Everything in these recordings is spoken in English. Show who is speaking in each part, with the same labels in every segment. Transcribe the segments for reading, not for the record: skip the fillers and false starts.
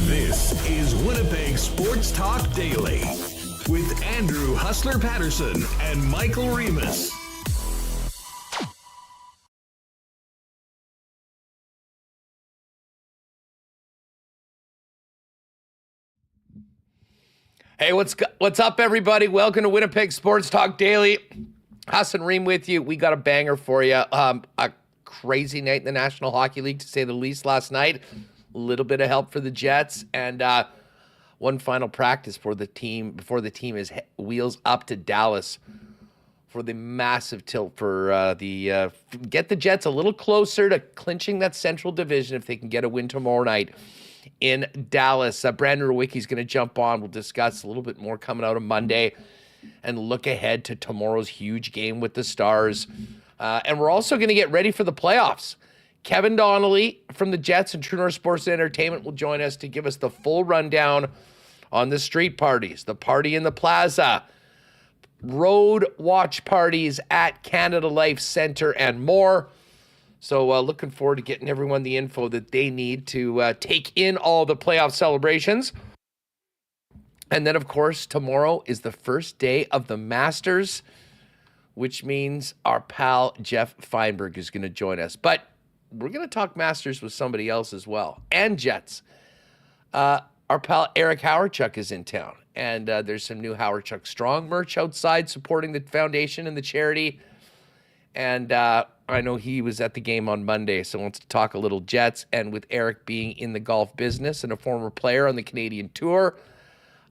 Speaker 1: This is Winnipeg Sports Talk Daily with Andrew Hustler Paterson and Michael Remis.
Speaker 2: Hey, what's up, everybody? Welcome to Winnipeg Sports Talk Daily. Huss and Reem with you. We got a banger for you. A crazy night in the National Hockey League, to say the least, last night. A little bit of help for the Jets, and one final practice for the team before the team is wheels up to Dallas for the massive tilt for get the Jets a little closer to clinching that Central Division if they can get a win tomorrow night in Dallas. Brandon Rewucki is going to jump on. We'll discuss a little bit more coming out of Monday and look ahead to tomorrow's huge game with the Stars. And we're also going to get ready for the playoffs. Kevin Donnelly from the Jets and True North Sports Entertainment will join us to give us the full rundown on the street parties, the party in the plaza, road watch parties at Canada Life Center, and more. So looking forward to getting everyone the info that they need to take in all the playoff celebrations. And then, of course, tomorrow is the first day of the Masters, which means our pal Geoff Fienberg is going to join us. But we're going to talk Masters with somebody else as well, and Jets. Our pal Eric Hawerchuk is in town, and there's some new Hawerchuk Strong merch outside supporting the foundation and the charity. And I know he was at the game on Monday, so wants to talk a little Jets. And with Eric being in the golf business and a former player on the Canadian Tour,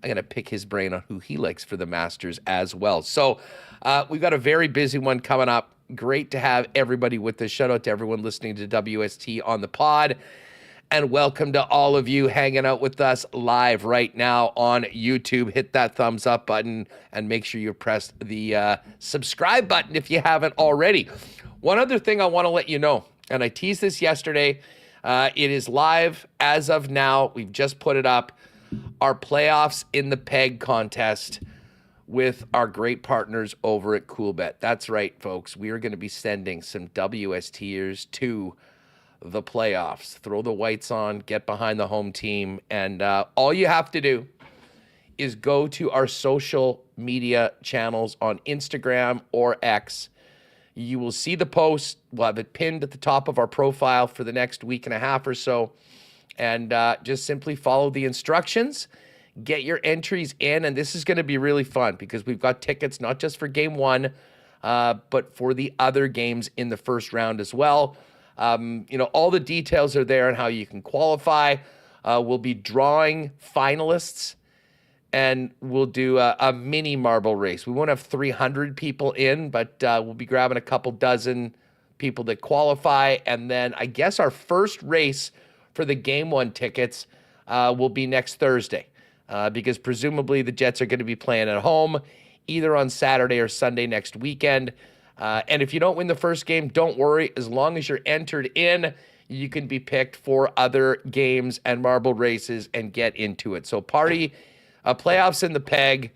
Speaker 2: I'm going to pick his brain on who he likes for the Masters as well. So we've got a very busy one coming up. Great to have everybody with us. Shout out to everyone listening to WST on the pod. And welcome to all of you hanging out with us live right now on YouTube. Hit that thumbs up button and make sure you press the subscribe button if you haven't already. One other thing I want to let you know, and I teased this yesterday, it is live as of now. We've just put it up. Our playoffs in the peg contest with our great partners over at Coolbet. That's right, folks. We are going to be sending some WSTers to the playoffs. Throw the whites on, get behind the home team, and all you have to do is go to our social media channels on Instagram or X. You will see the post. We'll have it pinned at the top of our profile for the next week and a half or so, and just simply follow the instructions. Get your entries in, and this is going to be really fun because we've got tickets not just for game one, but for the other games in the first round as well. All the details are there on how you can qualify. We'll be drawing finalists, and we'll do a mini marble race. We won't have 300 people in, but we'll be grabbing a couple dozen people that qualify, and then I guess our first race for the game one tickets will be next Thursday. Because presumably the Jets are going to be playing at home either on Saturday or Sunday next weekend. And if you don't win the first game, don't worry. As long as you're entered in, you can be picked for other games and marble races and get into it. So playoffs in the peg.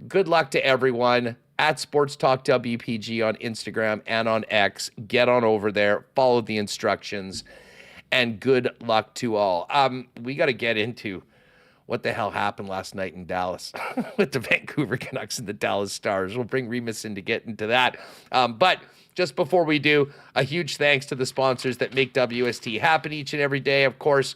Speaker 2: Good luck to everyone. At Sports Talk WPG on Instagram and on X. Get on over there. Follow the instructions. And good luck to all. We got to get into what the hell happened last night in Dallas with the Vancouver Canucks and the Dallas Stars. We'll bring Remis in to get into that. But just before we do, a huge thanks to the sponsors that make WST happen each and every day. Of course,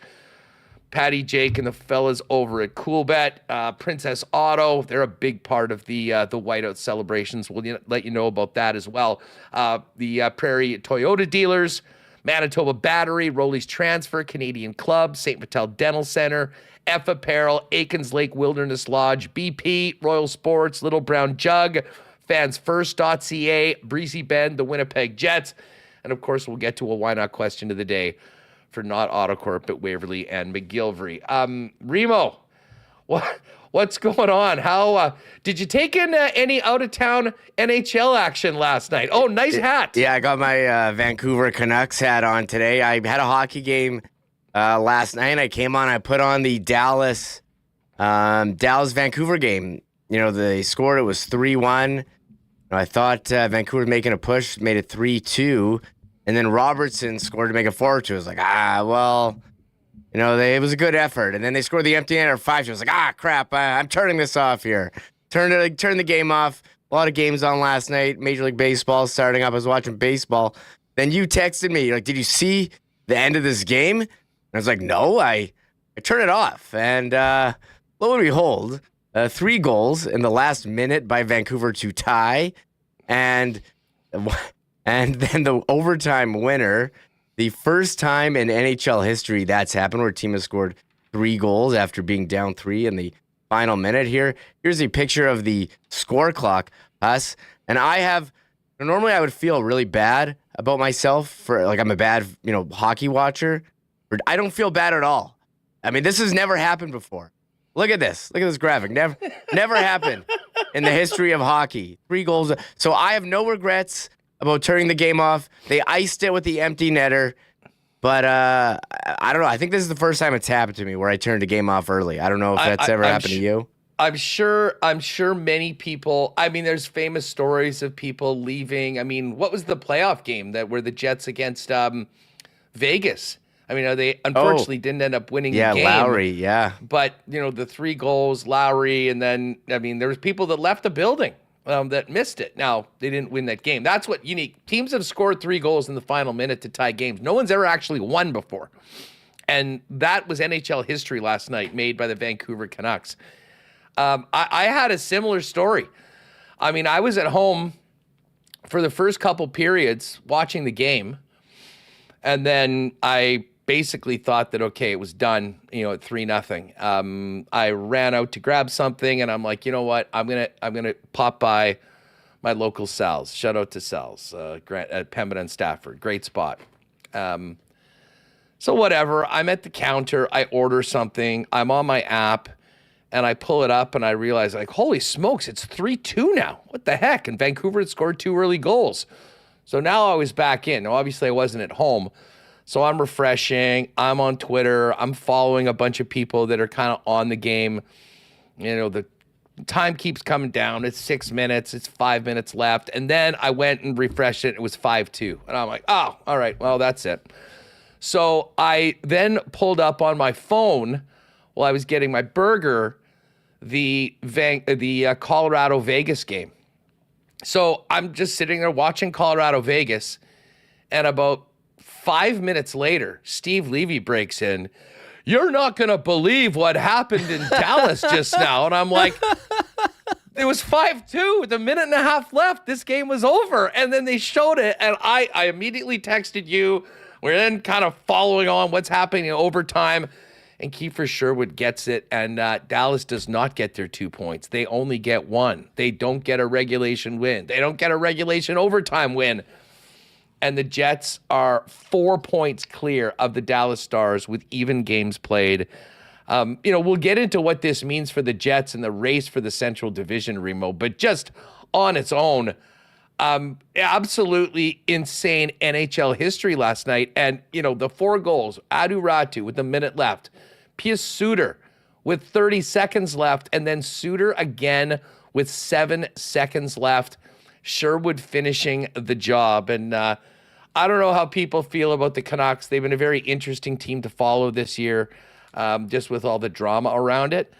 Speaker 2: Patty, Jake, and the fellas over at Coolbet, Princess Auto. They're a big part of the Whiteout celebrations. We'll let you know about that as well. The Prairie Toyota dealers, Manitoba Battery, Rollies Transfer, Canadian Club, St. Vital Dental Center, F Apparel, Aikens Lake Wilderness Lodge, BP, Royal Sports, Little Brown Jug, fansfirst.ca, Breezy Bend, the Winnipeg Jets. And, of course, we'll get to a why not question of the day for not Autocorp at Waverly and McGillivray. Remo, what's going on? How did you take in any out-of-town NHL action last night? Oh, nice hat.
Speaker 3: Yeah, I got my Vancouver Canucks hat on today. I had a hockey game last night. I came on, I put on the Dallas-Vancouver game. You know, they scored, it was 3-1. I thought Vancouver was making a push, made it 3-2. And then Robertson scored to make it 4-2. I was like, well, you know, it was a good effort. And then they scored the empty netter 5-2. I was like, crap, I'm turning this off here. Turn the game off. A lot of games on last night. Major League Baseball starting up. I was watching baseball. Then you texted me. You're like, did you see the end of this game? And I was like, no, I turned it off. And lo and behold, 3 goals in the last minute by Vancouver to tie. And then the overtime winner, the first time in NHL history that's happened where a team has scored 3 goals after being down 3 in the final minute. Here's a picture of the score clock, us. And normally I would feel really bad about myself for, like, I'm a bad, hockey watcher. But I don't feel bad at all. I mean, this has never happened before. Look at this. Look at this graphic. Never happened in the history of hockey. 3 goals. So I have no regrets about turning the game off. They iced it with the empty netter. But I don't know. I think this is the first time it's happened to me where I turned the game off early. I don't know if that's ever happened to you.
Speaker 2: I'm sure many people, I mean, there's famous stories of people leaving. I mean, what was the playoff game where the Jets against Vegas? I mean, they unfortunately didn't end up winning the game.
Speaker 3: Yeah, Lowry, yeah.
Speaker 2: But, the 3 goals, Lowry, and then, I mean, there was people that left the building that missed it. Now, they didn't win that game. That's what unique. Teams have scored 3 goals in the final minute to tie games. No one's ever actually won before. And that was NHL history last night, made by the Vancouver Canucks. I had a similar story. I mean, I was at home for the first couple periods watching the game. And then I basically thought that, okay, it was done, at 3-0. I ran out to grab something, and I'm like, you know what? I'm gonna pop by my local Sal's. Shout out to Sal's, at Pembina and Stafford. Great spot. So whatever. I'm at the counter. I order something. I'm on my app, and I pull it up, and I realize, like, holy smokes, it's 3-2 now. What the heck? And Vancouver had scored 2 early goals. So now I was back in. Now, obviously, I wasn't at home. So I'm refreshing. I'm on Twitter. I'm following a bunch of people that are kind of on the game. The time keeps coming down. It's 6 minutes. It's 5 minutes left. And then I went and refreshed it. It was 5-2. And I'm like, oh, all right. Well, that's it. So I then pulled up on my phone while I was getting my burger the Colorado-Vegas game. So I'm just sitting there watching Colorado-Vegas, and about 5 minutes later, Steve Levy breaks in. You're not going to believe what happened in Dallas just now. And I'm like, it was 5-2 with a minute and a half left. This game was over. And then they showed it, and I immediately texted you. We're then kind of following on what's happening in overtime. And Kiefer Sherwood gets it, and Dallas does not get their 2 points. They only get 1. They don't get a regulation win. They don't get a regulation overtime win. And the Jets are 4 points clear of the Dallas Stars with even games played. We'll get into what this means for the Jets and the race for the Central Division, Remo, but just on its own, absolutely insane NHL history last night. And, the 4 goals, Adu Ratu with a minute left, Pius Suter with 30 seconds left, and then Suter again with 7 seconds left. Sherwood finishing the job. And I don't know how people feel about the Canucks. They've been a very interesting team to follow this year, just with all the drama around it.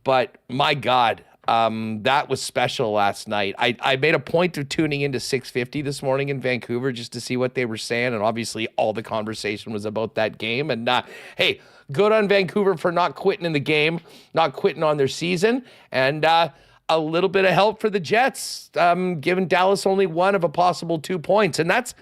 Speaker 2: But my God, that was special last night. I made a point of tuning into 650 this morning in Vancouver just to see what they were saying. And obviously all the conversation was about that game. And hey, good on Vancouver for not quitting in the game, not quitting on their season. And a little bit of help for the Jets, giving Dallas only 1 of a possible 2 points. And that's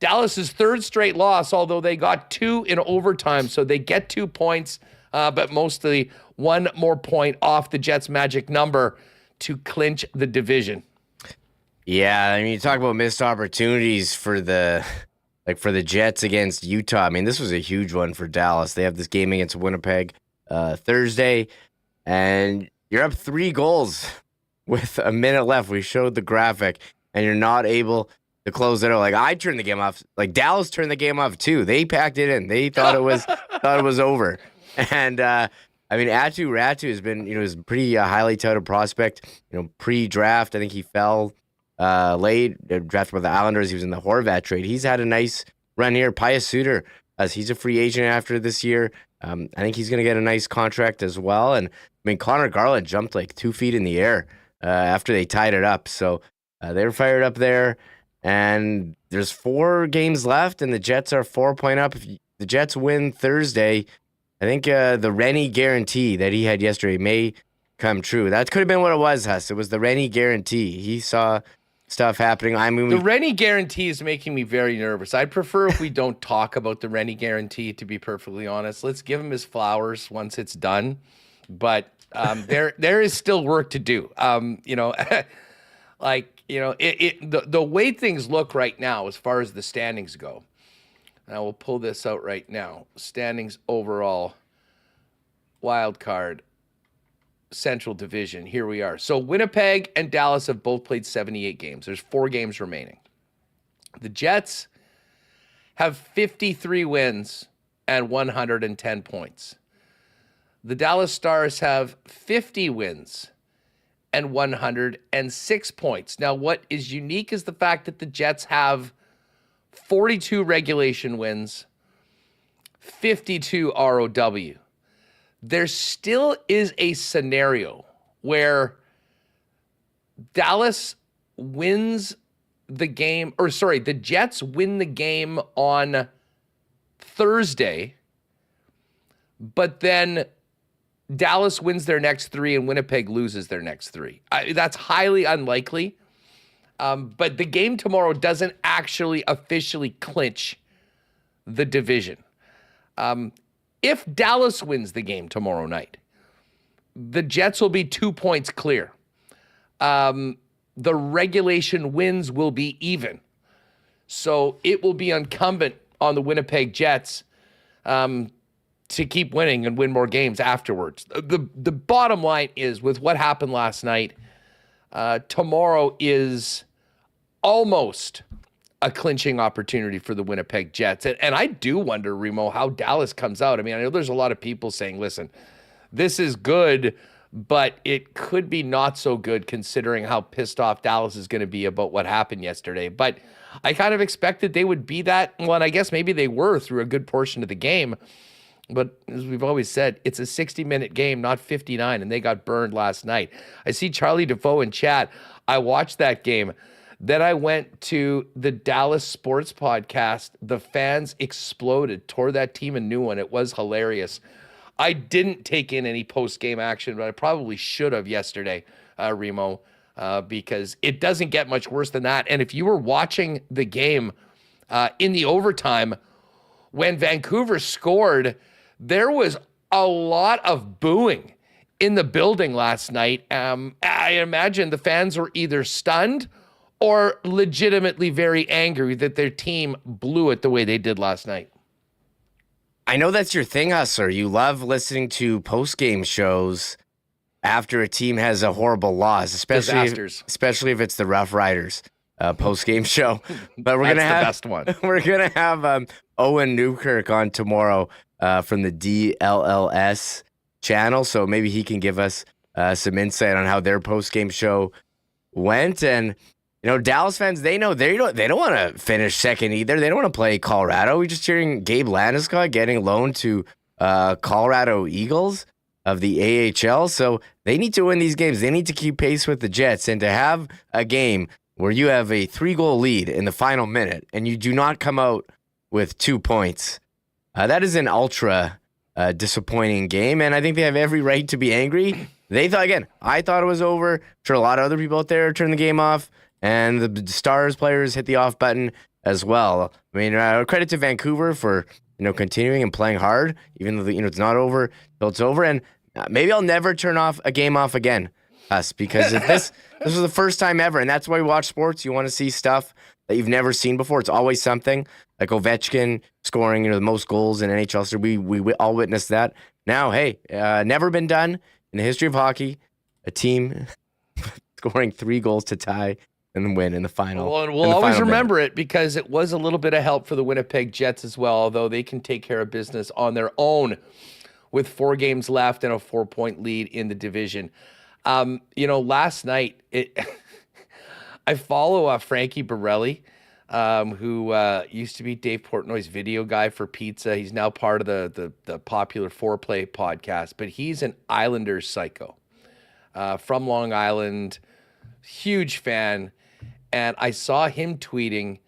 Speaker 2: Dallas's 3rd straight loss, although they got 2 in overtime. So they get 2 points, but mostly 1 more point off the Jets' magic number to clinch the division.
Speaker 3: Yeah, I mean, you talk about missed opportunities for the Jets against Utah. I mean, this was a huge one for Dallas. They have this game against Winnipeg Thursday, and you're up 3 goals with a minute left. We showed the graphic, and you're not able to close it out. Like, I turned the game off. Like, Dallas turned the game off too. They packed it in. They thought it was over. And I mean, Atu Ratu has been, is a pretty highly touted prospect. Pre-draft, I think he fell late, drafted by the Islanders. He was in the Horvat trade. He's had a nice run here. Pius Suter, as he's a free agent after this year. I think he's going to get a nice contract as well. And I mean, Connor Garland jumped like 2 feet in the air after they tied it up. So they were fired up there. And there's 4 games left, and the Jets are 4-point up. If the Jets win Thursday, I think the Rennie guarantee that he had yesterday may come true. That could have been what it was, Huss. It was the Rennie guarantee. He saw stuff happening. I mean,
Speaker 2: the Rennie guarantee is making me very nervous. I'd prefer if we don't talk about the Rennie guarantee, to be perfectly honest. Let's give him his flowers once it's done. But there is still work to do. The way things look right now, as far as the standings go, and I will pull this out right now. Standings overall, wild card, Central Division. Here we are. So Winnipeg and Dallas have both played 78 games. There's 4 games remaining. The Jets have 53 wins and 110 points. The Dallas Stars have 50 wins and 106 points. Now, what is unique is the fact that the Jets have 42 regulation wins, 52 ROW. There still is a scenario where Dallas wins the game, the Jets win the game on Thursday, but then Dallas wins their next 3 and Winnipeg loses their next 3. That's highly unlikely. But the game tomorrow doesn't actually officially clinch the division. If Dallas wins the game tomorrow night, the Jets will be 2 points clear. The regulation wins will be even. So it will be incumbent on the Winnipeg Jets to keep winning and win more games afterwards. The bottom line is, with what happened last night, tomorrow is almost a clinching opportunity for the Winnipeg Jets. And I do wonder, Remo, how Dallas comes out. I mean, I know there's a lot of people saying, listen, this is good, but it could be not so good considering how pissed off Dallas is going to be about what happened yesterday. But I kind of expected they would be that. Well, and I guess maybe they were through a good portion of the game. But as we've always said, it's a 60-minute game, not 59, and they got burned last night. I see Charlie Defoe in chat. I watched that game. Then I went to the Dallas Sports Podcast. The fans exploded, tore that team a new one. It was hilarious. I didn't take in any post-game action, but I probably should have yesterday, Remo, because it doesn't get much worse than that. And if you were watching the game in the overtime, when Vancouver scored, there was a lot of booing in the building last night. I imagine the fans were either stunned or legitimately very angry that their team blew it the way they did last night.
Speaker 3: I know that's your thing, Hustler. You love listening to post-game shows after a team has a horrible loss, especially if it's the Rough Riders post-game show. But we're gonna have
Speaker 2: the best one.
Speaker 3: We're gonna have Owen Newkirk on tomorrow from the DLLS channel, so maybe he can give us some insight on how their post-game show went. And Dallas fans, they know they don't want to finish second either. They don't want to play Colorado. We're just cheering Gabe Landeskog getting loaned to Colorado Eagles of the AHL. So they need to win these games. They need to keep pace with the Jets. And to have a game where you have a 3-goal lead in the final minute and you do not come out with 2 points, that is an ultra disappointing game. And I think they have every right to be angry. I thought it was over. I'm sure a lot of other people out there turned the game off. And the Stars players hit the off button as well. I mean, credit to Vancouver for continuing and playing hard, even though it's not over till it's over. And maybe I'll never turn off a game off again us, because if this was the first time ever, and that's why we watch sports. You want to see stuff that you've never seen before. It's always something, like Ovechkin scoring, the most goals in NHL. So we all witnessed that. Now, hey, never been done in the history of hockey. A team scoring 3 goals to tie and win in the final.
Speaker 2: Well, and we'll always remember it because it was a little bit of help for the Winnipeg Jets as well, although they can take care of business on their own with 4 games left and a 4-point lead in the division. Last night, I follow Frankie Borelli, who used to be Dave Portnoy's video guy for pizza. He's now part of the popular Foreplay podcast, but he's an Islanders psycho from Long Island, huge fan. And I saw him tweeting,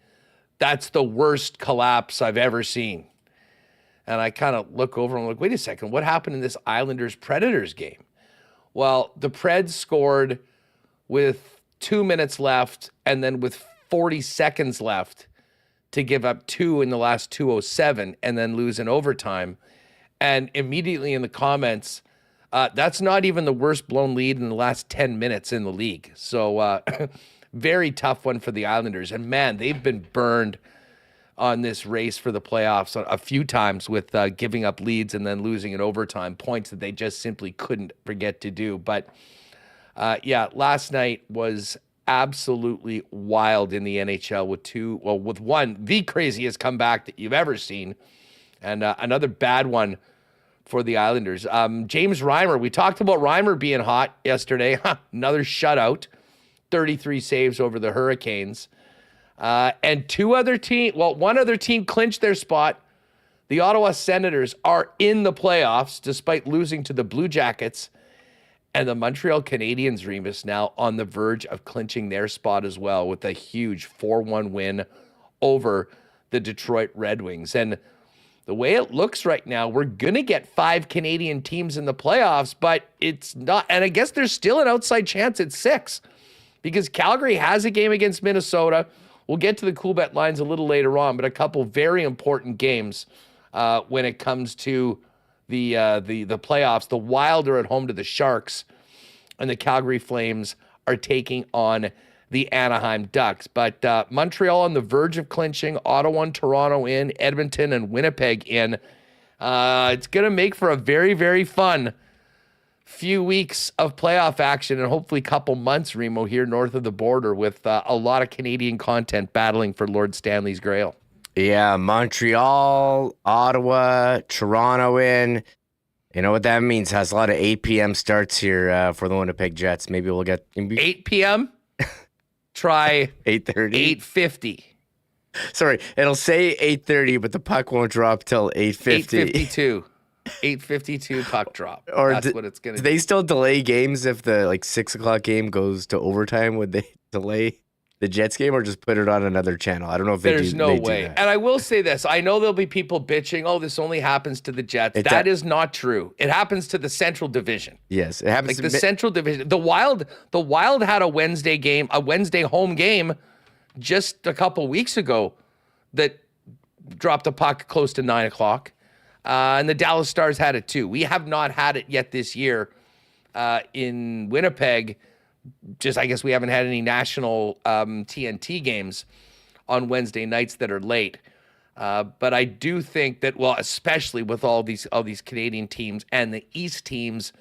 Speaker 2: "That's the worst collapse I've ever seen." And I kind of look over and I'm like, wait a second, what happened in this Islanders-Predators game? Well, the Preds scored with 2 minutes left and then with 40 seconds left to give up 2 in the last 2:07 and then lose in overtime. And immediately in the comments, that's not even the worst blown lead in the last 10 minutes in the league. So very tough one for the Islanders. And man, they've been burned on this race for the playoffs a few times with giving up leads and then losing in overtime, points that they just simply couldn't forget to do. But last night was absolutely wild in the NHL with one, the craziest comeback that you've ever seen, and another bad one for the Islanders. James Reimer, we talked about Reimer being hot yesterday. Another shutout, 33 saves over the Hurricanes. And one other team clinched their spot. The Ottawa Senators are in the playoffs despite losing to the Blue Jackets. And the Montreal Canadiens, Remis, now on the verge of clinching their spot as well with a huge 4-1 win over the Detroit Red Wings. And the way it looks right now, we're going to get 5 Canadian teams in the playoffs, but it's not. And I guess there's still an outside chance it's 6 because Calgary has a game against Minnesota. We'll get to the Coolbet lines a little later on, but a couple very important games when it comes to the playoffs. The Wild are at home to the Sharks, and the Calgary Flames are taking on the Anaheim Ducks. But Montreal on the verge of clinching, Ottawa and Toronto in, Edmonton and Winnipeg in. It's going to make for a very, very fun few weeks of playoff action and hopefully a couple months, Remo, here north of the border with a lot of Canadian content battling for Lord Stanley's Grail.
Speaker 3: Yeah, Montreal, Ottawa, Toronto in. You know what that means? Has a lot of 8 p.m. starts here for the Winnipeg Jets. Maybe we'll get
Speaker 2: 8 p.m. Try
Speaker 3: 8:30.
Speaker 2: 8:50.
Speaker 3: Sorry, it'll say 8:30, but the puck won't drop till 8:50.
Speaker 2: 8:52. 8:52 puck drop.
Speaker 3: Or
Speaker 2: that's what it's gonna.
Speaker 3: Do they still delay games if the 6 o'clock game goes to overtime? Would they delay the Jets game or just put it on another channel? I don't know if
Speaker 2: There's no way. And I will say this: I know there'll be people bitching. Oh, this only happens to the Jets. That is not true. It happens to the Central Division.
Speaker 3: Yes, it happens
Speaker 2: to the Central Division. The Wild had a Wednesday home game, just a couple weeks ago, that dropped a puck close to 9 o'clock. And the Dallas Stars had it too. We have not had it yet this year in Winnipeg. I guess we haven't had any national TNT games on Wednesday nights that are late. But I do think that, especially with all these Canadian teams and the East teams,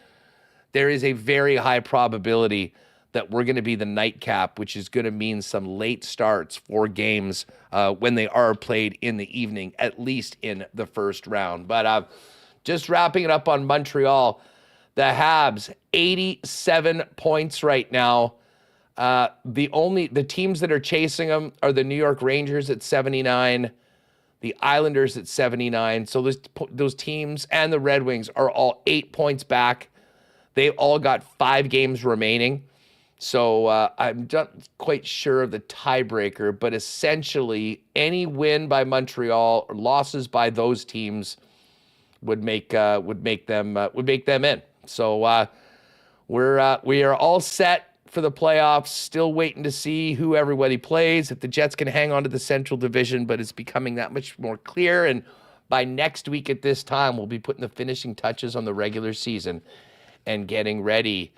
Speaker 2: there is a very high probability that we're going to be the nightcap, which is going to mean some late starts for games when they are played in the evening, at least in the first round. But just wrapping it up on Montreal, the Habs, 87 points right now. The teams that are chasing them are the New York Rangers at 79, the Islanders at 79. So those teams and the Red Wings are all 8 points back. They've all got 5 games remaining. So I'm not quite sure of the tiebreaker, but essentially any win by Montreal or losses by those teams would make them in. So we are all set for the playoffs. Still waiting to see who everybody plays. If the Jets can hang on to the Central Division, but it's becoming that much more clear. And by next week at this time, we'll be putting the finishing touches on the regular season and getting ready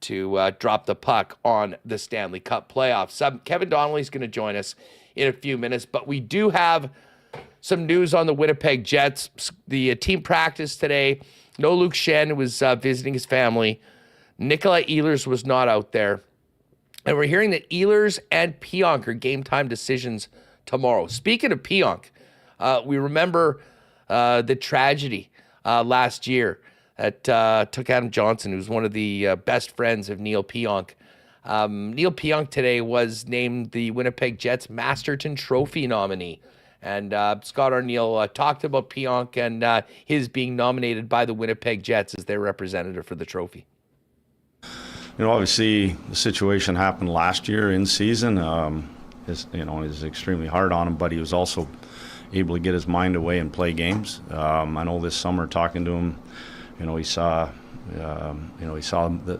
Speaker 2: to drop the puck on the Stanley Cup playoffs. Kevin Donnelly is going to join us in a few minutes, but we do have some news on the Winnipeg Jets. The team practice today. No Luke Schenn, who was visiting his family. Nikolai Ehlers was not out there. And we're hearing that Ehlers and Pionk are game time decisions tomorrow. Speaking of Pionk, we remember the tragedy last year that took Adam Johnson, who's one of the best friends of Neal Pionk. Neal Pionk today was named the Winnipeg Jets Masterton Trophy nominee. And Scott Arniel talked about Pionk and his being nominated by the Winnipeg Jets as their representative for the trophy.
Speaker 4: You know, obviously the situation happened last year in season. It was extremely hard on him, but he was also able to get his mind away and play games. I know this summer talking to him, he saw the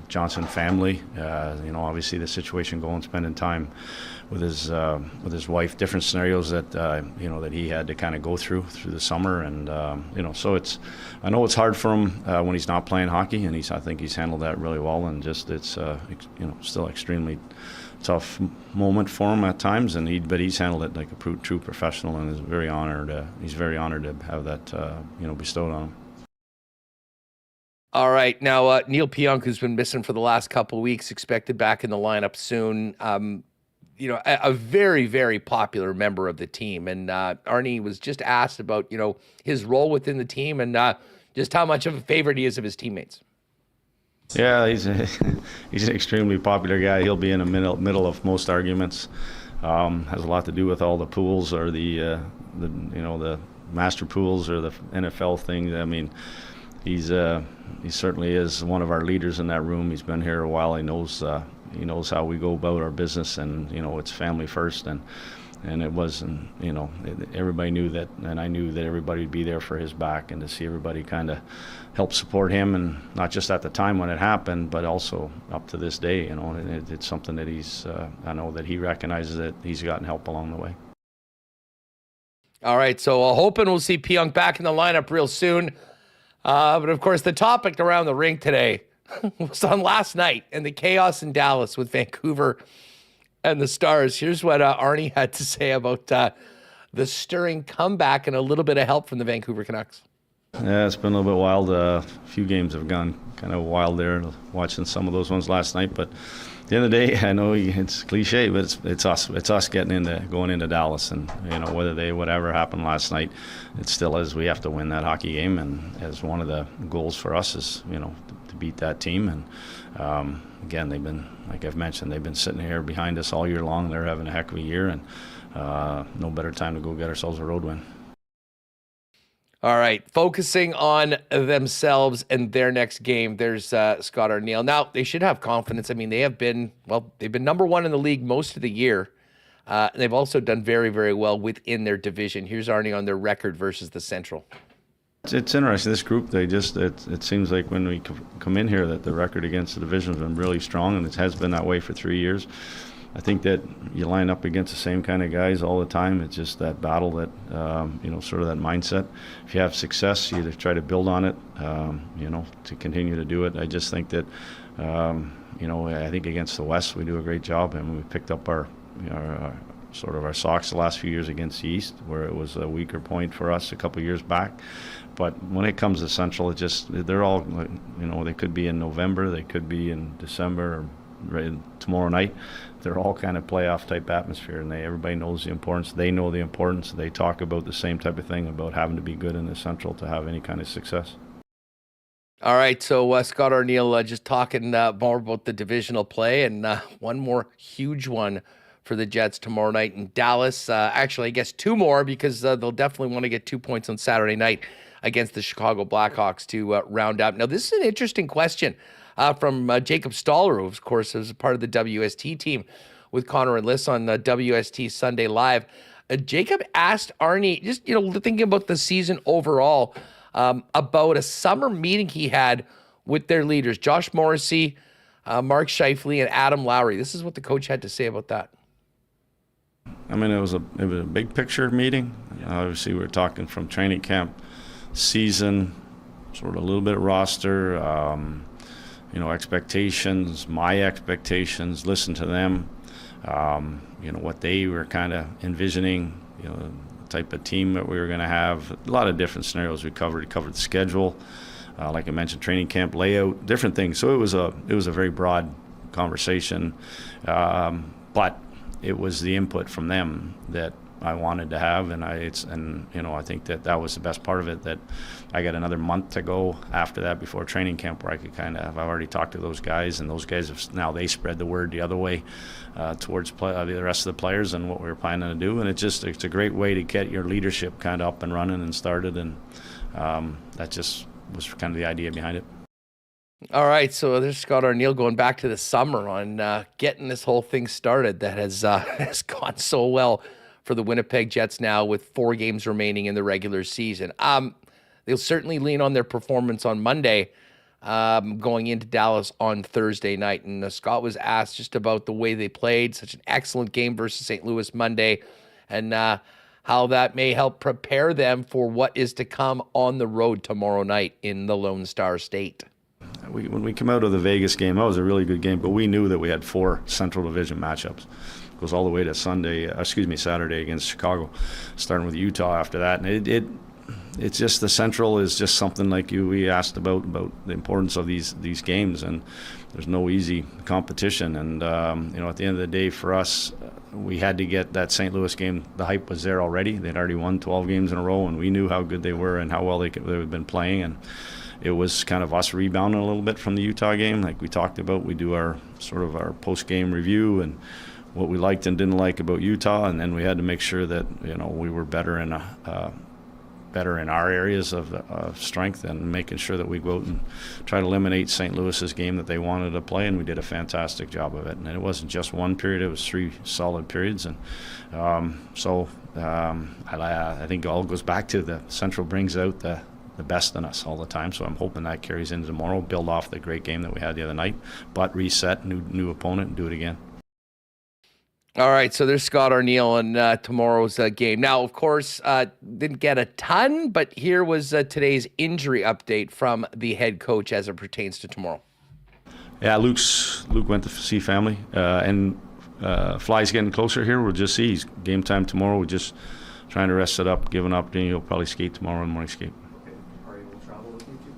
Speaker 4: Johnson family. Obviously the situation going, spending time with his wife, different scenarios that he had to kind of go through the summer, and so I know it's hard for him when he's not playing hockey, and I think he's handled that really well, and just it's still extremely tough moment for him at times, but he's handled it like a true professional, and is very honored. He's very honored to have that bestowed on him.
Speaker 2: All right, now Neal Pionk, who's been missing for the last couple of weeks, expected back in the lineup soon. A very, very popular member of the team, and Arnie was just asked about his role within the team and just how much of a favorite he is of his teammates.
Speaker 4: Yeah, he's an extremely popular guy. He'll be in the middle of most arguments. Has a lot to do with all the pools or the master pools or the NFL thing. I mean, he certainly is one of our leaders in that room. He's been here a while. He knows how we go about our business, and it's family first, and it wasn't, everybody knew that, and I knew that everybody would be there for his back, and to see everybody kind of help support him, and not just at the time when it happened, but also up to this day. It's something that I know that he recognizes that he's gotten help along the way.
Speaker 2: All right, so hoping we'll see Pionk back in the lineup real soon. But of course, the topic around the rink today was on last night and the chaos in Dallas with Vancouver and the Stars. Here's what Arnie had to say about the stirring comeback and a little bit of help from the Vancouver Canucks.
Speaker 4: Yeah, it's been a little bit wild. A few games have gone kind of wild there, watching some of those ones last night. But at the end of the day, I know it's cliche, but it's us going into Dallas, and whatever happened last night, it still is. We have to win that hockey game, and as one of the goals for us is to beat that team. And again, they've been, like I've mentioned, they've been sitting here behind us all year long. They're having a heck of a year, and no better time to go get ourselves a road win.
Speaker 2: All right, focusing on themselves and their next game, there's Scott Arniel. Now, they should have confidence. I mean, they've been number one in the league most of the year. And they've also done very, very well within their division. Here's Arnie on their record versus the Central.
Speaker 4: It's interesting. This group, it seems like when we come in here that the record against the division has been really strong, and it has been that way for 3 years. I think that you line up against the same kind of guys all the time. It's just that battle, that sort of that mindset. If you have success, you try to build on it, to continue to do it. I just think that, I think against the West we do a great job, and we picked up our socks the last few years against the East, where it was a weaker point for us a couple of years back. But when it comes to Central, they're all, they could be in November, they could be in December, or right tomorrow night. They're all kind of playoff type atmosphere, and everybody knows the importance. They know the importance. They talk about the same type of thing about having to be good in the Central to have any kind of success.
Speaker 2: All right, so Scott Arniel just talking more about the divisional play, and one more huge one for the Jets tomorrow night in Dallas. Actually, I guess two more, because they'll definitely want to get 2 points on Saturday night against the Chicago Blackhawks to round up. Now, this is an interesting question from Jacob Stoller, who, of course, is a part of the WST team with Connor and Liss on WST Sunday Live. Jacob asked Arnie, just thinking about the season overall, about a summer meeting he had with their leaders, Josh Morrissey, Mark Scheifele, and Adam Lowry. This is what the coach had to say about that.
Speaker 4: I mean, it was a big picture meeting. Obviously, we're talking from training camp, season, sort of a little bit of roster. expectations, my expectations, listen to them, what they were kind of envisioning, the type of team that we were going to have. A lot of different scenarios we covered. We covered the schedule, like I mentioned, training camp layout, different things. So it was a very broad conversation, but it was the input from them that I wanted to have, and I think that was the best part of it, that I got another month to go after that before training camp, where I could I've already talked to those guys, and those guys they spread the word the other way towards the rest of the players and what we were planning to do, and it's a great way to get your leadership kind of up and running and started, and that just was kind of the idea behind it.
Speaker 2: All right, so there's Scott Arniel going back to the summer on getting this whole thing started that has gone so well for the Winnipeg Jets now with 4 games remaining in the regular season. They'll certainly lean on their performance on Monday, going into Dallas on Thursday night. And Scott was asked just about the way they played, such an excellent game versus St. Louis Monday, and how that may help prepare them for what is to come on the road tomorrow night in the Lone Star State.
Speaker 4: When we come out of the Vegas game, that was a really good game, but we knew that we had 4 Central Division matchups. It goes all the way to Saturday against Chicago, starting with Utah after that. And it's just, the Central is just something like we asked about the importance of these games, and there's no easy competition. And at the end of the day, for us, we had to get that St. Louis game. The hype was there already. They'd already won 12 games in a row, and we knew how good they were and how well they had been playing. And it was kind of us rebounding a little bit from the Utah game, like we talked about. We do our post-game review and what we liked and didn't like about Utah, and then we had to make sure that we were better in our areas of strength, and making sure that we go out and try to eliminate St. Louis's game that they wanted to play, and we did a fantastic job of it. And it wasn't just one period; it was 3 solid periods, and I think it all goes back to the Central brings out the best in us all the time. So I'm hoping that carries into tomorrow, build off the great game that we had the other night, but reset, new opponent, and do it again.
Speaker 2: All right, so there's Scott Arniel on tomorrow's game. Now, of course, didn't get a ton, but here was today's injury update from the head coach as it pertains to tomorrow.
Speaker 4: Yeah, Luke went to see family, and Fly's getting closer here. We'll just see. He's game time tomorrow. We're just trying to rest it up, give an opportunity. He'll probably skate tomorrow in the morning skate.
Speaker 5: Carey will travel with you too?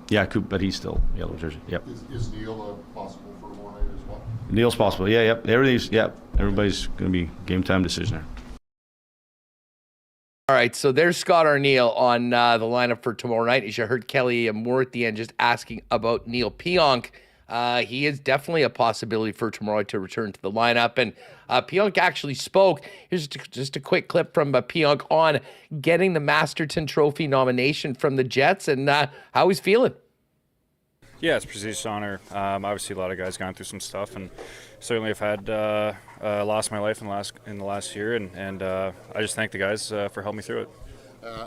Speaker 4: Yeah, but he's still yellow jersey. Yep.
Speaker 5: Is Neal possible for tomorrow night as well?
Speaker 4: Neal's possible. Yeah, yep. Everybody's going to be game time decision there.
Speaker 2: All right, so there's Scott Arniel on the lineup for tomorrow night. As you heard Kelly Moore at the end just asking about Neal Pionk. He is definitely a possibility for tomorrow to return to the lineup. And Pionk actually spoke. Here's just a quick clip from Pionk on getting the Masterton Trophy nomination from the Jets and how he's feeling.
Speaker 6: Yeah, it's a prestigious honor. Obviously, a lot of guys gone through some stuff, and certainly have had lost my life in the last year, and I just thank the guys for helping me through it.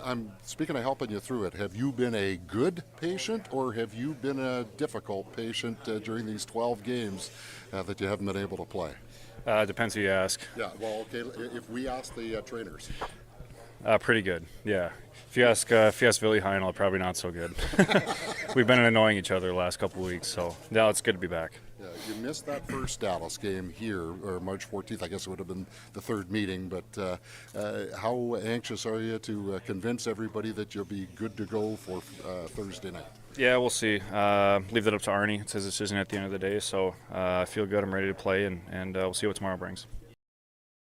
Speaker 5: I'm speaking of helping you through it. Have you been a good patient, or have you been a difficult patient during these 12 games that you haven't been able to play?
Speaker 6: Depends who you ask.
Speaker 5: Yeah, well, okay. If we ask the trainers.
Speaker 6: Pretty good, yeah. If you ask Billy Heinel, probably not so good. We've been annoying each other the last couple of weeks, so now it's good to be back.
Speaker 5: Yeah, you missed that first Dallas game here, or March 14th. I guess it would have been the third meeting. But how anxious are you to convince everybody that you'll be good to go for Thursday night?
Speaker 6: Yeah, we'll see. Leave that up to Arnie. It's his decision at the end of the day. So I feel good. I'm ready to play, and we'll see what tomorrow brings.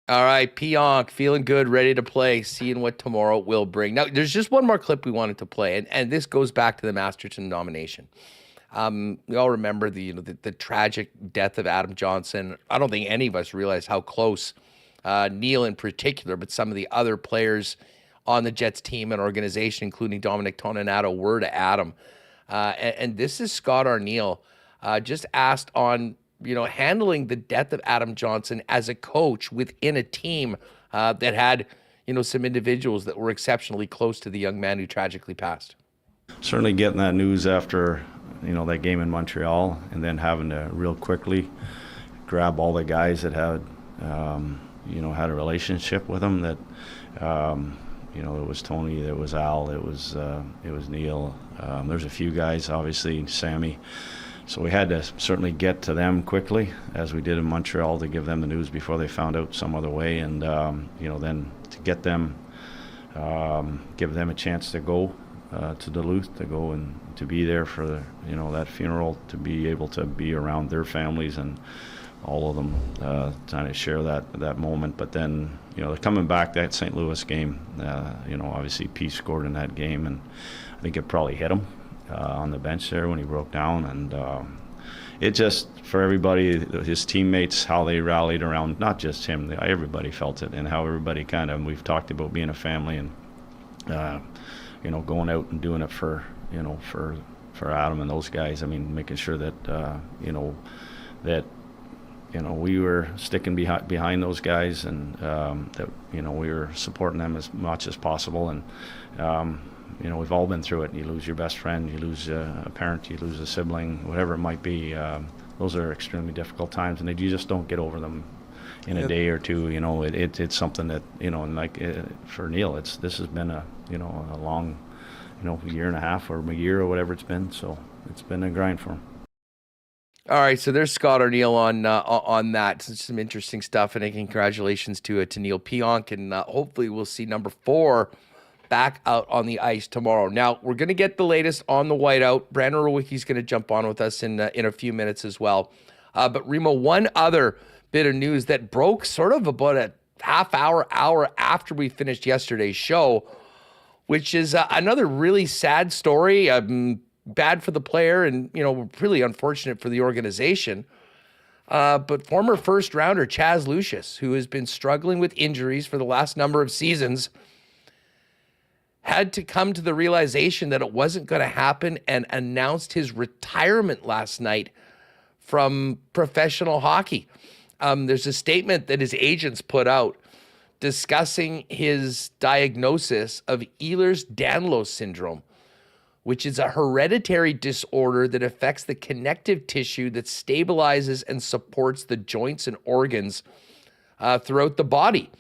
Speaker 2: All right, Pionk, feeling good, ready to play, seeing what tomorrow will bring. Now, there's just one more clip we wanted to play, and this goes back to the Masterton nomination. We all remember the tragic death of Adam Johnson. I don't think any of us realize how close Neal in particular, but some of the other players on the Jets team and organization, including Dominic Toninato, were to Adam. And this is Scott Arniel just asked on handling the death of Adam Johnson as a coach within a team that had, some individuals that were exceptionally close to the young man who tragically passed.
Speaker 4: Certainly getting that news after, that game in Montreal, and then having to real quickly grab all the guys that had, had a relationship with him. That, it was Tony, it was Al, it was Neal. There's a few guys, obviously Sammy. So we had to certainly get to them quickly, as we did in Montreal, to give them the news before they found out some other way, and then to get them, give them a chance to go to Duluth, to go and to be there for that funeral, to be able to be around their families and all of them, trying to share that moment. But then coming back, that St. Louis game, obviously P scored in that game, and I think it probably hit him on the bench there when he broke down, and it just, for everybody, his teammates, how they rallied around, not just him, everybody felt it, and how everybody we've talked about being a family, and going out and doing it for Adam and those guys. I mean, making sure that that we were sticking behind those guys, and that we were supporting them as much as possible, and we've all been through it. You lose your best friend, you lose a parent, you lose a sibling, whatever it might be. Those are extremely difficult times, and you just don't get over them in a day or two. It's something that and like for Neal, this has been a long year and a half or a year or whatever it's been. So it's been a grind for him.
Speaker 2: All right, so there's Scott Arniel on that. Some interesting stuff, and congratulations to Neal Pionk, and hopefully we'll see number 4 back out on the ice tomorrow. Now, we're going to get the latest on the whiteout. Brandon Rewucki's going to jump on with us in a few minutes as well. But Remo, one other bit of news that broke sort of about a half hour after we finished yesterday's show, which is another really sad story. Bad for the player, and really unfortunate for the organization. But former first rounder Chaz Lucius, who has been struggling with injuries for the last number of seasons, had to come to the realization that it wasn't going to happen and announced his retirement last night from professional hockey. There's a statement that his agents put out discussing his diagnosis of Ehlers-Danlos syndrome, which is a hereditary disorder that affects the connective tissue that stabilizes and supports the joints and organs throughout the body.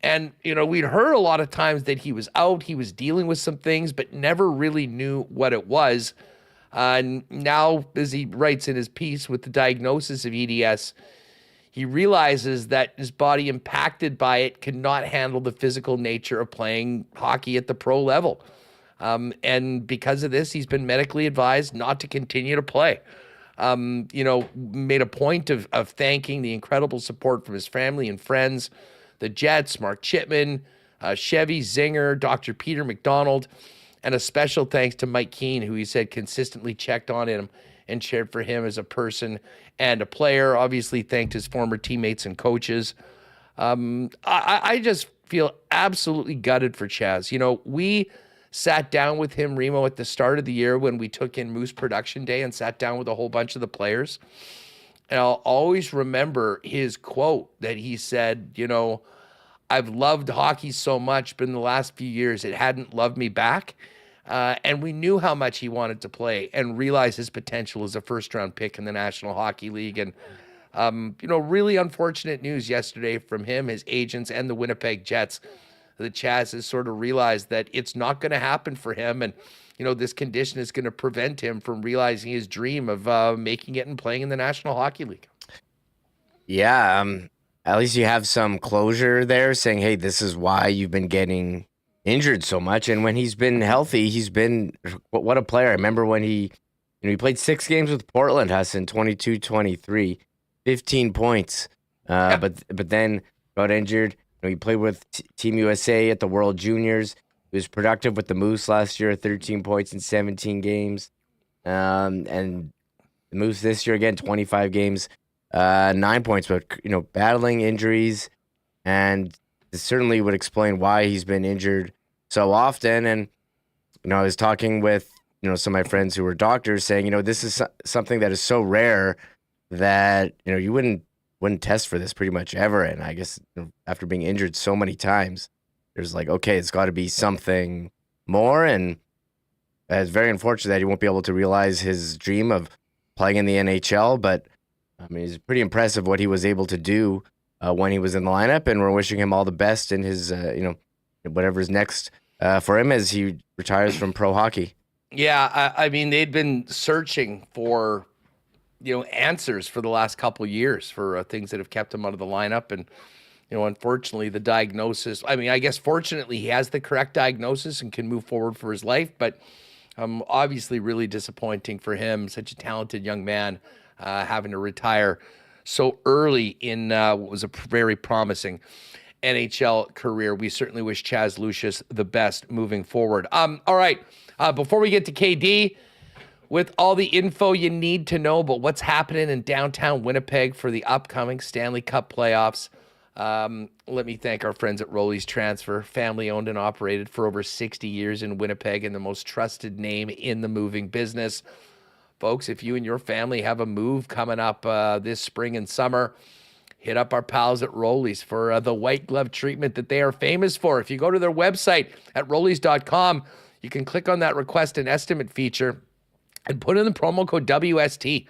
Speaker 2: And, we'd heard a lot of times that he was out, he was dealing with some things, but never really knew what it was. And now, as he writes in his piece with the diagnosis of EDS, he realizes that his body, impacted by it, cannot handle the physical nature of playing hockey at the pro level. And because of this, he's been medically advised not to continue to play. Made a point of thanking the incredible support from his family and friends, the Jets, Mark Chipman, Chevy, Zinger, Dr. Peter McDonald, and a special thanks to Mike Keane, who he said consistently checked on him and cheered for him as a person and a player. Obviously thanked his former teammates and coaches. I just feel absolutely gutted for Chaz. We sat down with him, Remo, at the start of the year when we took in Moose Production Day and sat down with a whole bunch of the players. And I'll always remember his quote that he said, I've loved hockey so much, but in the last few years, it hadn't loved me back. And we knew how much he wanted to play and realized his potential as a first-round pick in the National Hockey League. And, really unfortunate news yesterday from him, his agents, and the Winnipeg Jets, that Chaz has sort of realized that it's not going to happen for him. And, this condition is going to prevent him from realizing his dream of making it and playing in the National Hockey League.
Speaker 3: Yeah, at least you have some closure there, saying, hey, this is why you've been getting injured so much. And when he's been healthy, he's been, what a player. I remember when he played 6 games with Portland, Hassan, 22-23, 15 points. But then got injured. He played with Team USA at the World Juniors. He was productive with the Moose last year, 13 points in 17 games. And the Moose this year, again, 25 games, 9 points. But, battling injuries, and this certainly would explain why he's been injured so often. And, I was talking with, some of my friends who were doctors saying, this is something that is so rare that, you wouldn't test for this pretty much ever. And I guess after being injured so many times, there's like, okay, it's got to be something more. And it's very unfortunate that he won't be able to realize his dream of playing in the NHL. But I mean, it's pretty impressive what he was able to do when he was in the lineup. And we're wishing him all the best in his, whatever's next for him as he retires from pro hockey.
Speaker 2: Yeah, I mean, they'd been searching for answers for the last couple of years for things that have kept him out of the lineup. And, unfortunately, the diagnosis, I guess fortunately he has the correct diagnosis and can move forward for his life, but obviously really disappointing for him, such a talented young man, having to retire so early in what was a very promising NHL career. We certainly wish Chaz Lucius the best moving forward. All right, before we get to KD, with all the info you need to know about what's happening in downtown Winnipeg for the upcoming Stanley Cup playoffs, let me thank our friends at Rolly's Transfer, family owned and operated for over 60 years in Winnipeg and the most trusted name in the moving business. Folks, if you and your family have a move coming up this spring and summer, hit up our pals at Rolly's for the white glove treatment that they are famous for. If you go to their website at rollys.com, you can click on that request an estimate feature and put in the promo code WST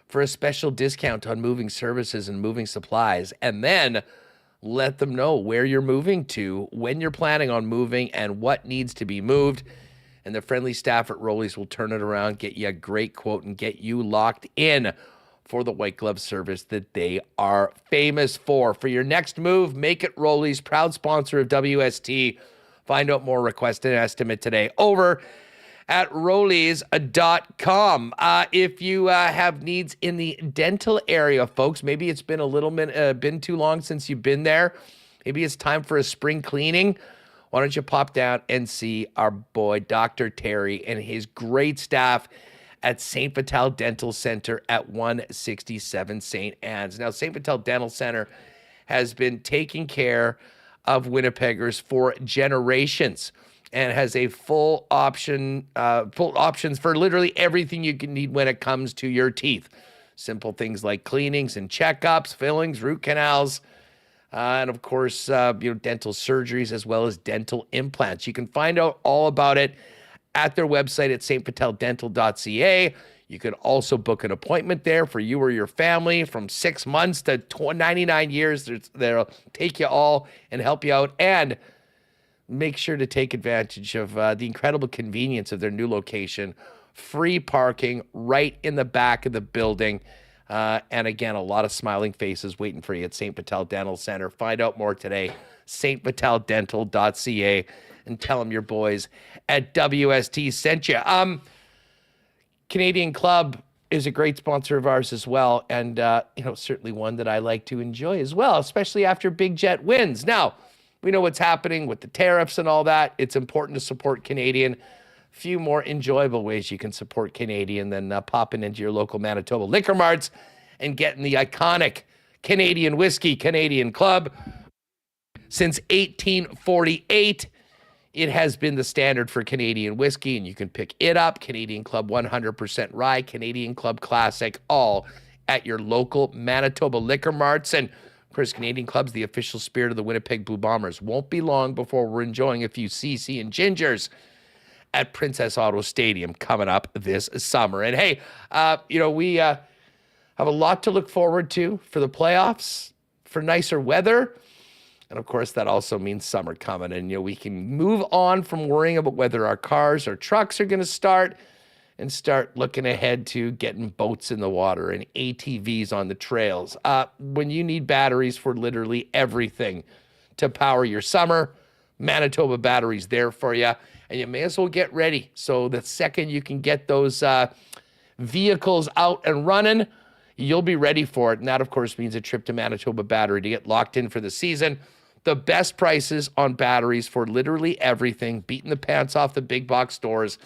Speaker 2: for a special discount on moving services and moving supplies. And then let them know where you're moving to, when you're planning on moving, and what needs to be moved. And the friendly staff at Rolly's will turn it around, get you a great quote, and get you locked in for the white glove service that they are famous for. For your next move, make it Rolly's, proud sponsor of WST. Find out more, request an estimate today over at Rollies.com. If you have needs in the dental area, folks, maybe it's been been too long since you've been there. Maybe it's time for a spring cleaning. Why don't you pop down and see our boy, Dr. Terry, and his great staff at St. Vital Dental Center at 167 St. Anne's. Now, St. Vital Dental Center has been taking care of Winnipeggers for generations and has a full options for literally everything you can need when it comes to your teeth. Simple things like cleanings and checkups, fillings, root canals, and of course, dental surgeries as well as dental implants. You can find out all about it at their website at stviteldental.ca. You can also book an appointment there for you or your family from 6 months to 99 years. They'll take you all and help you out. And make sure to take advantage of the incredible convenience of their new location. Free parking right in the back of the building. And again, a lot of smiling faces waiting for you at St. Vital Dental Center. Find out more today, stviteldental.ca, and tell them your boys at WST sent you. Canadian Club is a great sponsor of ours as well, and certainly one that I like to enjoy as well, especially after Big Jet wins. Now, we know what's happening with the tariffs and all that. It's important to support Canadian. Few more enjoyable ways you can support Canadian than popping into your local Manitoba liquor marts and getting the iconic Canadian whiskey, Canadian Club. Since 1848, it has been the standard for Canadian whiskey, and you can pick it up, Canadian Club 100% Rye, Canadian Club Classic, all at your local Manitoba liquor marts. And of course, Canadian Club's the official spirit of the Winnipeg Blue Bombers. Won't be long before we're enjoying a few CC and Gingers at Princess Auto Stadium coming up this summer. And hey, we have a lot to look forward to for the playoffs, for nicer weather. And of course, that also means summer coming. And, we can move on from worrying about whether our cars or trucks are going to start and start looking ahead to getting boats in the water and ATVs on the trails. When you need batteries for literally everything to power your summer, Manitoba Battery's there for you. And you may as well get ready. So the second you can get those vehicles out and running, you'll be ready for it. And that, of course, means a trip to Manitoba Battery to get locked in for the season. The best prices on batteries for literally everything, beating the pants off the big box stores,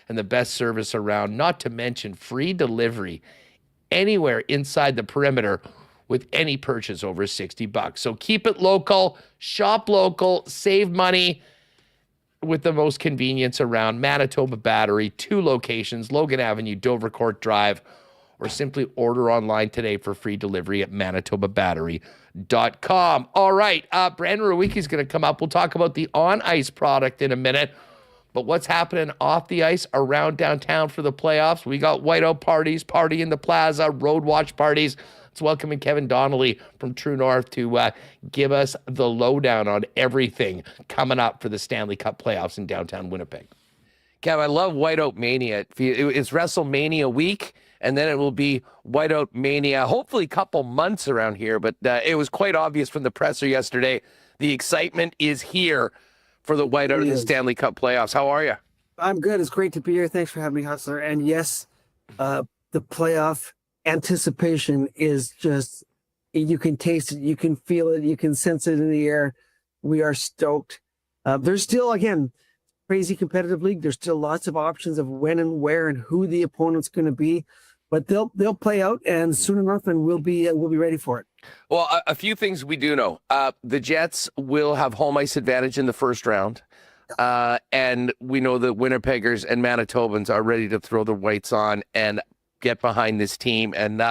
Speaker 2: and the best service around, not to mention free delivery anywhere inside the perimeter with any purchase over $60. So keep it local, shop local, save money with the most convenience around. Manitoba Battery, 2 locations, Logan Avenue, Dovercourt Drive, or simply order online today for free delivery at manitobabattery.com. All right, Brandon Rewucki is going to come up. We'll talk about the on-ice product in a minute, but what's happening off the ice around downtown for the playoffs? We got whiteout parties, party in the plaza, road watch parties. Let's welcome in Kevin Donnelly from True North to give us the lowdown on everything coming up for the Stanley Cup playoffs in downtown Winnipeg. Kev, I love Whiteout Mania. It's WrestleMania week. and then it will be Whiteout Mania, hopefully a couple months around here. But it was quite obvious from the presser yesterday. The excitement is here for the Whiteout in the Stanley Cup playoffs. How are you?
Speaker 7: I'm good. It's great to be here. Thanks for having me, Hustler. And yes, the playoff anticipation is just, you can taste it, you can feel it, you can sense it in the air. We are stoked. There's still, again, crazy competitive league. There's still lots of options of when and where and who the opponent's going to be, but they'll play out, and soon enough, and we'll be ready for it.
Speaker 2: Well, a few things we do know. The Jets will have home ice advantage in the first round, and we know the Winnipeggers and Manitobans are ready to throw their weights on and get behind this team and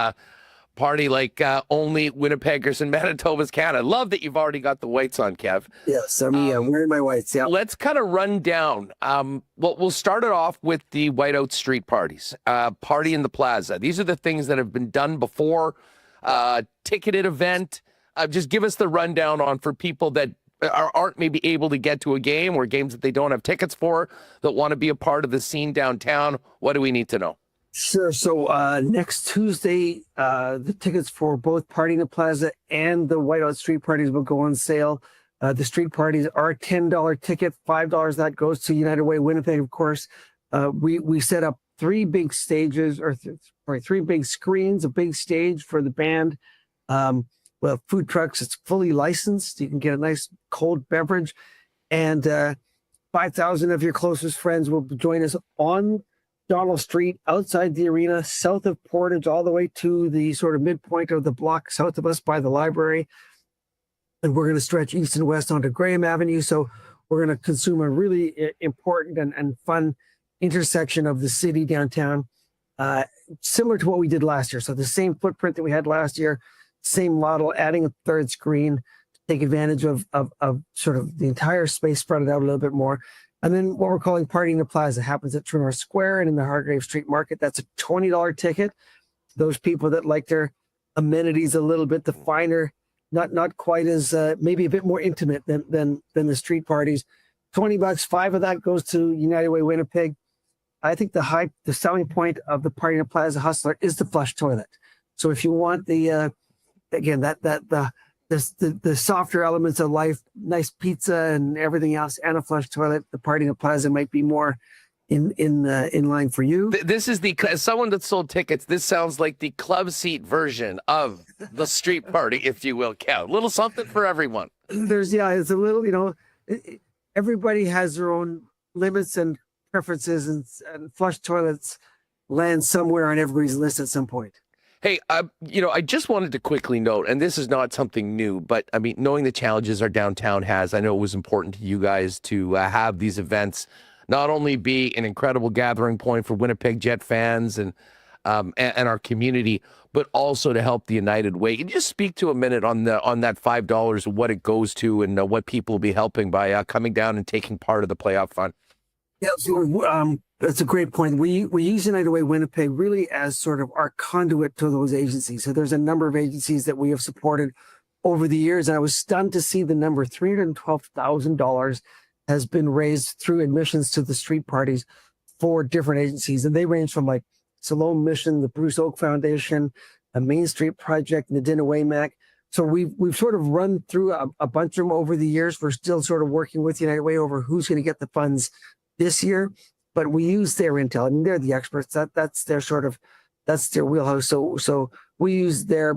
Speaker 2: party like only Winnipeggers and Manitobans can. I love that you've already got the weights on, Kev.
Speaker 7: Yes, I'm wearing my whites. Yeah.
Speaker 2: Let's kind of run down. We'll start it off with the Whiteout street parties. Party in the Plaza. These are the things that have been done before. Ticketed event. Just give us the rundown on for people that aren't maybe able to get to a game or games that they don't have tickets for that want to be a part of the scene downtown. What do we need to know?
Speaker 7: Sure. So next Tuesday, the tickets for both Party in the Plaza and the Whiteout street parties will go on sale. The street parties are $10 ticket, $5 that goes to United Way Winnipeg, of course. We set up three big stages, three big screens, a big stage for the band. Well, food trucks, it's fully licensed. You can get a nice cold beverage. And 5,000 of your closest friends will join us on Donald Street, outside the arena, south of Portage, all the way to the sort of midpoint of the block south of us by the library. And we're going to stretch east and west onto Graham Avenue. So we're going to consume a really important and fun intersection of the city downtown, similar to what we did last year. So the same footprint that we had last year, same model, adding a third screen to take advantage of sort of the entire space, spread it out a little bit more. And then what we're calling Party in the Plaza happens at Trimmer Square and in the Hargrave Street Market. That's a $20 ticket. Those people that like their amenities a little bit, the finer, not quite as maybe a bit more intimate than the street parties. $20, $5 of that goes to United Way Winnipeg. I think the selling point of the Party in the Plaza Hustler is the flush toilet. So if you want the again the softer elements of life, nice pizza and everything else, and a flush toilet, the Party in the Plaza might be more in line for you.
Speaker 2: This is as someone that sold tickets, this sounds like the club seat version of the street party, if you will, Kev. A little something for everyone.
Speaker 7: It's a little, everybody has their own limits and preferences, and flush toilets land somewhere on everybody's list at some point.
Speaker 2: Hey, I just wanted to quickly note, and this is not something new, but I mean, knowing the challenges our downtown has, I know it was important to you guys to have these events not only be an incredible gathering point for Winnipeg Jet fans and our community, but also to help the United Way. Can you just speak to a minute on that $5, what it goes to, and what people will be helping by coming down and taking part of the playoff fund?
Speaker 7: Yeah, so that's a great point. We use United Way Winnipeg really as sort of our conduit to those agencies. So there's a number of agencies that we have supported over the years, and I was stunned to see the number $312,000 has been raised through admissions to the street parties for different agencies, and they range from like Salome Mission, the Bruce Oak Foundation, a Main Street Project, and the Donnelly. So we've sort of run through a bunch of them over the years. We're still sort of working with United Way over who's going to get the funds this year, but we use their intel. I mean, they're the experts. That's their wheelhouse. So we use their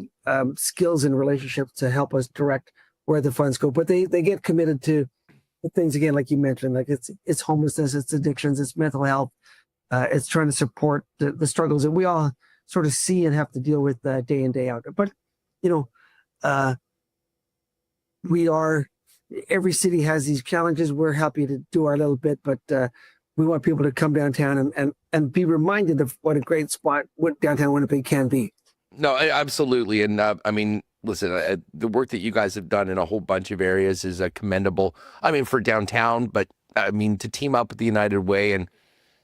Speaker 7: skills and relationships to help us direct where the funds go. But they get committed to things, again, like you mentioned, like it's homelessness, it's addictions, it's mental health, it's trying to support the struggles that we all sort of see and have to deal with day in, day out. But every city has these challenges. We're happy to do our little bit, but we want people to come downtown and be reminded of what a great spot what downtown Winnipeg can be.
Speaker 2: No, absolutely. And I mean, listen, the work that you guys have done in a whole bunch of areas is commendable. I mean, for downtown, but I mean, to team up with the United Way and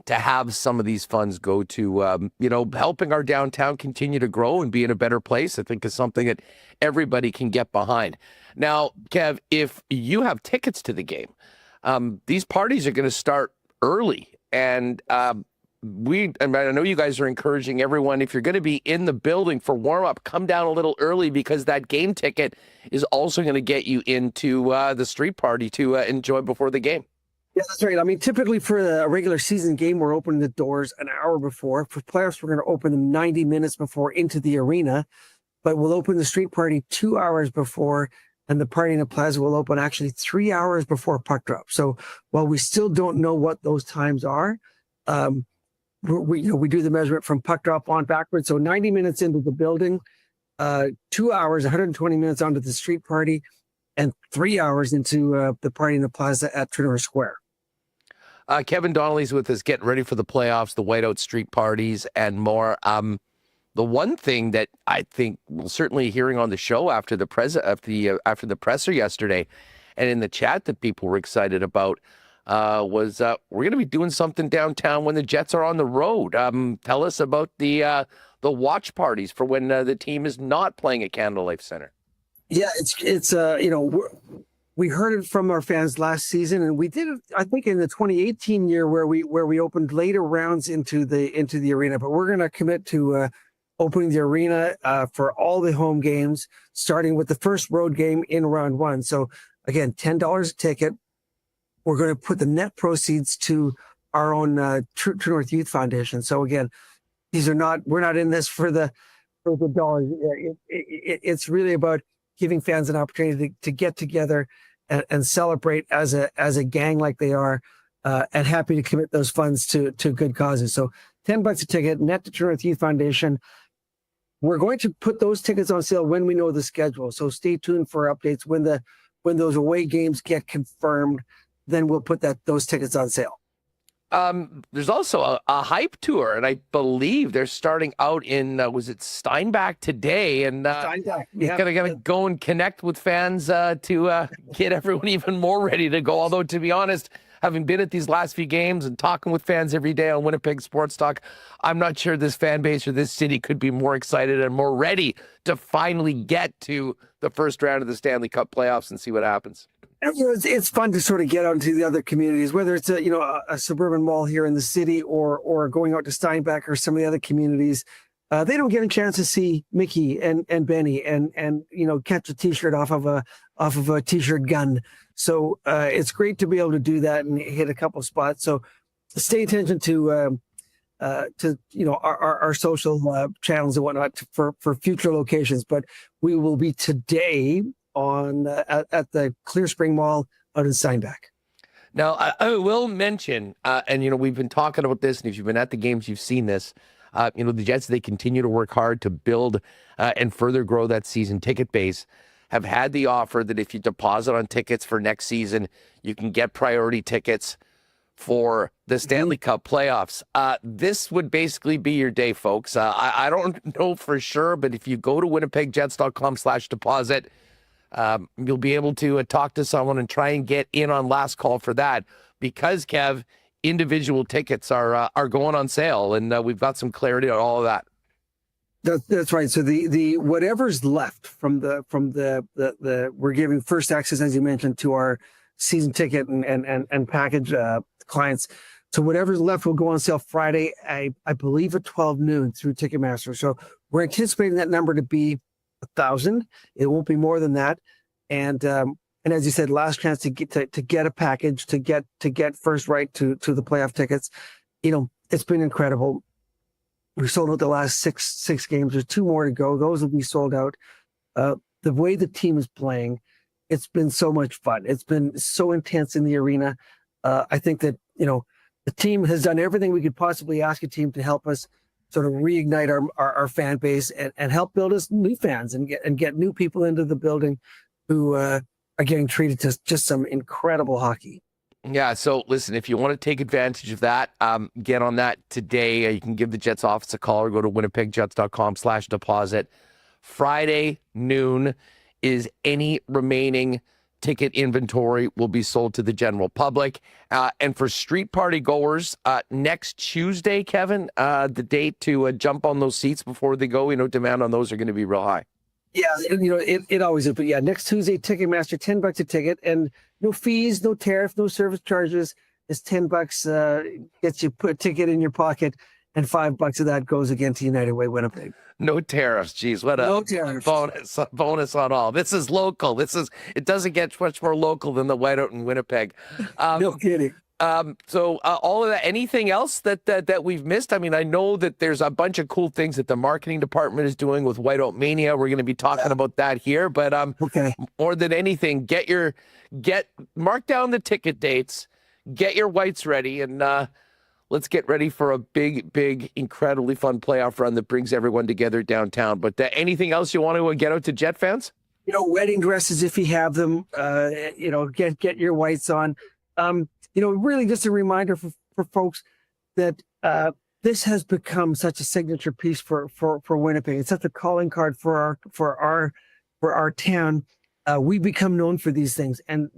Speaker 2: to have some of these funds go to, helping our downtown continue to grow and be in a better place, I think is something that everybody can get behind. Now, Kev, if you have tickets to the game, these parties are going to start early, and I know you guys are encouraging everyone, if you're going to be in the building for warm-up, come down a little early because that game ticket is also going to get you into the street party to enjoy before the game.
Speaker 7: Yeah, that's right. I mean, typically for a regular season game, we're opening the doors an hour before. For playoffs, we're going to open them 90 minutes before into the arena, but we'll open the street party 2 hours before, and the party in the plaza will open actually 3 hours before puck drop. So while we still don't know what those times are, we do the measurement from puck drop on backwards. So 90 minutes into the building, 2 hours, 120 minutes onto the street party, and 3 hours into the party in the plaza at Turner Square.
Speaker 2: Kevin Donnelly's with us, getting ready for the playoffs, the Whiteout street parties, and more. The one thing that I think we'll certainly hearing on the show after the presser yesterday, and in the chat that people were excited about, was we're going to be doing something downtown when the Jets are on the road. Tell us about the watch parties for when the team is not playing at Canada Life Center.
Speaker 7: Yeah, it's we heard it from our fans last season, and we did it, I think, in the 2018 year where we opened later rounds into the arena. But we're going to commit to opening the arena for all the home games, starting with the first road game in round one. So again, $10 a ticket. We're going to put the net proceeds to our own True North Youth Foundation. So again, we're not in this for the dollars. It's really about giving fans an opportunity to get together and celebrate as a gang like they are, and happy to commit those funds to good causes. So $10 a ticket, net to True North Youth Foundation. We're going to put those tickets on sale when we know the schedule. So stay tuned for updates when those away games get confirmed. Then we'll put those tickets on sale.
Speaker 2: There's also a hype tour, and I believe they're starting out in was it Steinbach today? And
Speaker 7: Steinbach, yeah.
Speaker 2: Gonna go and connect with fans to get everyone even more ready to go. Although, to be honest, having been at these last few games and talking with fans every day on Winnipeg Sports Talk, I'm not sure this fan base or this city could be more excited and more ready to finally get to the first round of the Stanley Cup playoffs and see what happens.
Speaker 7: And, it's fun to sort of get out into the other communities, whether it's a suburban mall here in the city or going out to Steinbach or some of the other communities. They don't get a chance to see Mickey and Benny and catch a T-shirt off of a T-shirt gun. So it's great to be able to do that and hit a couple of spots. So stay attention to our social channels and whatnot for future locations. But we will be today at the Clear Spring Mall out in Steinbach.
Speaker 2: Now, I will mention, and we've been talking about this, and if you've been at the games, you've seen this. The Jets, they continue to work hard to build and further grow that season ticket base. Have had the offer that if you deposit on tickets for next season, you can get priority tickets for the Stanley Cup playoffs. This would basically be your day, folks. I don't know for sure, but if you go to winnipegjets.com/deposit, you'll be able to talk to someone and try and get in on last call for that, because, Kev, individual tickets are going on sale, and we've got some clarity on all of that.
Speaker 7: That's right. So the whatever's left from the we're giving first access, as you mentioned, to our season ticket and package clients. So whatever's left will go on sale Friday, I believe at 12 noon through Ticketmaster. So we're anticipating that number to be 1,000. It won't be more than that. And as you said, last chance to get a package, to get first right to the playoff tickets. It's been incredible. We sold out the last six games. There's 2 more to go. Those will be sold out. The way the team is playing, it's been so much fun. It's been so intense in the arena. I think that, the team has done everything we could possibly ask a team to help us sort of reignite our fan base and help build us new fans and get new people into the building who are getting treated to just some incredible hockey.
Speaker 2: Yeah, so listen, if you want to take advantage of that, get on that today. You can give the Jets office a call or go to winnipegjets.com/deposit. Friday noon is any remaining ticket inventory will be sold to the general public. And for street party goers, next Tuesday, Kevin, the date to jump on those seats before they go, demand on those are going to be real high.
Speaker 7: Yeah, it always is. But yeah, next Tuesday, Ticketmaster, $10 a ticket, and no fees, no tariff, no service charges. is $10, gets you put a ticket in your pocket, and $5 of that goes again to United Way Winnipeg.
Speaker 2: No tariffs. Geez, what a
Speaker 7: No tariffs.
Speaker 2: bonus on all. This is local. It doesn't get much more local than the Whiteout in Winnipeg.
Speaker 7: No kidding.
Speaker 2: So all of that, anything else that we've missed? I mean, I know that there's a bunch of cool things that the marketing department is doing with Whiteout Mania. We're going to be talking about that here, but
Speaker 7: Okay.
Speaker 2: more than anything, mark down the ticket dates, get your whites ready, and let's get ready for a big, incredibly fun playoff run that brings everyone together downtown. But anything else you want to get out to Jet fans?
Speaker 7: Wedding dresses, if you have them, get your whites on. Really just a reminder for folks that this has become such a signature piece for Winnipeg. It's such a calling card for our town. We become known for these things, and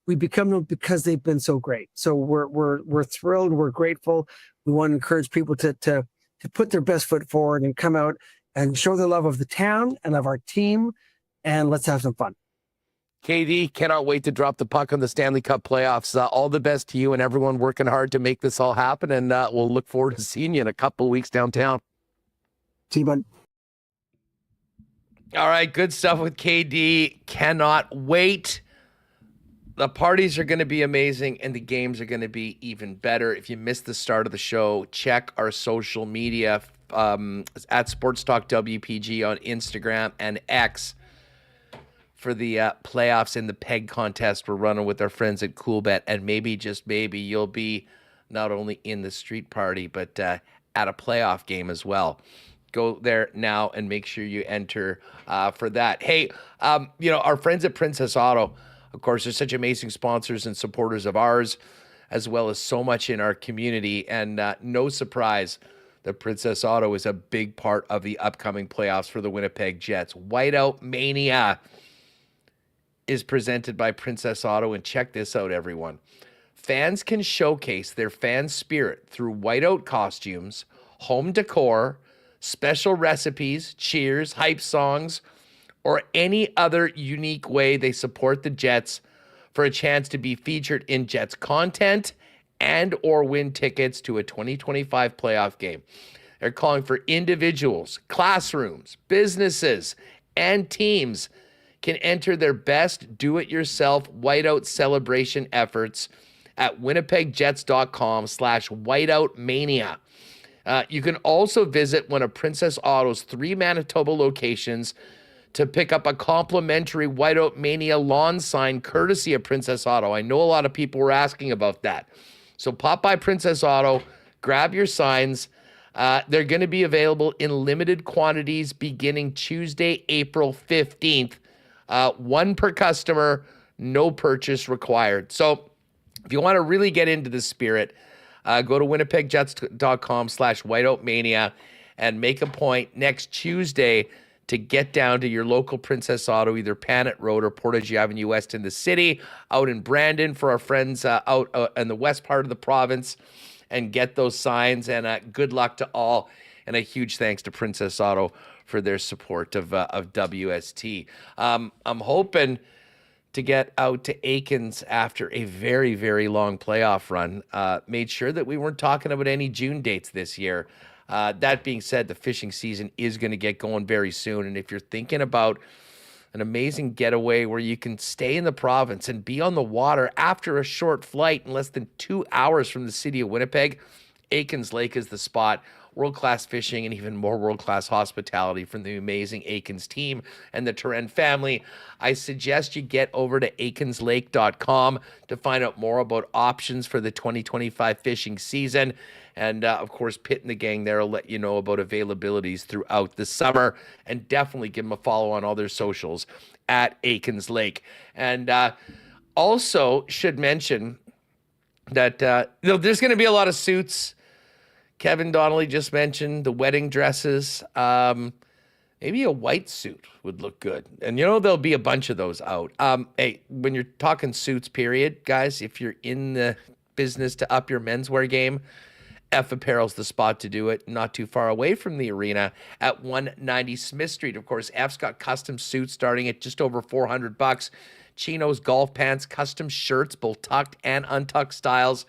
Speaker 7: we become known because they've been so great. So we're thrilled. We're grateful. We want to encourage people to put their best foot forward and come out and show the love of the town and of our team, and let's have some fun.
Speaker 2: KD, cannot wait to drop the puck on the Stanley Cup playoffs. All the best to you and everyone working hard to make this all happen, and we'll look forward to seeing you in a couple of weeks downtown.
Speaker 7: See you, bud.
Speaker 2: All right, good stuff with KD. Cannot wait. The parties are going to be amazing, and the games are going to be even better. If you missed the start of the show, check our social media at Sports Talk WPG on Instagram and X for the playoffs in the peg contest we're running with our friends at Coolbet. And maybe, just maybe, you'll be not only in the street party, but at a playoff game as well. Go there now and make sure you enter for that. Hey, our friends at Princess Auto, of course, are such amazing sponsors and supporters of ours, as well as so much in our community. And no surprise that Princess Auto is a big part of the upcoming playoffs for the Winnipeg Jets. Whiteout Mania is presented by Princess Auto, and check this out, everyone. Fans can showcase their fan spirit through whiteout costumes, home decor, special recipes, cheers, hype songs, or any other unique way they support the Jets for a chance to be featured in Jets content and or win tickets to a 2025 playoff game. They're calling for individuals, classrooms, businesses, and teams can enter their best do-it-yourself whiteout celebration efforts at winnipegjets.com/whiteoutmania. You can also visit one of Princess Auto's 3 Manitoba locations to pick up a complimentary Whiteout Mania lawn sign courtesy of Princess Auto. I know a lot of people were asking about that. So pop by Princess Auto, grab your signs. They're going to be available in limited quantities beginning Tuesday, April 15th. 1 per customer, no purchase required. So if you want to really get into the spirit, go to winnipegjets.com/whiteoutmania and make a point next Tuesday to get down to your local Princess Auto, either Panet Road or Portage Avenue West in the city, out in Brandon for our friends out in the west part of the province, and get those signs. And good luck to all, and a huge thanks to Princess Auto for their support of WST. I'm hoping to get out to Aikens after a very, very long playoff run. Made sure that we weren't talking about any June dates this year. That being said, the fishing season is going to get going very soon. And if you're thinking about an amazing getaway where you can stay in the province and be on the water after a short flight in less than 2 hours from the city of Winnipeg, Aikens Lake is the spot. World-class fishing and even more world-class hospitality from the amazing Aikens team and the Turenne family. I suggest you get over to aikenslake.com to find out more about options for the 2025 fishing season. And, of course, Pitt and the gang there will let you know about availabilities throughout the summer. And definitely give them a follow on all their socials at Aikens Lake. And also should mention that there's going to be a lot of suits. Kevin Donnelly just mentioned the wedding dresses. Maybe a white suit would look good. And, there'll be a bunch of those out. Hey, when you're talking suits, period, guys, if you're in the business to up your menswear game, F Apparel's the spot to do it. Not too far away from the arena at 190 Smith Street. Of course, F's got custom suits starting at just over $400. chinos, golf pants, custom shirts, both tucked and untucked styles,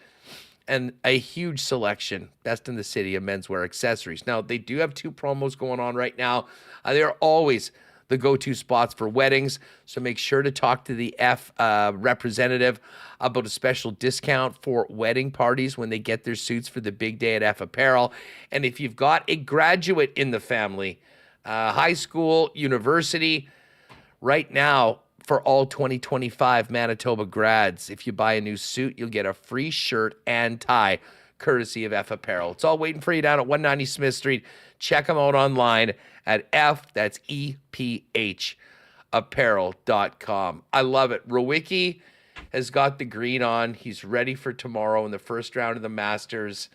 Speaker 2: and a huge selection, best in the city, of menswear accessories. Now, they do have 2 promos going on right now. They're always the go-to spots for weddings, so make sure to talk to the F representative about a special discount for wedding parties when they get their suits for the big day at F Apparel. And if you've got a graduate in the family, high school, university, right now, for all 2025 Manitoba grads, if you buy a new suit, you'll get a free shirt and tie, courtesy of F Apparel. It's all waiting for you down at 190 Smith Street. Check them out online at that's EPH apparel.com. I love it. Rewucki has got the green on. He's ready for tomorrow in the first round of the Masters.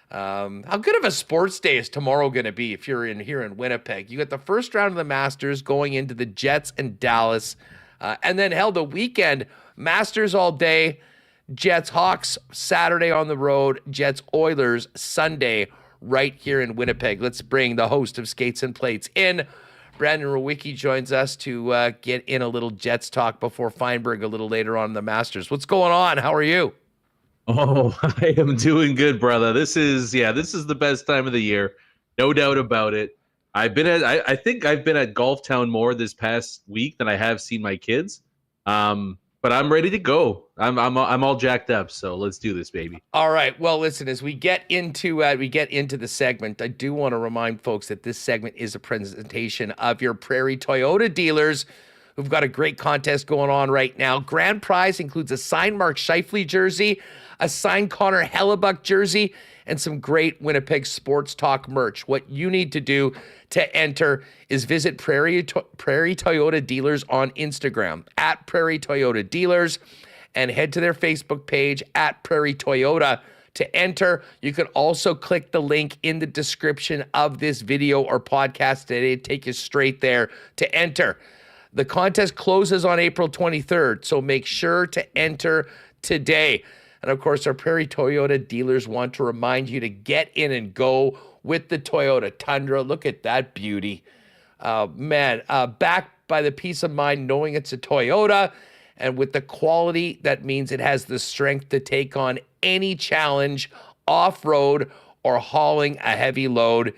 Speaker 2: How good of a sports day is tomorrow going to be if you're here in Winnipeg? You got the first round of the Masters going into the Jets and Dallas. And then, the weekend, Masters all day, Jets Hawks Saturday on the road, Jets Oilers Sunday right here in Winnipeg. Let's bring the host of Skates and Plates in. Brandon Rewucki joins us to get in a little Jets talk before Fienberg a little later on in the Masters. What's going on? How are you?
Speaker 8: Oh, I am doing good, brother. This is the best time of the year. No doubt about it. I think I've been at Golf Town more this past week than I have seen my kids. But I'm ready to go. I'm all jacked up. So let's do this, baby.
Speaker 2: All right. Well, listen, as we get into the segment, I do want to remind folks that this segment is a presentation of your Prairie Toyota dealers, who've got a great contest going on right now. Grand prize includes a signed Mark Scheifele jersey, a signed Connor Hellebuck jersey, and some great Winnipeg Sports Talk merch. What you need to do to enter is visit Prairie Toyota Dealers on Instagram, at Prairie Toyota Dealers, and head to their Facebook page, at Prairie Toyota, to enter. You can also click the link in the description of this video or podcast today to take you straight there to enter. The contest closes on April 23rd, so make sure to enter today. And of course, our Prairie Toyota dealers want to remind you to get in and go with the Toyota Tundra. Look at that beauty. Backed by the peace of mind knowing it's a Toyota, and with the quality, that means it has the strength to take on any challenge, off-road or hauling a heavy load.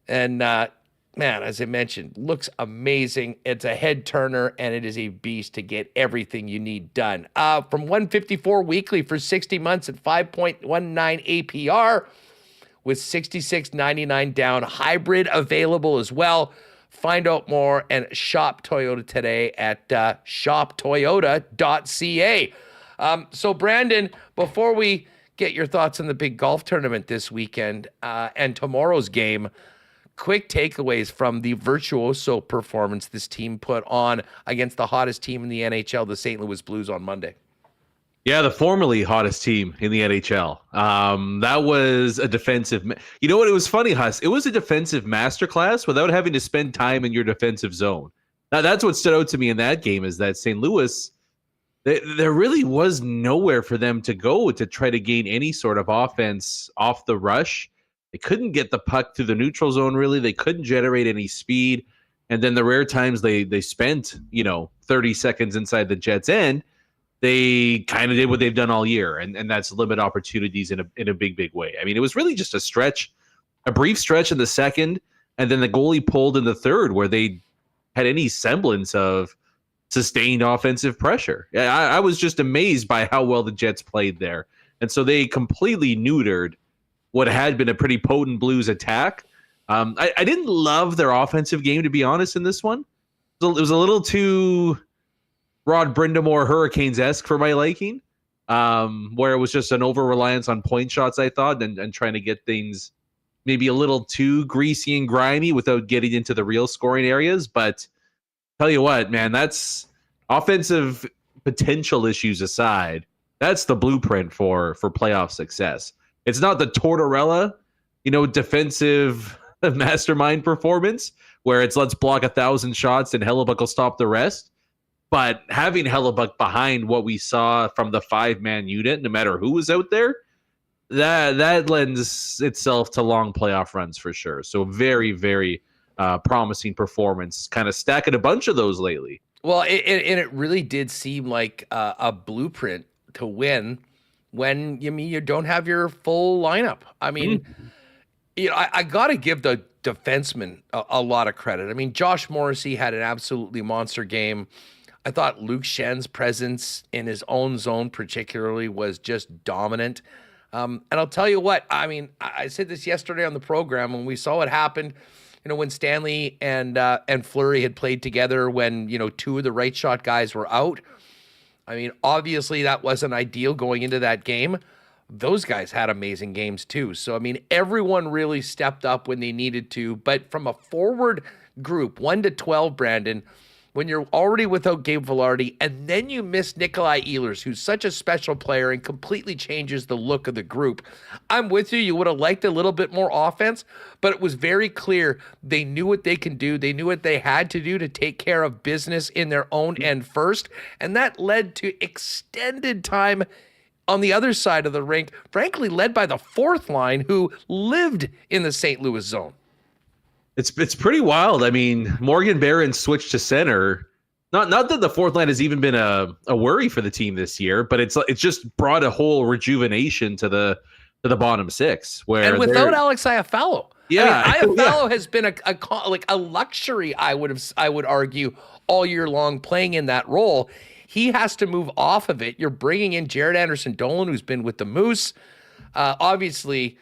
Speaker 2: And as I mentioned, looks amazing. It's a head turner, and it is a beast to get everything you need done. From $154 weekly for 60 months at 5.19 APR with $66.99 down. Hybrid available as well. Find out more and shop Toyota today at shoptoyota.ca. So, Brandon, before we get your thoughts on the big golf tournament this weekend and tomorrow's game, quick takeaways from the virtuoso performance this team put on against the hottest team in the NHL, the St. Louis Blues, on Monday.
Speaker 8: Yeah, the formerly hottest team in the NHL. That was a defensive. You know what? It was funny, Huss. It was a defensive masterclass without having to spend time in your defensive zone. Now, that's what stood out to me in that game, is that St. Louis, there really was nowhere for them to go to try to gain any sort of offense off the rush. They couldn't get the puck to the neutral zone, really. They couldn't generate any speed. And then the rare times they spent, 30 seconds inside the Jets' end, they kind of did what they've done all year, and that's limit opportunities in a big, big way. I mean, it was really just a brief stretch in the second, and then the goalie pulled in the third where they had any semblance of sustained offensive pressure. I was just amazed by how well the Jets played there. And so they completely neutered what had been a pretty potent Blues attack. I didn't love their offensive game, to be honest, in this one. It was a little too Rod Brindamore Hurricanes-esque for my liking, where it was just an over-reliance on point shots, I thought, and trying to get things maybe a little too greasy and grimy without getting into the real scoring areas. But tell you what, man, that's offensive potential issues aside, that's the blueprint for playoff success. It's not the Tortorella, defensive mastermind performance where it's let's block 1,000 shots and Hellebuck will stop the rest. But having Hellebuck behind what we saw from the 5-man unit, no matter who was out there, that lends itself to long playoff runs for sure. So very, very promising performance. Kind of stacking a bunch of those lately.
Speaker 2: Well, it really did seem like a blueprint to win when you don't have your full lineup. I mean, I got to give the defenseman a lot of credit. I mean, Josh Morrissey had an absolutely monster game. I thought Luke Schen's presence in his own zone particularly was just dominant. And I'll tell you what, I mean, I said this yesterday on the program when we saw what happened, when Stanley and Fleury had played together when, two of the right shot guys were out. I mean, obviously that wasn't ideal going into that game. Those guys had amazing games too. So, I mean, everyone really stepped up when they needed to. But from a forward group, 1 to 12, Brandon, when you're already without Gabe Vilardi, and then you miss Nikolai Ehlers, who's such a special player and completely changes the look of the group. I'm with you. You would have liked a little bit more offense, but it was very clear they knew what they can do. They knew what they had to do to take care of business in their own end first, and that led to extended time on the other side of the rink, frankly led by the fourth line, who lived in the St. Louis zone.
Speaker 8: It's pretty wild. I mean, Morgan Barron switched to center. Not that the fourth line has even been a worry for the team this year, but it's just brought a whole rejuvenation to the bottom six.
Speaker 2: And without Alex Iafallo,
Speaker 8: yeah,
Speaker 2: I mean, Iafallo has been a luxury. I would argue all year long playing in that role. He has to move off of it. You're bringing in Jared Anderson-Dolan, who's been with the Moose, obviously.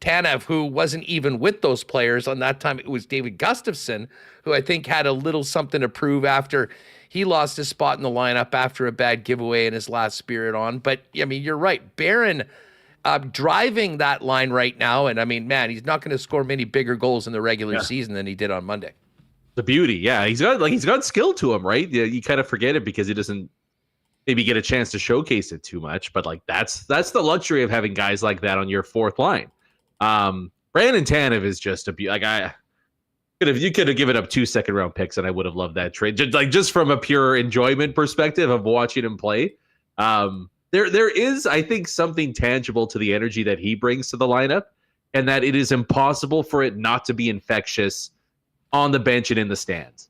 Speaker 2: Tanev, who wasn't even with those players on that time. It was David Gustafsson, who I think had a little something to prove after he lost his spot in the lineup after a bad giveaway in his last Spirit on. But, I mean, you're right. Barron driving that line right now. And, I mean, man, he's not going to score many bigger goals in the regular season than he did on Monday.
Speaker 8: The beauty. Yeah, he's got skill to him, right? Yeah, you kind of forget it because he doesn't maybe get a chance to showcase it too much. But, that's the luxury of having guys like that on your fourth line. Brandon Tanev is just you could have given up 2 second-round picks and I would have loved that trade. Just from a pure enjoyment perspective of watching him play. There is, I think, something tangible to the energy that he brings to the lineup, and that it is impossible for it not to be infectious on the bench and in the stands.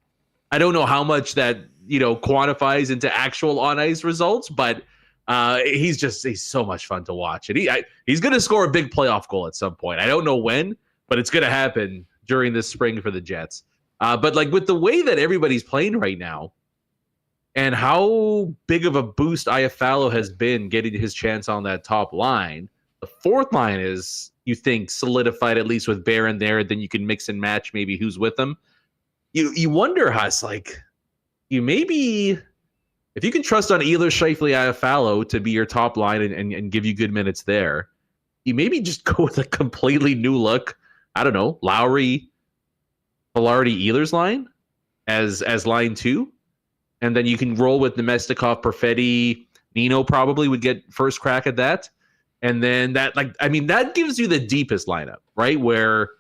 Speaker 8: I don't know how much that, quantifies into actual on-ice results, but he's so much fun to watch. And he's going to score a big playoff goal at some point. I don't know when, but it's going to happen during this spring for the Jets. But with the way that everybody's playing right now and how big of a boost Iafallo has been getting his chance on that top line, the fourth line is, you think, solidified at least with Barron there. Then you can mix and match maybe who's with them. You wonder, Huss, you maybe... If you can trust on Ehlers, Scheifele, Iafallo to be your top line and give you good minutes there, you maybe just go with a completely new look. I don't know, Lowry, Vilardi, Ehlers line as line 2. And then you can roll with Nemestikov, Perfetti, Nino probably would get first crack at that. And then that gives you the deepest lineup, right? Where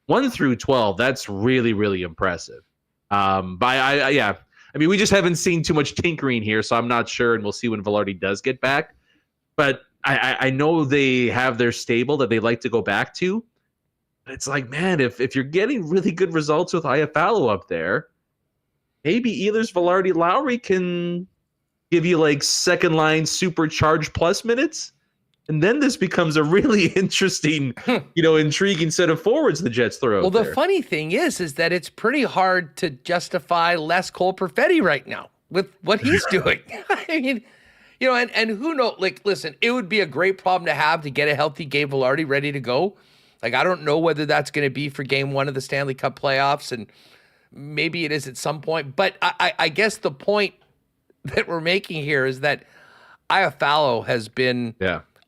Speaker 8: 1 through 12, that's really, really impressive. I mean, we just haven't seen too much tinkering here, so I'm not sure, and we'll see when Vilardi does get back. But I know they have their stable that they like to go back to. It's man, if you're getting really good results with Iafallo up there, maybe Ehlers, Vilardi, Lowry can give you second line supercharged plus minutes. And then this becomes a really interesting, intriguing set of forwards the Jets throw.
Speaker 2: Well, the funny thing is that it's pretty hard to justify less Cole Perfetti right now with what he's doing. I mean, and who knows? Listen, it would be a great problem to have to get a healthy Gabe Vilardi ready to go. I don't know whether that's going to be for Game 1 of the Stanley Cup playoffs, and maybe it is at some point. But I guess the point that we're making here is that Iafallo has been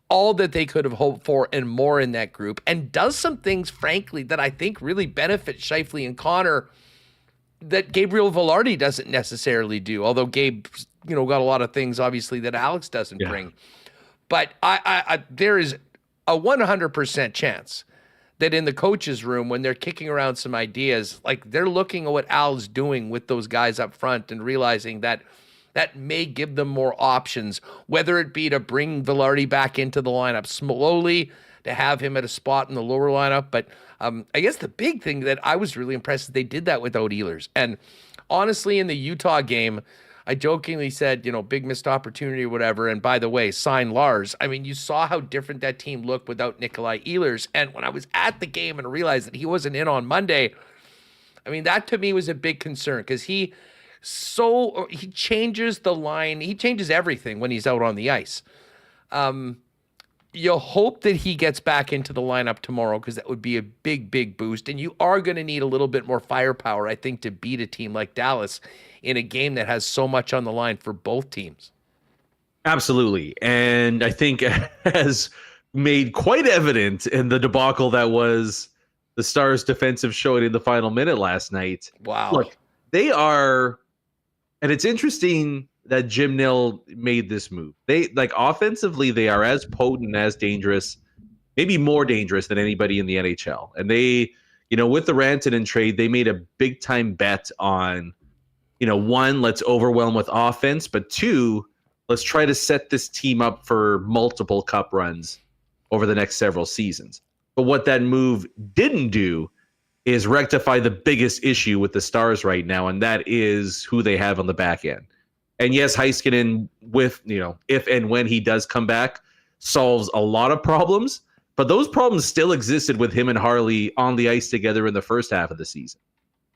Speaker 2: all that they could have hoped for and more in that group, and does some things, frankly, that I think really benefit Scheifele and Connor that Gabriel Vilardi doesn't necessarily do, although Gabe's, got a lot of things, obviously, that Alex doesn't bring. But I there is a 100% chance that in the coach's room, when they're kicking around some ideas, they're looking at what Al's doing with those guys up front and realizing that may give them more options, whether it be to bring Vilardi back into the lineup slowly, to have him at a spot in the lower lineup. But I guess the big thing that I was really impressed is they did that without Ehlers. And honestly, in the Utah game, I jokingly said, big missed opportunity or whatever. And by the way, sign Lars. I mean, you saw how different that team looked without Nikolai Ehlers. And when I was at the game and realized that he wasn't in on Monday, I mean, that to me was a big concern because he changes the line. He changes everything when he's out on the ice. You hope that he gets back into the lineup tomorrow because that would be a big, big boost. And you are going to need a little bit more firepower, I think, to beat a team like Dallas in a game that has so much on the line for both teams.
Speaker 8: Absolutely. And I think has made quite evident in the debacle that was the Stars' defensive showing in the final minute last night.
Speaker 2: Wow.
Speaker 8: Look, they are, and it's interesting that Jim Nill made this move. They offensively, they are as potent, as dangerous, maybe more dangerous than anybody in the NHL. And they, with the Rantanen trade, they made a big time bet on, one, let's overwhelm with offense, but two, let's try to set this team up for multiple cup runs over the next several seasons. But what that move didn't do is rectify the biggest issue with the Stars right now, and that is who they have on the back end. And yes, Heiskanen, with, if and when he does come back, solves a lot of problems, but those problems still existed with him and Harley on the ice together in the first half of the season,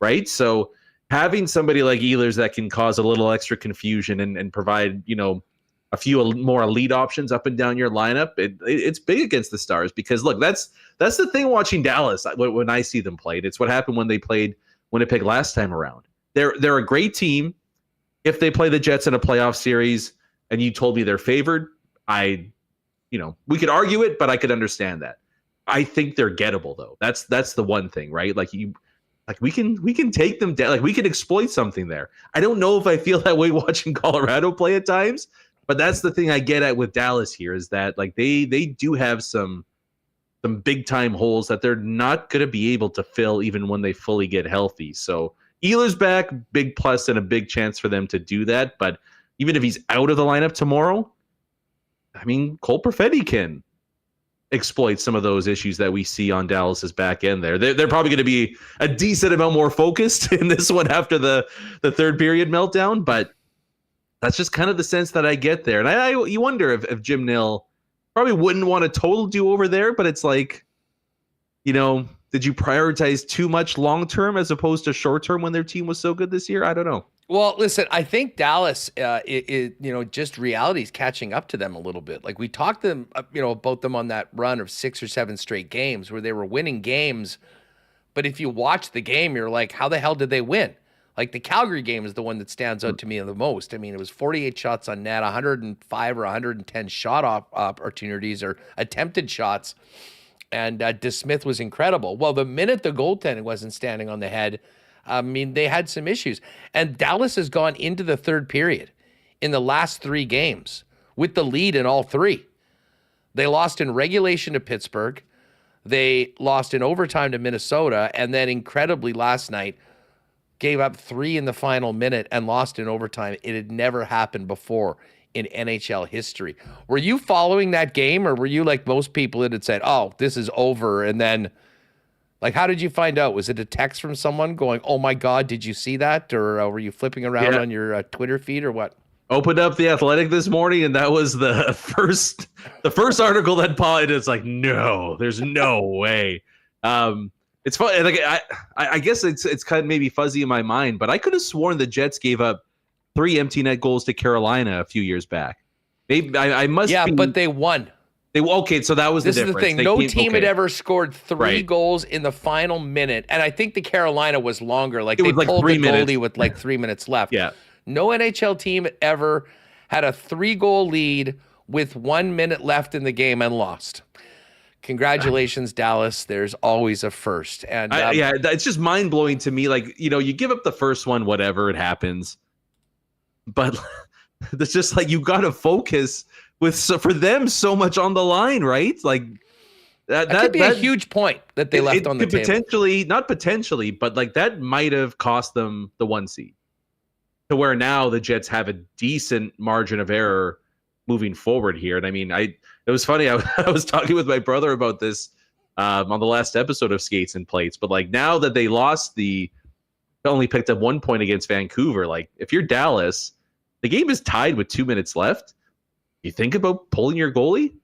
Speaker 8: right? So having somebody like Ehlers that can cause a little extra confusion and provide, a few more elite options up and down your lineup, it's big against the Stars because, look, that's the thing watching Dallas when I see them played. It's what happened when they played Winnipeg last time around. They're a great team. If they play the Jets in a playoff series and you told me they're favored, we could argue it, but I could understand that. I think they're gettable though. That's the one thing, right? We can take them down. We can exploit something there. I don't know if I feel that way watching Colorado play at times, but that's the thing I get at with Dallas here is that they do have some big time holes that they're not going to be able to fill even when they fully get healthy. So Ehlers back, big plus and a big chance for them to do that. But even if he's out of the lineup tomorrow, I mean, Cole Perfetti can exploit some of those issues that we see on Dallas's back end there. They're probably going to be a decent amount more focused in this one after the third period meltdown, but that's just kind of the sense that I get there. And you wonder if Jim Nill probably wouldn't want a total do-over there, but it's like, did you prioritize too much long-term as opposed to short-term when their team was so good this year? I don't know.
Speaker 2: Well, listen, I think Dallas, just reality's catching up to them a little bit. We talked to them, about them on that run of 6 or 7 straight games where they were winning games. But if you watch the game, you're like, how the hell did they win? The Calgary game is the one that stands out to me the most. I mean, it was 48 shots on net, 105 or 110 shot opportunities or attempted shots. And DeSmith was incredible. Well, the minute the goaltending wasn't standing on the head, I mean, they had some issues. And Dallas has gone into the third period in the last 3 games with the lead in all 3. They lost in regulation to Pittsburgh. They lost in overtime to Minnesota. And then incredibly last night, gave up 3 in the final minute and lost in overtime. It had never happened before in NHL history. Were you following that game, or were you like most people that had said, oh, this is over? And then, how did you find out? Was it a text from someone going, oh my God, did you see that? Or were you flipping around on your Twitter feed or what?
Speaker 8: Opened up The Athletic this morning, and that was the first article that popped. It's like, no, there's no way. It's funny. I guess it's kind of maybe fuzzy in my mind, but I could have sworn the Jets gave up 3 empty net goals to Carolina a few years back. Maybe I must. Yeah,
Speaker 2: but they won.
Speaker 8: Okay, so that was the difference.
Speaker 2: This is the thing. No team had ever scored 3 goals in the final minute, and I think the Carolina was longer. They pulled the goalie with 3 minutes left.
Speaker 8: Yeah.
Speaker 2: No NHL team ever had a 3-goal lead with 1 minute left in the game and lost. Congratulations, Dallas. There's always a first. And
Speaker 8: it's just mind-blowing to me. You give up the first one, whatever, it happens. But it's just you got to focus for them so much on the line, right?
Speaker 2: That could be a huge point that they left on the table.
Speaker 8: Potentially, not potentially, but that might have cost them the 1 seed. To where now the Jets have a decent margin of error moving forward here. And I mean, it was funny. I was talking with my brother about this on the last episode of Skates and Plates. But now that they lost the only picked up 1 point against Vancouver. Like, if you're Dallas, the game is tied with 2 minutes left. You think about pulling your goalie,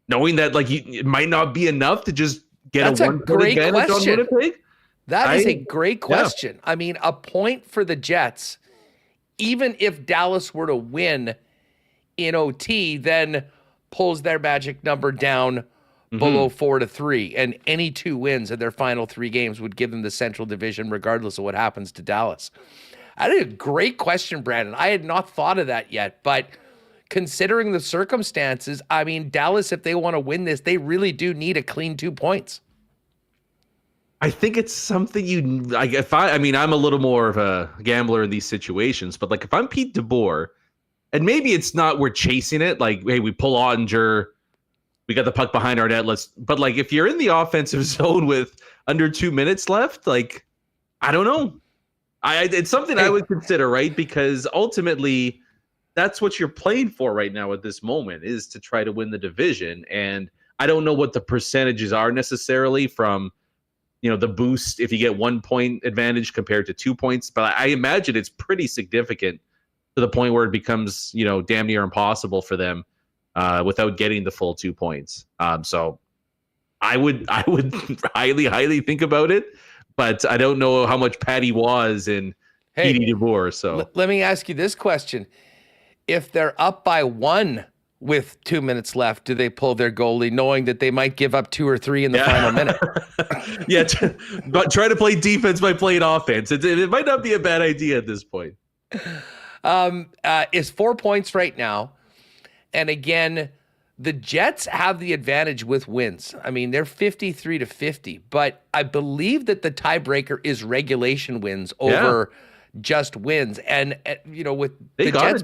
Speaker 8: knowing that it might not be enough to just get
Speaker 2: That's
Speaker 8: a 1 point advantage on Winnipeg.
Speaker 2: That is a great question. Yeah. I mean, a point for the Jets, even if Dallas were to win in OT, then pulls their magic number down below 4-3. And any 2 wins in their final 3 games would give them the Central Division, regardless of what happens to Dallas. That is a great question, Brandon. I had not thought of that yet, but considering the circumstances, I mean, Dallas, if they want to win this, they really do need a clean 2 points.
Speaker 8: I think it's something I'm a little more of a gambler in these situations, but if I'm Pete DeBoer, and maybe it's not we're chasing it, hey, we pull Ottinger, we got the puck behind our net, but if you're in the offensive zone with under 2 minutes left, I don't know. It's something I would consider, right? Because ultimately, that's what you're playing for right now at this moment, is to try to win the division. And I don't know what the percentages are necessarily from the boost if you get 1 point advantage compared to 2 points, but I imagine it's pretty significant to the point where it becomes, damn near impossible for them without getting the full 2 points. So I would highly think about it, but I don't know how much Patty was in Petey DeBoer. So
Speaker 2: let me ask you this question. If they're up by 1 with 2 minutes left, do they pull their goalie knowing that they might give up 2 or 3 in the final minute?
Speaker 8: Yeah, but try to play defense by playing offense. It might not be a bad idea at this point.
Speaker 2: It's 4 points right now. And again, the Jets have the advantage with wins. I mean, they're 53-50, but I believe that the tiebreaker is regulation wins over just wins. And, with the Jets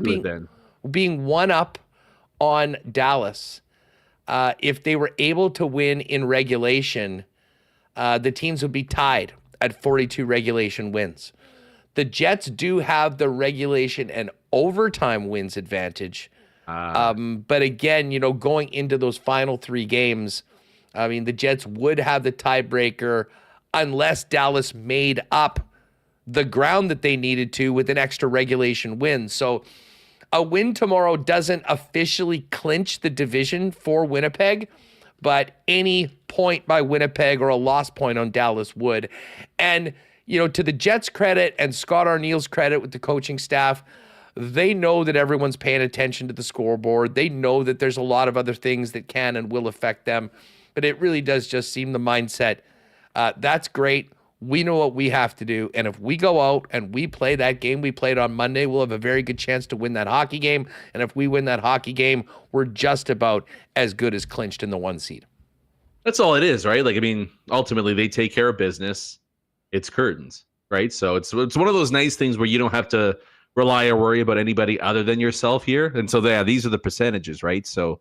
Speaker 2: being 1 up on Dallas, if they were able to win in regulation, the teams would be tied at 42 regulation wins. The Jets do have the regulation and overtime wins advantage. But again, going into those final 3 games, I mean, the Jets would have the tiebreaker unless Dallas made up the ground that they needed to with an extra regulation win. So a win tomorrow doesn't officially clinch the division for Winnipeg, but any point by Winnipeg or a lost point on Dallas would. And, to the Jets' credit and Scott Arniel's credit with the coaching staff, they know that everyone's paying attention to the scoreboard. They know that there's a lot of other things that can and will affect them, but it really does just seem the mindset. That's great. We know what we have to do, and if we go out and we play that game we played on Monday, we'll have a very good chance to win that hockey game, and if we win that hockey game, we're just about as good as clinched in the 1 seed.
Speaker 8: That's all it is, right? Ultimately, they take care of business. It's curtains, right? So it's one of those nice things where you don't have to rely or worry about anybody other than yourself here. And so, these are the percentages, right? So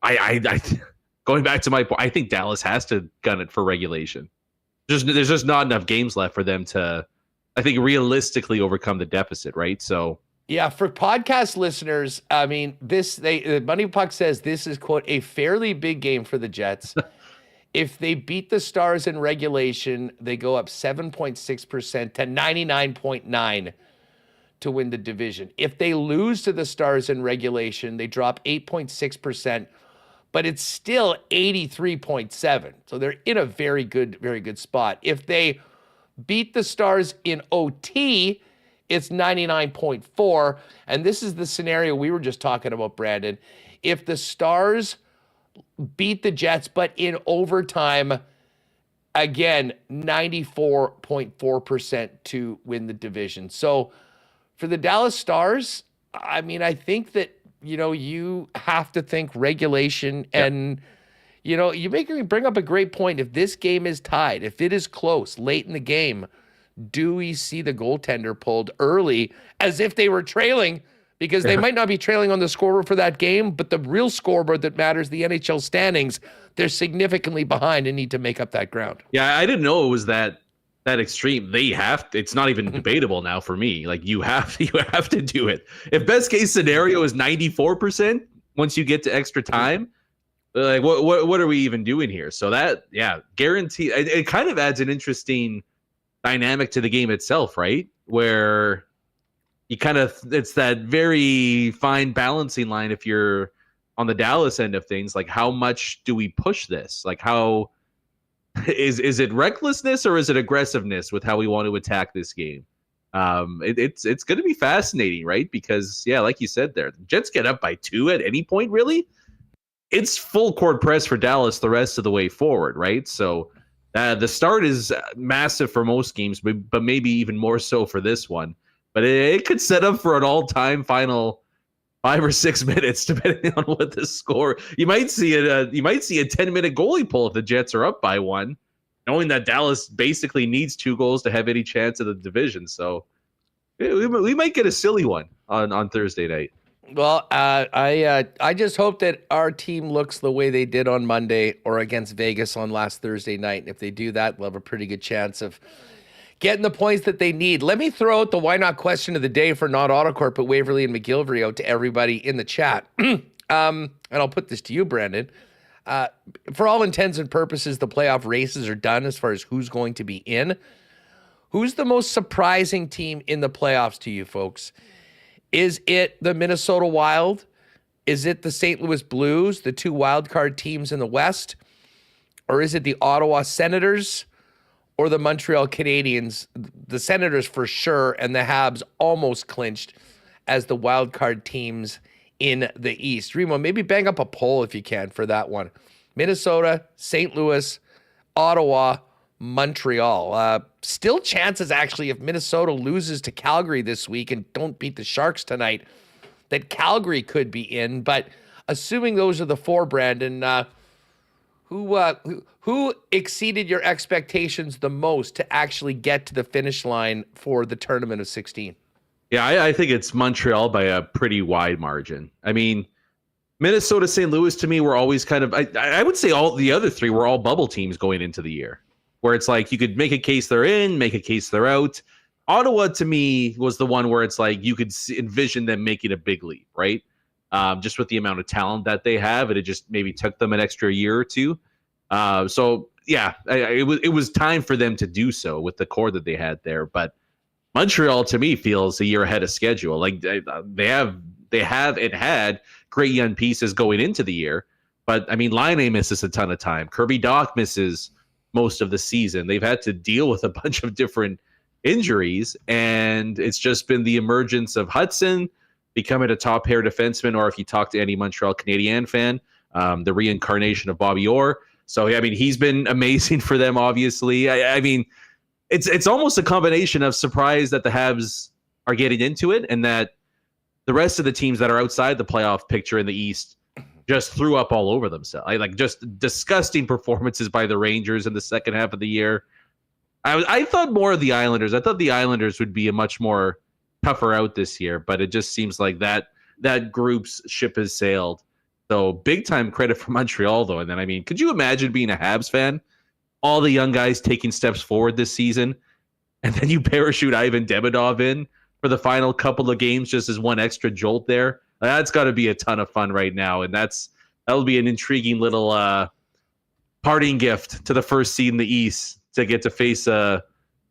Speaker 8: I going back to my point, I think Dallas has to gun it for regulation. There's just not enough games left for them to, I think, realistically overcome the deficit, right? So
Speaker 2: yeah, for podcast listeners, I mean, Money Puck says this is, quote, a fairly big game for the Jets. If they beat the Stars in regulation, they go up 7.6% to 99.9 to win the division. If they lose to the Stars in regulation, they drop 8.6%. But it's still 83.7. So they're in a very good spot. If they beat the Stars in OT, it's 99.4. And this is the scenario we were just talking about, Brandon. If the Stars beat the Jets, but in overtime, again, 94.4% to win the division. So for the Dallas Stars, I mean, I think that, you have to think regulation and, you bring up a great point. If this game is tied, if it is close late in the game, do we see the goaltender pulled early as if they were trailing? Because they might not be trailing on the scoreboard for that game, but the real scoreboard that matters, the NHL standings, they're significantly behind and need to make up that ground.
Speaker 8: Yeah, I didn't know it was that extreme. It's not even debatable now for me. You have to do it. If best case scenario is 94% once you get to extra time, what are we even doing here? So that, guarantee. It kind of adds an interesting dynamic to the game itself, right? Where you it's that very fine balancing line if you're on the Dallas end of things, like how much do we push this? Like how is it recklessness or is it aggressiveness with how we want to attack this game? It's going to be fascinating, right? Because like you said there, the Jets get up by 2 at any point, really. It's full court press for Dallas the rest of the way forward, right? So the start is massive for most games, but maybe even more so for this one. But it could set up for an all-time final 5 or 6 minutes, depending on what the score. You might see a 10-minute goalie pull if the Jets are up by 1, knowing that Dallas basically needs 2 goals to have any chance of the division. So we might get a silly one on Thursday night.
Speaker 2: Well, I just hope that our team looks the way they did on Monday or against Vegas on last Thursday night. And if they do that, we'll have a pretty good chance of getting the points that they need. Let me throw out the why not question of the day for not Autocorp, but Waverly and McGillivray out to everybody in the chat. And I'll put this to you, Brandon. For all intents and purposes, the playoff races are done as far as who's going to be in. Who's the most surprising team in the playoffs to you, folks? Is it the Minnesota Wild? Is it the St. Louis Blues, the 2 wildcard teams in the West? Or is it the Ottawa Senators or the Montreal Canadiens? The Senators for sure, and the Habs almost clinched as the wildcard teams in the East. Remo, maybe bang up a poll if you can for that one. Minnesota, St. Louis, Ottawa, Montreal. Still chances, actually, if Minnesota loses to Calgary this week and don't beat the Sharks tonight, that Calgary could be in. But assuming those are the 4, Brandon, who exceeded your expectations the most to actually get to the finish line for the tournament of 16?
Speaker 8: Yeah, I think it's Montreal by a pretty wide margin. I mean, Minnesota, St. Louis, to me, were always kind of, I would say all the other 3 were all bubble teams going into the year, where it's like you could make a case they're in, make a case they're out. Ottawa, to me, was the one where it's like you could envision them making a big leap, right? Just with the amount of talent that they have, and it just maybe took them an extra year or 2. So, yeah, it was time for them to do so with the core that they had there. But Montreal, to me, feels a year ahead of schedule. Like they had great young pieces going into the year, but I mean, Laine misses a ton of time. Kirby Dach misses most of the season. They've had to deal with a bunch of different injuries, and it's just been the emergence of Hudson becoming a top pair defenseman, or if you talk to any Montreal Canadien fan, the reincarnation of Bobby Orr. So, I mean, he's been amazing for them, obviously. I mean, it's almost a combination of surprise that the Habs are getting into it and that the rest of the teams that are outside the playoff picture in the East just threw up all over themselves. Like just disgusting performances by the Rangers in the second half of the year. I thought more of the Islanders. I thought the Islanders would be a much more tougher out this year, but it just seems like that group's ship has sailed. So big time credit for Montreal, though. And then, I mean, could you imagine being a Habs fan? All the young guys taking steps forward this season, and then you parachute Ivan Demidov in for the final couple of games just as one extra jolt there. That's got to be a ton of fun right now, and that'll be an intriguing little parting gift to the first seed in the East to get to face a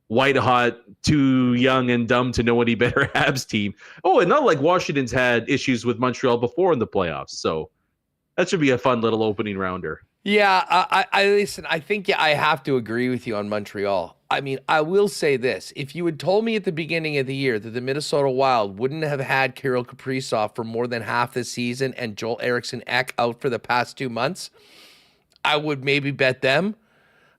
Speaker 8: white-hot, too young and dumb to know any better Habs team. Oh, and not like Washington's had issues with Montreal before in the playoffs, so that should be a fun little opening rounder.
Speaker 2: Yeah, I listen, I think I have to agree with you on Montreal. I mean, I will say this. If you had told me at the beginning of the year that the Minnesota Wild wouldn't have had Kirill Kaprizov for more than half the season and Joel Eriksson Ek out for the past 2 months, I would maybe bet them.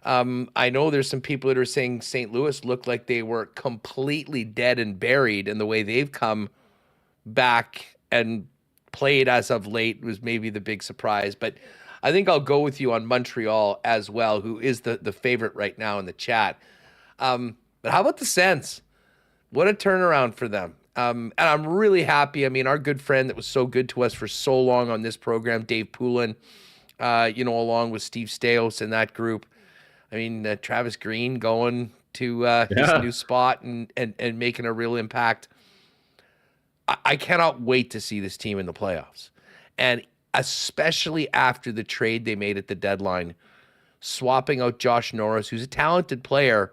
Speaker 2: I know there's some people that are saying St. Louis looked like they were completely dead and buried, and the way they've come back and played as of late was maybe the big surprise. But I think I'll go with you on Montreal as well, who is the favorite right now in the chat. But how about the Sens? What a turnaround for them. And I'm really happy. I mean, our good friend that was so good to us for so long on this program, Dave Poulin, along with Steve Staios and that group. I mean, Travis Green going to his new spot and making a real impact. I cannot wait to see this team in the playoffs. And especially after the trade they made at the deadline, swapping out Josh Norris, who's a talented player,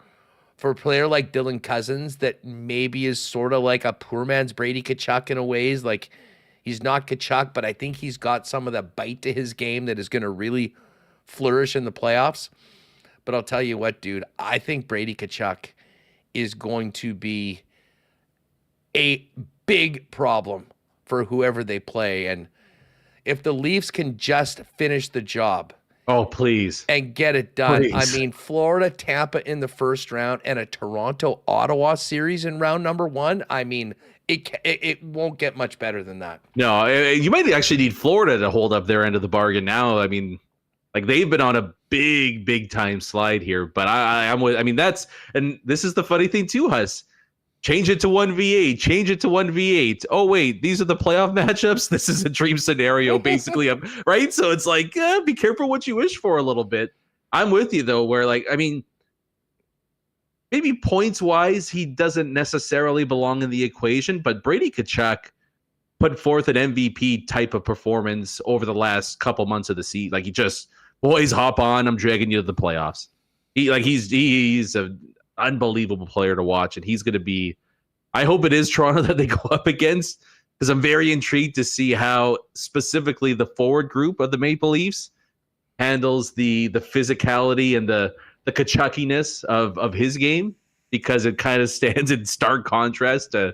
Speaker 2: for a player like Dylan Cousins that maybe is sort of like a poor man's Brady Tkachuk in a ways. Like, he's not Tkachuk, but I think he's got some of the bite to his game that is going to really flourish in the playoffs. But I'll tell you what, dude, I think Brady Tkachuk is going to be a big problem for whoever they play. And if the Leafs can just finish the job,
Speaker 8: oh, please,
Speaker 2: and get it done.
Speaker 8: Please.
Speaker 2: I mean, Florida, Tampa in the first round and a Toronto, Ottawa series in round number 1. I mean, it won't get much better than that.
Speaker 8: No, you might actually need Florida to hold up their end of the bargain now. I mean, like, they've been on a big time slide here, but I'm with, I mean, and this is the funny thing too, Huss. Change it to 1v8. Change it to 1v8. Oh, wait, these are the playoff matchups? This is a dream scenario, basically, right? So it's like, be careful what you wish for a little bit. I'm with you, though, where, like, I mean, maybe points-wise, he doesn't necessarily belong in the equation, but Brady Tkachuk put forth an MVP type of performance over the last couple months of the season. Like, he just, boys, hop on, I'm dragging you to the playoffs. He's an unbelievable player to watch, and he's going to be, I hope it is Toronto that they go up against, because I'm very intrigued to see how specifically the forward group of the Maple Leafs handles the physicality and the Tkachukiness of his game, because it kind of stands in stark contrast to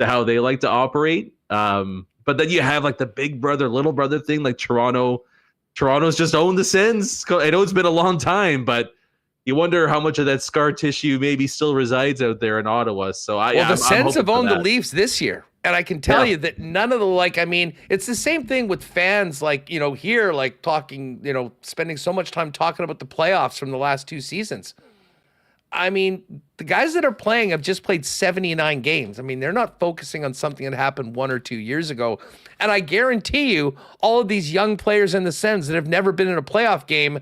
Speaker 8: how they like to operate. But then you have like the big brother, little brother thing, like Toronto's just owned the Sens. I know it's been a long time, but you wonder how much of that scar tissue maybe still resides out there in Ottawa. So
Speaker 2: the Sens have owned the Leafs this year. And I can tell you that none of the, I mean, it's the same thing with fans, here, talking, spending so much time talking about the playoffs from the last 2 seasons. I mean, the guys that are playing have just played 79 games. I mean, they're not focusing on something that happened 1 or 2 years ago. And I guarantee you, all of these young players in the Sens that have never been in a playoff game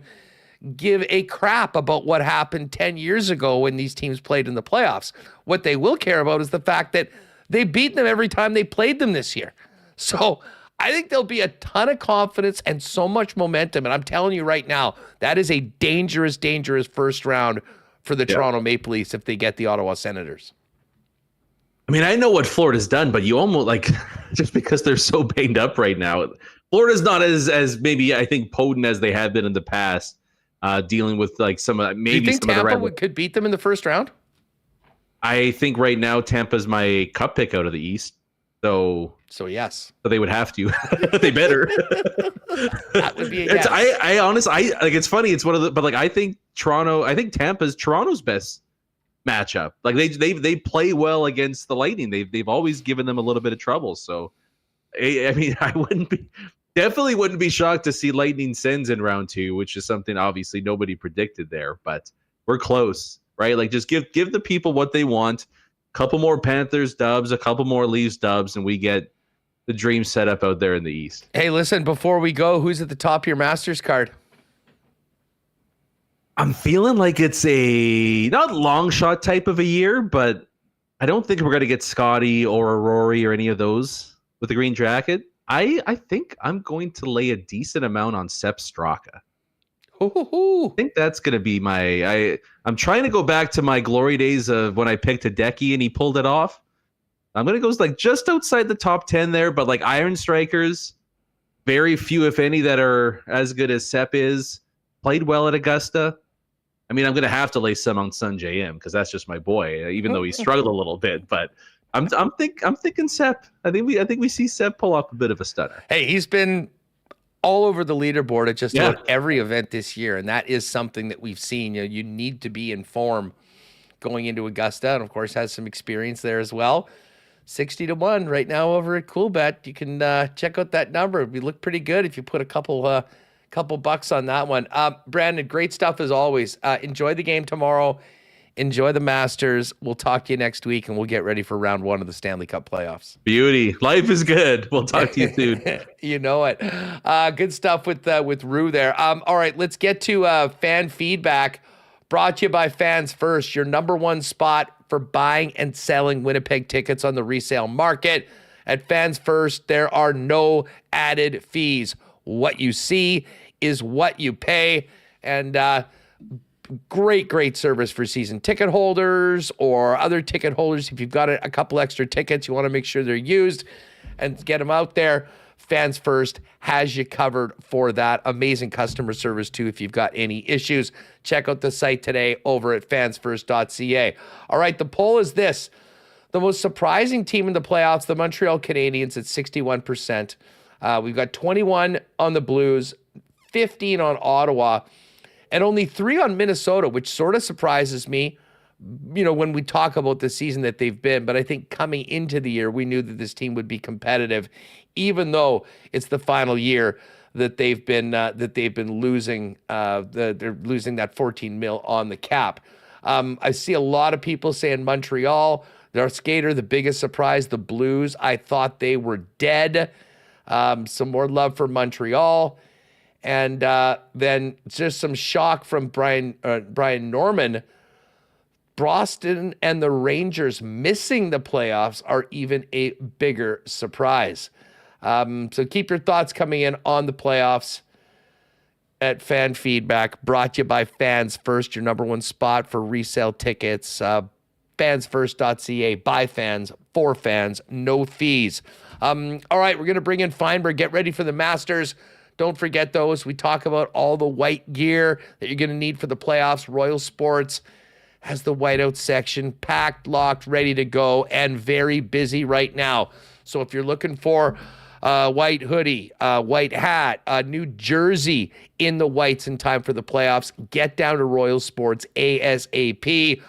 Speaker 2: give a crap about what happened 10 years ago when these teams played in the playoffs. What they will care about is the fact that they beat them every time they played them this year. So I think there'll be a ton of confidence and so much momentum. And I'm telling you right now, that is a dangerous first round for the Toronto Maple Leafs if they get the Ottawa Senators.
Speaker 8: I mean, I know what Florida's done, but you almost just because they're so banged up right now, Florida's not as maybe I think potent as they have been in the past. Dealing with some of maybe.
Speaker 2: Do you think
Speaker 8: some
Speaker 2: Tampa
Speaker 8: of the
Speaker 2: could beat them in the first round?
Speaker 8: I think right now Tampa's my cup pick out of the East. So
Speaker 2: yes.
Speaker 8: So they would have to. They better.
Speaker 2: That would be a yes.
Speaker 8: I honestly it's funny. It's one of the but I think Tampa's Toronto's best matchup. Like they play well against the Lightning. They've always given them a little bit of trouble. So I mean I definitely wouldn't be shocked to see Lightning Sens in round 2, which is something obviously nobody predicted there, but we're close, right? Just give the people what they want. A couple more Panthers dubs, a couple more Leafs dubs, and we get the dream set up out there in the East.
Speaker 2: Hey, listen, before we go, who's at the top of your Masters card?
Speaker 8: I'm feeling like it's a not long shot type of a year, but I don't think we're going to get Scotty or a Rory or any of those with the green jacket. I think I'm going to lay a decent amount on Sepp Straka. I think that's going to be I'm trying to go back to my glory days of when I picked Hideki and he pulled it off. I'm going to go just outside the top 10 there, but Iron Strikers, very few, if any, that are as good as Sepp is. Played well at Augusta. I mean, I'm going to have to lay some on Sun JM because that's just my boy, even though he struggled a little bit, but I'm thinking Sepp. I think we see Sepp pull off a bit of a stunner.
Speaker 2: Hey, he's been all over the leaderboard at just about every event this year, and that is something that we've seen. You need to be in form going into Augusta, and of course has some experience there as well. 60-1 right now over at Coolbet. You can check out that number. We look pretty good if you put a couple bucks on that one. Brandon, great stuff as always. Enjoy the game tomorrow. Enjoy the Masters. We'll talk to you next week, and we'll get ready for round 1 of the Stanley Cup playoffs.
Speaker 8: Beauty. Life is good. We'll talk to you soon.
Speaker 2: You know it. Good stuff with Rue there. All right, let's get to fan feedback. Brought to you by Fans First, your number 1 spot for buying and selling Winnipeg tickets on the resale market. At Fans First, there are no added fees. What you see is what you pay. And Great service for season ticket holders or other ticket holders. If you've got a couple extra tickets, you want to make sure they're used and get them out there. Fans First has you covered for that. Amazing customer service, too, if you've got any issues. Check out the site today over at fansfirst.ca. All right, the poll is this. The most surprising team in the playoffs, the Montreal Canadiens at 61%. We've got 21 on the Blues, 15 on Ottawa, and only 3 on Minnesota, which sort of surprises me, when we talk about the season that they've been. But I think coming into the year, we knew that this team would be competitive, even though it's the final year that they've been losing. They're losing that $14 million on the cap. I see a lot of people saying Montreal, their skater, the biggest surprise. The Blues, I thought they were dead. Some more love for Montreal. And then just some shock from Brian Norman. Boston and the Rangers missing the playoffs are even a bigger surprise. So keep your thoughts coming in on the playoffs at Fan Feedback, brought to you by Fans First, your number one spot for resale tickets. Fansfirst.ca, by fans, for fans, no fees. All right, we're going to bring in Fienberg. Get ready for the Masters. Don't forget those. We talk about all the white gear that you're going to need for the playoffs. Royal Sports has the whiteout section packed, locked, ready to go, and very busy right now. So if you're looking for a white hoodie, a white hat, a new jersey in the whites in time for the playoffs, get down to Royal Sports ASAP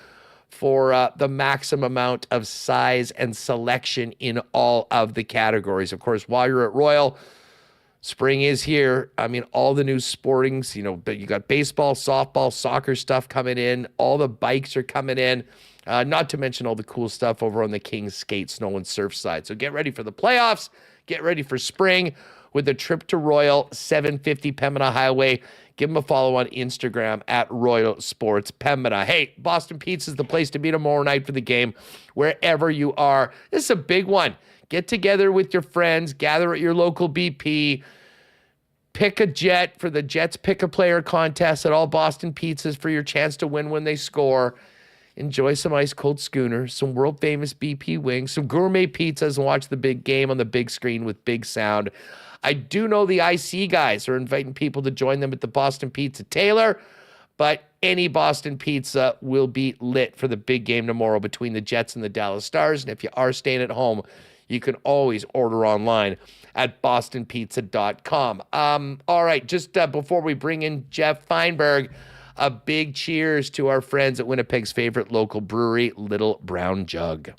Speaker 2: for the maximum amount of size and selection in all of the categories. Of course, while you're at Royal, spring is here. I mean, all the new sportings, but you got baseball, softball, soccer stuff coming in. All the bikes are coming in, not to mention all the cool stuff over on the King's Skate, Snow, and Surf side. So get ready for the playoffs. Get ready for spring with a trip to Royal, 750 Pembina Highway. Give them a follow on Instagram at Royal Sports Pembina. Hey, Boston Pizza is the place to be tomorrow night for the game, wherever you are. This is a big one. Get together with your friends, gather at your local BP, pick a Jet for the Jets Pick a Player contest at all Boston Pizzas for your chance to win when they score. Enjoy some ice cold schooners, some world famous BP wings, some gourmet pizzas, and watch the big game on the big screen with big sound. I do know the IC guys are inviting people to join them at the Boston Pizza Taylor, but any Boston Pizza will be lit for the big game tomorrow between the Jets and the Dallas Stars. And if you are staying at home, you can always order online at bostonpizza.com. All right, just before we bring in Geoff Fienberg, a big cheers to our friends at Winnipeg's favorite local brewery, Little Brown Jug.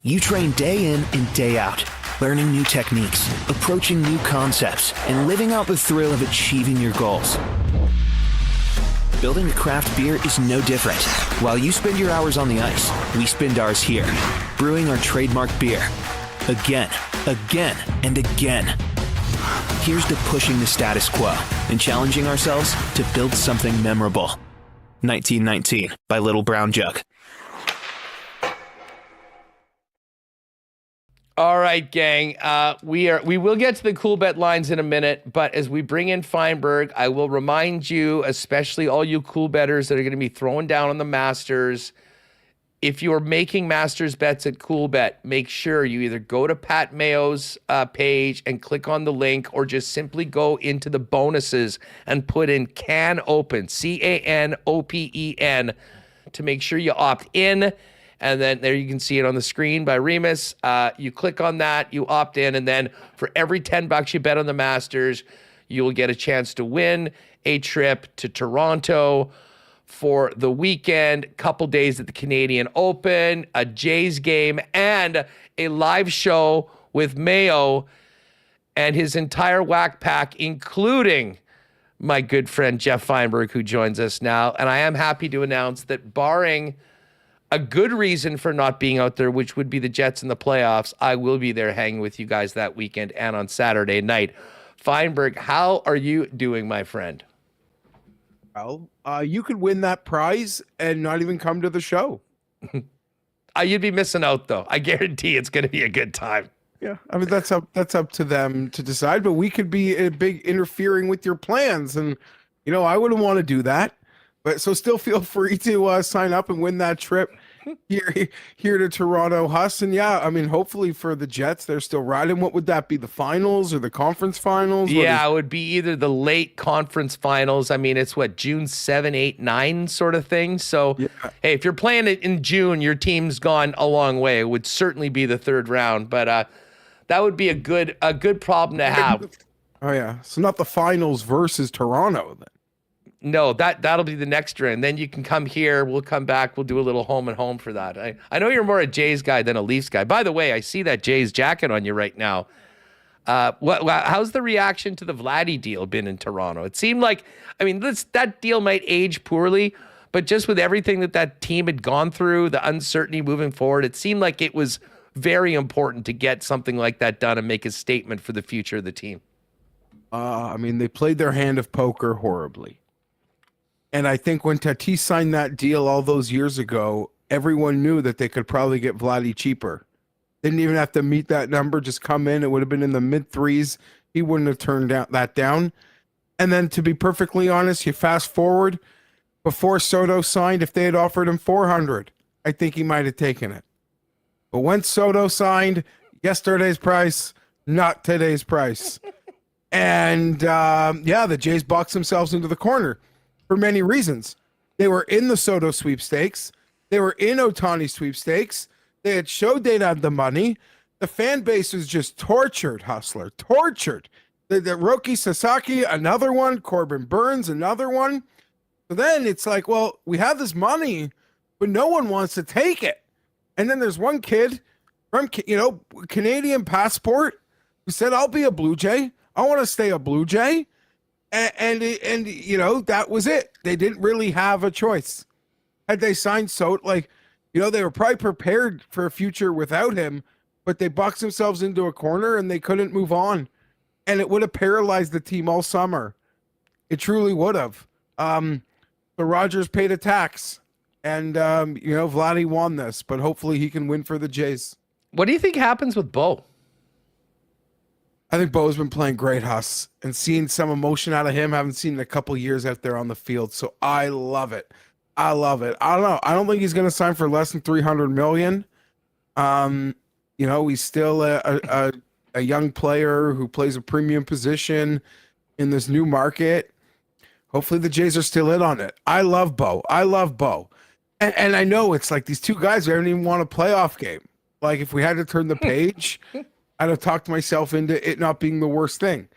Speaker 9: You train day in and day out, learning new techniques, approaching new concepts, and living out the thrill of achieving your goals. Building a craft beer is no different. While you spend your hours on the ice, we spend ours here, brewing our trademark beer. Again, and again. Here's to pushing the status quo and challenging ourselves to build something memorable. 1919 by Little Brown Jug.
Speaker 2: All right, gang. We will get to the Coolbet lines in a minute, but as we bring in Fienberg, I will remind you, especially all you Coolbetters that are going to be throwing down on the Masters, if you are making Masters bets at Coolbet, make sure you either go to Pat Mayo's page and click on the link, or just simply go into the bonuses and put in CAN Open, CANOPEN, to make sure you opt in. And then there you can see it on the screen by Remis. You click on that, you opt in, and then for every $10 you bet on the Masters, you will get a chance to win a trip to Toronto for the weekend, couple days at the Canadian Open, a Jays game, and a live show with Mayo and his entire whack pack, including my good friend Geoff Fienberg, who joins us now. And I am happy to announce that barring a good reason for not being out there, which would be the Jets in the playoffs, I will be there hanging with you guys that weekend and on Saturday night. Fienberg, how are you doing, my friend?
Speaker 10: Well, you could win that prize and not even come to the show.
Speaker 2: You'd be missing out, though. I guarantee it's going to be a good time.
Speaker 10: Yeah, I mean that's up to them to decide, but we could be a big interfering with your plans, and I wouldn't want to do that. But so still feel free to sign up and win that trip here to Toronto, Huss. And yeah, I mean, hopefully for the Jets, they're still riding. What would that be? The finals or the conference finals?
Speaker 2: Yeah, it would be either the late conference finals. I mean, it's what, June 7, 8, 9 sort of thing. So, hey, if you're playing it in June, your team's gone a long way. It would certainly be the third round, but that would be a good problem to have.
Speaker 10: Oh yeah, so not the finals versus Toronto then.
Speaker 2: No, that'll be the next round. Then you can come here. We'll come back. We'll do a little home and home for that. I know you're more a Jays guy than a Leafs guy. By the way, I see that Jays jacket on you right now. How's the reaction to the Vladdy deal been in Toronto? It seemed like, I mean, that deal might age poorly, but just with everything that team had gone through, the uncertainty moving forward, it seemed like it was very important to get something like that done and make a statement for the future of the team.
Speaker 10: I mean, they played their hand of poker horribly. And I think when Tatis signed that deal all those years ago, everyone knew that they could probably get Vladdy cheaper. Didn't even have to meet that number, just come in. It would have been in the mid threes. He wouldn't have turned that down. And then to be perfectly honest, you fast forward, before Soto signed, if they had offered him $400, I think he might have taken it. But when Soto signed, yesterday's price, not today's price. And the Jays boxed themselves into the corner. For many reasons. They were in the Soto sweepstakes. They were in Ohtani sweepstakes. They had showed they'd had the money. The fan base was just tortured, Hustler. Tortured. The Roki Sasaki, another one. Corbin Burns, another one. So then it's like, well, we have this money, but no one wants to take it. And then there's one kid from, Canadian passport who said, I'll be a Blue Jay. I want to stay a Blue Jay. And that was it. They didn't really have a choice. Had they signed Soto, they were probably prepared for a future without him, but they boxed themselves into a corner and they couldn't move on. And it would have paralyzed the team all summer. It truly would have. The Rogers paid a tax, and Vladdy won this, but hopefully he can win for the Jays.
Speaker 2: What do you think happens with Bo?
Speaker 10: I think Bo's been playing great, Huss, and seeing some emotion out of him. Haven't seen in a couple years out there on the field, so I love it. I love it. I don't know. I don't think he's going to sign for less than $300 million. He's still a young player who plays a premium position in this new market. Hopefully the Jays are still in on it. I love Bo. And I know it's like these two guys who haven't even won a playoff game. Like if we had to turn the page, I'd have talked myself into it not being the worst thing.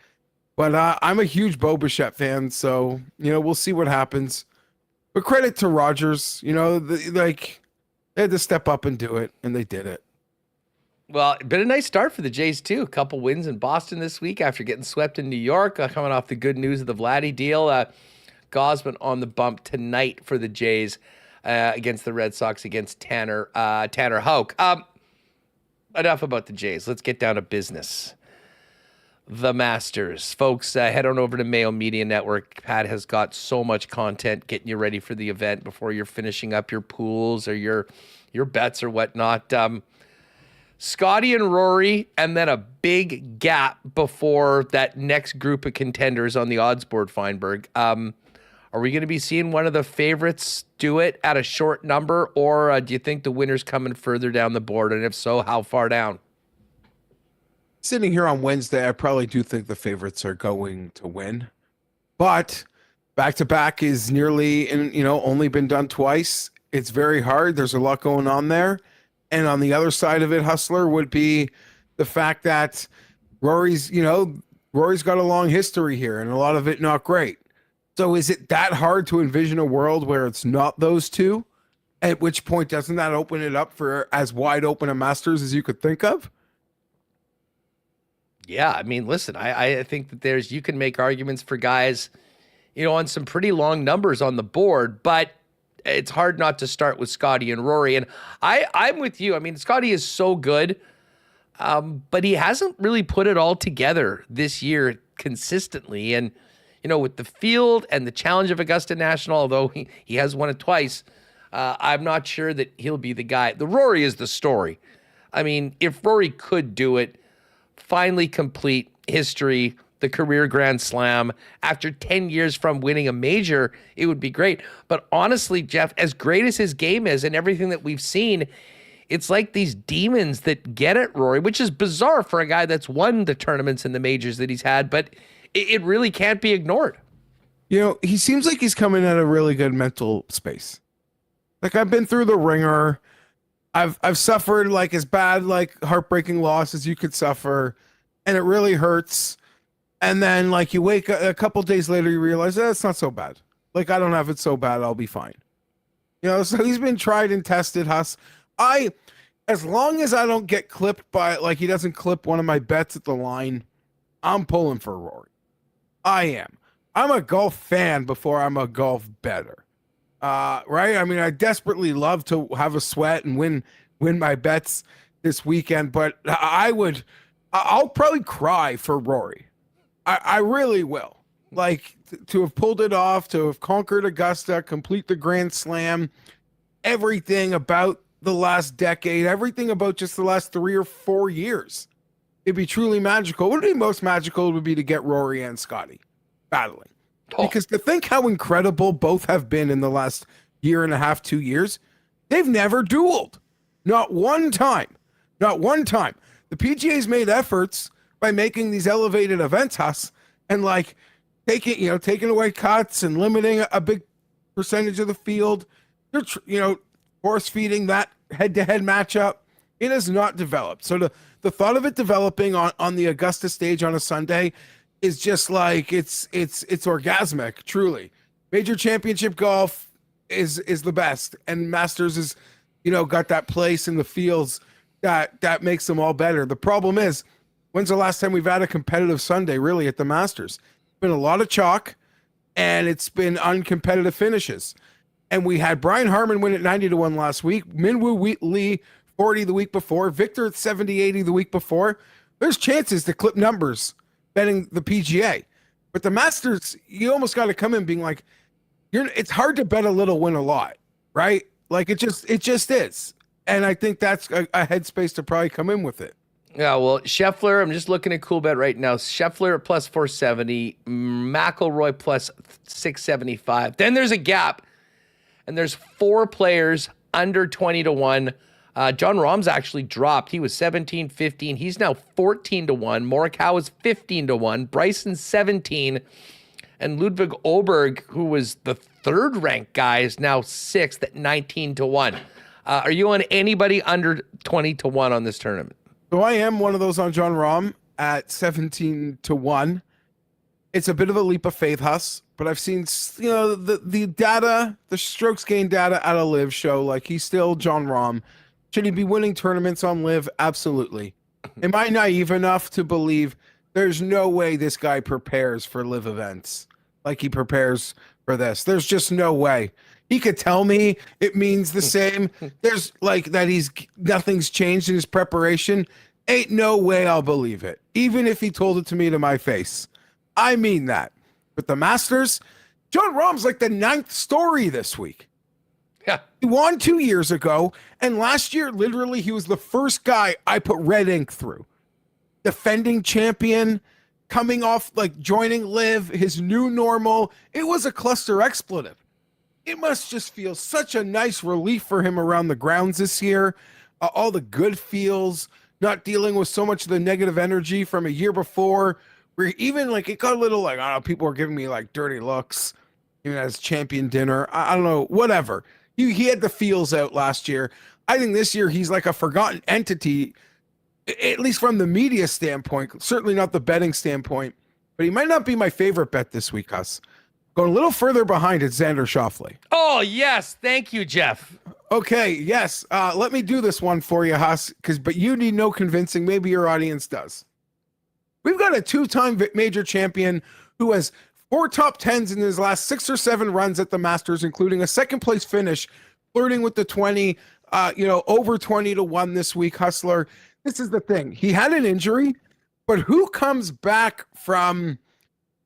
Speaker 10: But I'm a huge Bo Bichette fan, so, we'll see what happens. But credit to Rogers, they had to step up and do it, and they did it.
Speaker 2: Well, been a nice start for the Jays, too. A couple wins in Boston this week after getting swept in New York, coming off the good news of the Vladdy deal. Gausman on the bump tonight for the Jays against the Red Sox, against Tanner Houck. Enough about the Jays. Let's get down to business. The Masters. Folks, head on over to Mayo Media Network. Pat has got so much content getting you ready for the event before you're finishing up your pools or your bets or whatnot. Scotty and Rory, and then a big gap before that next group of contenders on the odds board, Fienberg. Are we going to be seeing one of the favorites do it at a short number, or do you think the winner's coming further down the board? And if so, how far down?
Speaker 10: Sitting here on Wednesday, I probably do think the favorites are going to win. But back-to-back is nearly, only been done twice. It's very hard. There's a lot going on there. And on the other side of it, Hustler, would be the fact that Rory's got a long history here, and a lot of it not great. So is it that hard to envision a world where it's not those two? At which point, doesn't that open it up for as wide open a Masters as you could think of?
Speaker 2: Yeah, I mean, listen, I think that you can make arguments for guys, on some pretty long numbers on the board, but it's hard not to start with Scotty and Rory. And I'm with you. I mean, Scotty is so good, but he hasn't really put it all together this year consistently. And, with the field and the challenge of Augusta National, although he has won it twice, I'm not sure that he'll be the guy. The Rory is the story. I mean, if Rory could do it, finally complete history, the career Grand Slam. After 10 years from winning a major, it would be great. But honestly, Geoff, as great as his game is and everything that we've seen, it's like these demons that get at Rory, which is bizarre for a guy that's won the tournaments and the majors that he's had, but it really can't be ignored.
Speaker 10: You know, he seems like he's coming at a really good mental space. Like, I've been through the ringer. I've suffered like as bad, like heartbreaking loss as you could suffer, and it really hurts. And then like you wake up a couple days later, you realize it's not so bad. Like, I don't have it so bad. I'll be fine. You know, so he's been tried and tested, Huss. As long as I don't get clipped by, like, he doesn't clip one of my bets at the line, I'm pulling for Rory. I am. I'm a golf fan before I'm a golf bettor. Right? I mean, I desperately love to have a sweat and win my bets this weekend, but I'll probably cry for Rory. I really will. Like, to have pulled it off, to have conquered Augusta, complete the Grand Slam, everything about the last decade, everything about just the last 3 or 4 years. It'd be truly magical. What would be most magical would be to get Rory and Scotty battling. Because to think how incredible both have been in the last year and a half, 2 years, they've never dueled. Not one time. Not one time. The PGA's made efforts by making these elevated events, Huss, and like taking away cuts and limiting a big percentage of the field. They're, force feeding that head-to-head matchup. It has not developed. So the thought of it developing on the Augusta stage on a Sunday is just like it's orgasmic, truly. Major championship golf is the best, and Masters is, got that place in the fields that makes them all better. The problem is, when's the last time we've had a competitive Sunday really at the Masters? It's been a lot of chalk, and it's been uncompetitive finishes. And we had Brian Harman win at 90-1 last week, Minwoo Lee 40 the week before, Victor at 70-80 the week before. There's chances to clip numbers betting the PGA. But the Masters, you almost got to come in being like, it's hard to bet a little, win a lot, right? Like, it just is. And I think that's a headspace to probably come in with it.
Speaker 2: Yeah, well, Scheffler, I'm just looking at Coolbet right now. Scheffler at plus 470, McIlroy plus 675. Then there's a gap, and there's 4 players under 20-1. John Rahm's actually dropped. He was 17-15. He's now 14-1. Morikawa is 15-1. Bryson 17. And Ludwig Oberg, who was the 3rd ranked guy, is now 6th at 19-1. Are you on anybody under 20-1 on this tournament?
Speaker 10: So I am one of those on John Rahm at 17-1. It's a bit of a leap of faith, Huss, but I've seen, the data, the strokes gain data out of Live show, like, he's still John Rahm. Should he be winning tournaments on Live? Absolutely. Am I naive enough to believe there's no way this guy prepares for Live events like he prepares for this? There's just no way. He could tell me it means the same. There's like that nothing's changed in his preparation. Ain't no way I'll believe it. Even if he told it to me to my face. I mean that. But the Masters, John Rahm's like the 9th story this week.
Speaker 2: Yeah.
Speaker 10: He won 2 years ago, and last year, literally, he was the first guy I put red ink through. Defending champion, coming off, like, joining Live, his new normal. It was a cluster expletive. It must just feel such a nice relief for him around the grounds this year. All the good feels, not dealing with so much of the negative energy from a year before, where even, like, it got a little, like, I don't know, people were giving me, like, dirty looks, even at his champion dinner. I don't know, whatever. He had the feels out last year. I think this year he's like a forgotten entity, at least from the media standpoint, certainly not the betting standpoint, but he might not be my favorite bet this week, Huss. Going a little further behind, it's Xander Schauffele.
Speaker 2: Oh, yes. Thank you, Geoff.
Speaker 10: Okay, yes. Let me do this one for you, Huss, but you need no convincing. Maybe your audience does. We've got a 2-time major champion who has 4 top 10s in his last 6 or 7 runs at the Masters, including a 2nd-place finish, flirting with the 20, over 20-1 this week, Hustler. This is the thing. He had an injury, but who comes back from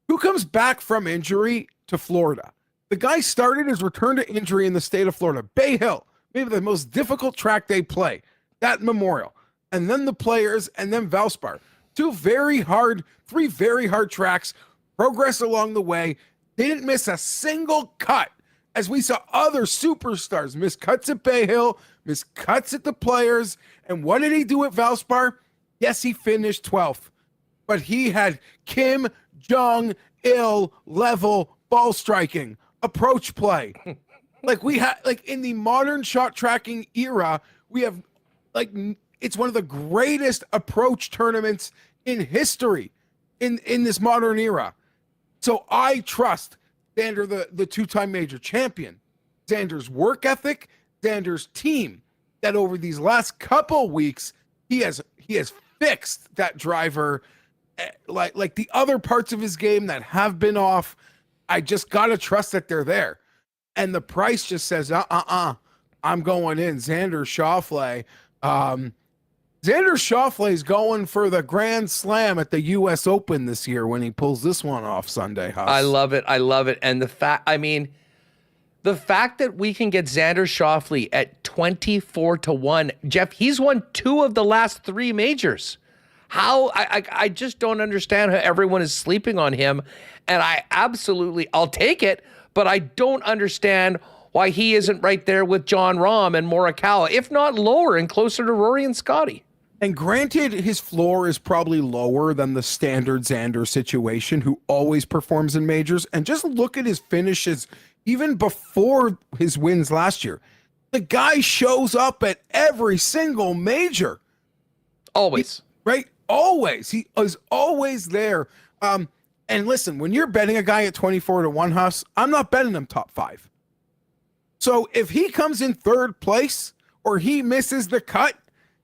Speaker 10: injury to Florida? The guy started his return to injury in the state of Florida. Bay Hill, maybe the most difficult track they play, that Memorial. And then the Players, and then Valspar. three very hard tracks, progress along the way. Didn't miss a single cut, as we saw other superstars miss cuts at Bay Hill, miss cuts at the Players. And what did he do at Valspar? Yes, he finished 12th, but he had Kim Jong-il level ball striking, approach play. Like in the modern shot tracking era, we have it's one of the greatest approach tournaments in history in this modern era. So I trust Xander, the two-time major champion, Xander's work ethic, Xander's team, that over these last couple weeks, he has fixed that driver, like the other parts of his game that have been off. I just got to trust that they're there. And the price just says, I'm going in. Xander Schauffele. Xander Schauffele is going for the Grand Slam at the U.S. Open this year when he pulls this one off Sunday. Huss.
Speaker 2: I love it. And the fact that we can get Xander Schauffele at 24-1, Geoff, he's won 2 of the last 3 majors. How I just don't understand how everyone is sleeping on him. And I'll take it, but I don't understand why he isn't right there with John Rahm and Morikawa, if not lower and closer to Rory and Scotty.
Speaker 10: And granted, his floor is probably lower than the standard Xander situation, who always performs in majors. And just look at his finishes, even before his wins last year. The guy shows up at every single major.
Speaker 2: Always.
Speaker 10: Right? Always. He is always there. And listen, when you're betting a guy at 24-1, Huss, I'm not betting him top 5. So if he comes in 3rd place or he misses the cut,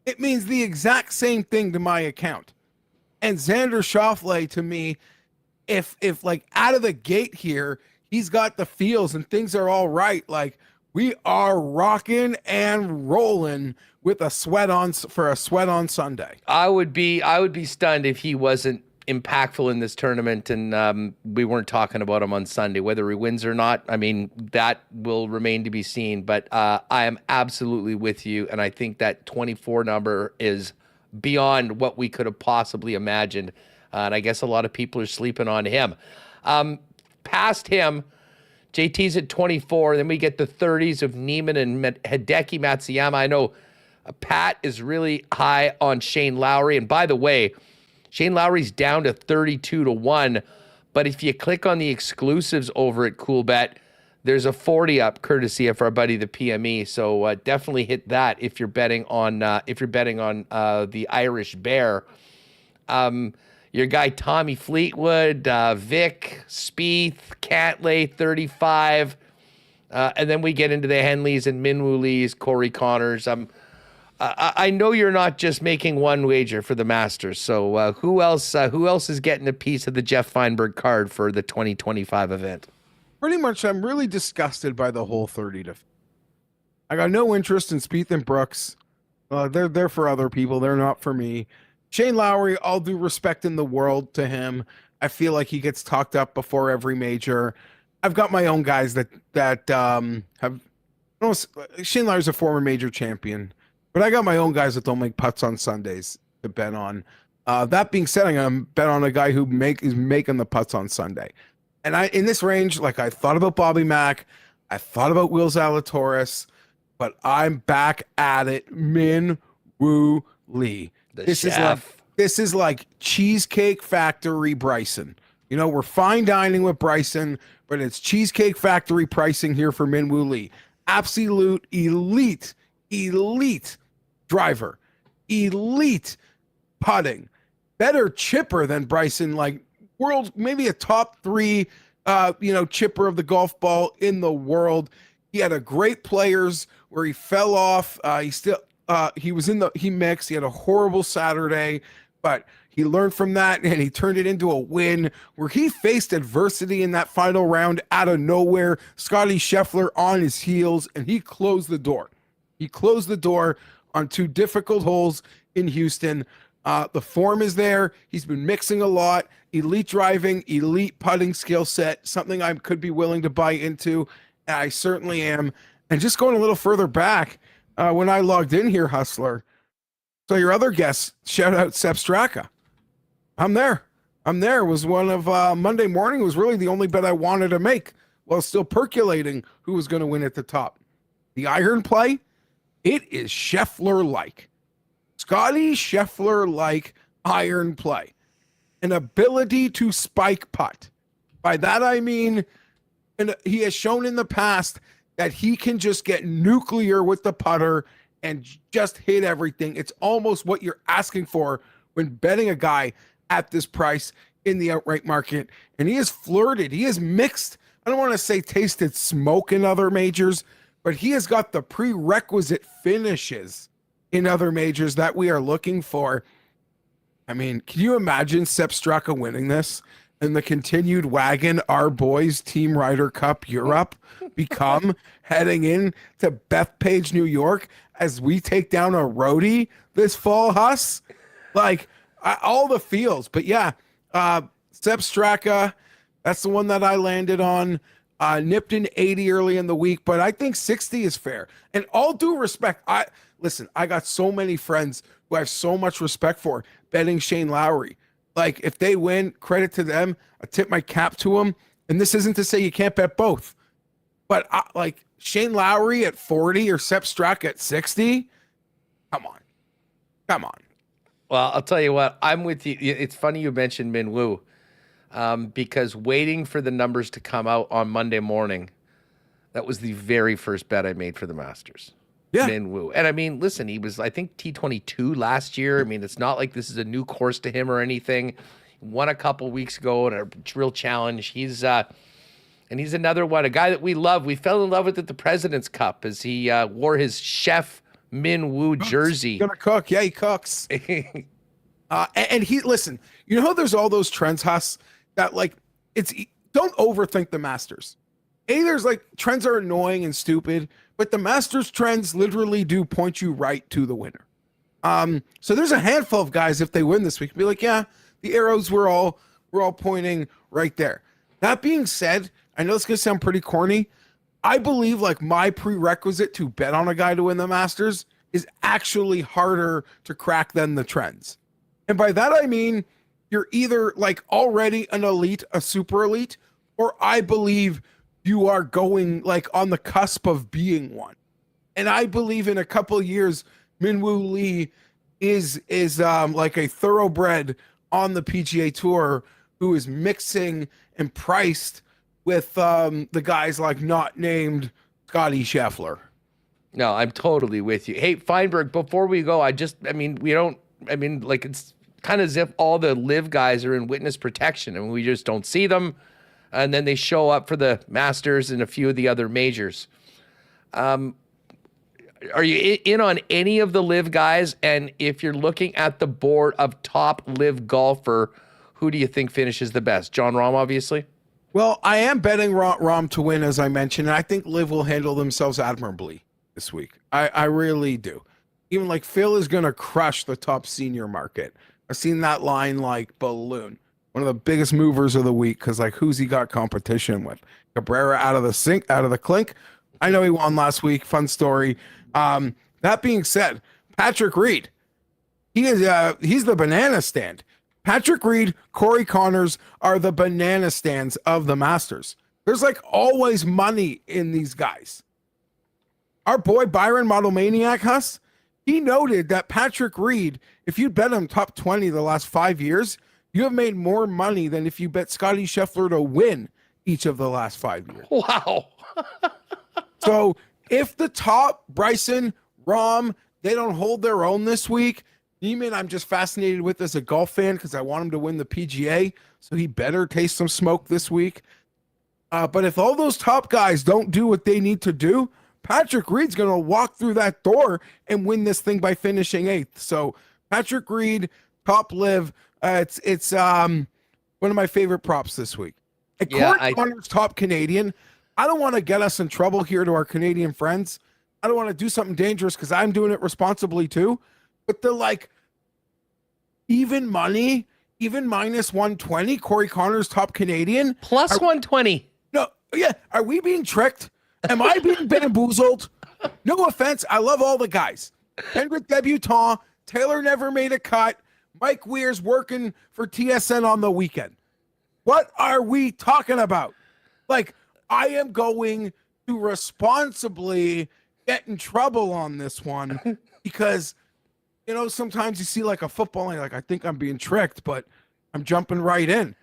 Speaker 10: it means the exact same thing to my account. And Xander Schauffele, to me, if like out of the gate here, he's got the feels and things are all right. Like, we are rocking and rolling with a sweat on Sunday. I would
Speaker 2: be stunned if he wasn't impactful in this tournament and we weren't talking about him on Sunday. Whether he wins or not, I mean, that will remain to be seen. But I am absolutely with you, and I think that 24 number is beyond what we could have possibly imagined. And I guess a lot of people are sleeping on him. Past him, JT's at 24. Then we get the 30s of Neiman and Hideki Matsuyama. I know Pat is really high on Shane Lowry. And by the way, Shane Lowry's down to 32-1, but if you click on the exclusives over at Coolbet, there's a 40 up courtesy of our buddy the PME. So definitely hit that if you're betting on the Irish Bear. Your guy Tommy Fleetwood, Vic, Spieth, Cantlay, 35, and then we get into the Henleys and Minwoo Lees, Corey Connors. I know you're not just making one wager for the Masters. So who else is getting a piece of the Geoff Fienberg card for the 2025 event?
Speaker 10: Pretty much, I'm really disgusted by the whole 30 to. I got no interest in Spieth and Brooks. They're for other people. They're not for me. Shane Lowry, all due respect in the world to him, I feel like he gets talked up before every major. I've got my own guys that have. Shane Lowry's a former major champion. But I got my own guys that don't make putts on Sundays to bet on. That being said, I'm going to bet on a guy who is making the putts on Sunday. And in this range, like, I thought about Bobby Mack, I thought about Will Zalatoris, but I'm back at it. Minwoo Lee. This is like Cheesecake Factory Bryson. You know, we're fine dining with Bryson, but it's Cheesecake Factory pricing here for Minwoo Lee. Absolute elite driver, elite putting, better chipper than Bryson, like world, maybe a top 3 chipper of the golf ball in the world. He had a great Players where he fell off. He mixed. He had a horrible Saturday, but he learned from that and he turned it into a win where he faced adversity in that final round out of nowhere. Scotty Scheffler on his heels, and he closed the door. He closed the door on 2 difficult holes in Houston. The form is there. He's been mixing a lot. Elite driving, elite putting skill set, something I could be willing to buy into. And I certainly am. And just going a little further back, when I logged in here, Hustler, so your other guest, shout out Sepp Straka. I'm there. It was one of Monday morning was really the only bet I wanted to make while still percolating who was going to win at the top. The iron play, it is Scheffler-like. Scotty Scheffler-like iron play. An ability to spike putt. By that I mean, and he has shown in the past that he can just get nuclear with the putter and just hit everything. It's almost what you're asking for when betting a guy at this price in the outright market. And he has flirted. He has mixed. I don't want to say tasted smoke in other majors, but he has got the prerequisite finishes in other majors that we are looking for. I mean, can you imagine Sepp Straka winning this and the continued wagon our boys Team Ryder Cup Europe become heading in to Bethpage, New York as we take down a roadie this fall, Huss? Like, all the feels. But yeah, Sepp Straka, that's the one that I landed on. Nipped in 80 early in the week, but I think 60 is fair. And all due respect, I got so many friends who I have so much respect for betting Shane Lowry. Like, if they win, credit to them. I tip my cap to them. And this isn't to say you can't bet both. But like Shane Lowry at 40 or Sepp Straka at 60, come on.
Speaker 2: Well, I'll tell you what, I'm with you. It's funny you mentioned Min Woo, because waiting for the numbers to come out on Monday morning, that was the very first bet I made for the Masters. Yeah. Min Woo. And I mean, listen, he was, I think, T22 last year. I mean, it's not like this is a new course to him or anything. He won a couple weeks ago in a real challenge. He's another one, a guy that we love. We fell in love with at the President's Cup as he wore his Chef Min Woo jersey.
Speaker 10: He's gonna cook. Yeah, he cooks. And he, listen, you know how there's all those trends, Huss, that like, don't overthink the Masters. There's like trends are annoying and stupid, but the Masters trends literally do point you right to the winner. So there's a handful of guys, if they win this week, be like, yeah, the arrows were all pointing right there. That being said, I know it's gonna sound pretty corny. I believe like my prerequisite to bet on a guy to win the Masters is actually harder to crack than the trends. And by that, I mean, you're either like already an elite, a super elite, or I believe you are going like on the cusp of being one. And I believe in a couple of years, Minwoo Lee is like a thoroughbred on the PGA Tour who is mixing and priced with the guys like not named Scotty Scheffler.
Speaker 2: No, I'm totally with you. Hey, Fienberg, before we go, it's kind of as if all the live guys are in witness protection and we just don't see them. And then they show up for the Masters and a few of the other majors. Are you in on any of the live guys? And if you're looking at the board of top live golfer, who do you think finishes the best? John Rahm, obviously?
Speaker 10: Well, I am betting Rahm to win, as I mentioned. And I think live will handle themselves admirably this week. I really do. Even like Phil is going to crush the top senior market. I've seen that line like balloon. One of the biggest movers of the week because like who's he got competition with? Cabrera out of the clink. I know he won last week. Fun story. That being said, Patrick Reed, he's the banana stand. Patrick Reed, Corey Connors are the banana stands of the Masters. There's like always money in these guys. Our boy Byron Modelmaniac Huss, he noted that Patrick Reed, if you bet him top 20 the last 5 years, you have made more money than if you bet Scotty Scheffler to win each of the last 5 years.
Speaker 2: Wow.
Speaker 10: So if the top, Bryson, Rahm, they don't hold their own this week, Neiman I'm just fascinated with as a golf fan because I want him to win the PGA, so he better taste some smoke this week. But if all those top guys don't do what they need to do, Patrick Reed's going to walk through that door and win this thing by finishing 8th. So Patrick Reed, top live, it's one of my favorite props this week. And Corey Connors, top Canadian. I don't want to get us in trouble here to our Canadian friends. I don't want to do something dangerous because I'm doing it responsibly too. But they're like even money, even minus 120. Corey Connors, top Canadian.
Speaker 2: Plus 120.
Speaker 10: No, yeah. Are we being tricked? Am I being bamboozled? No offense. I love all the guys. Hendrick debutant. Taylor never made a cut. Mike Weir's working for TSN on the weekend. What are we talking about? Like, I am going to responsibly get in trouble on this one because, you know, sometimes you see like a football and you're like, I think I'm being tricked, but I'm jumping right in.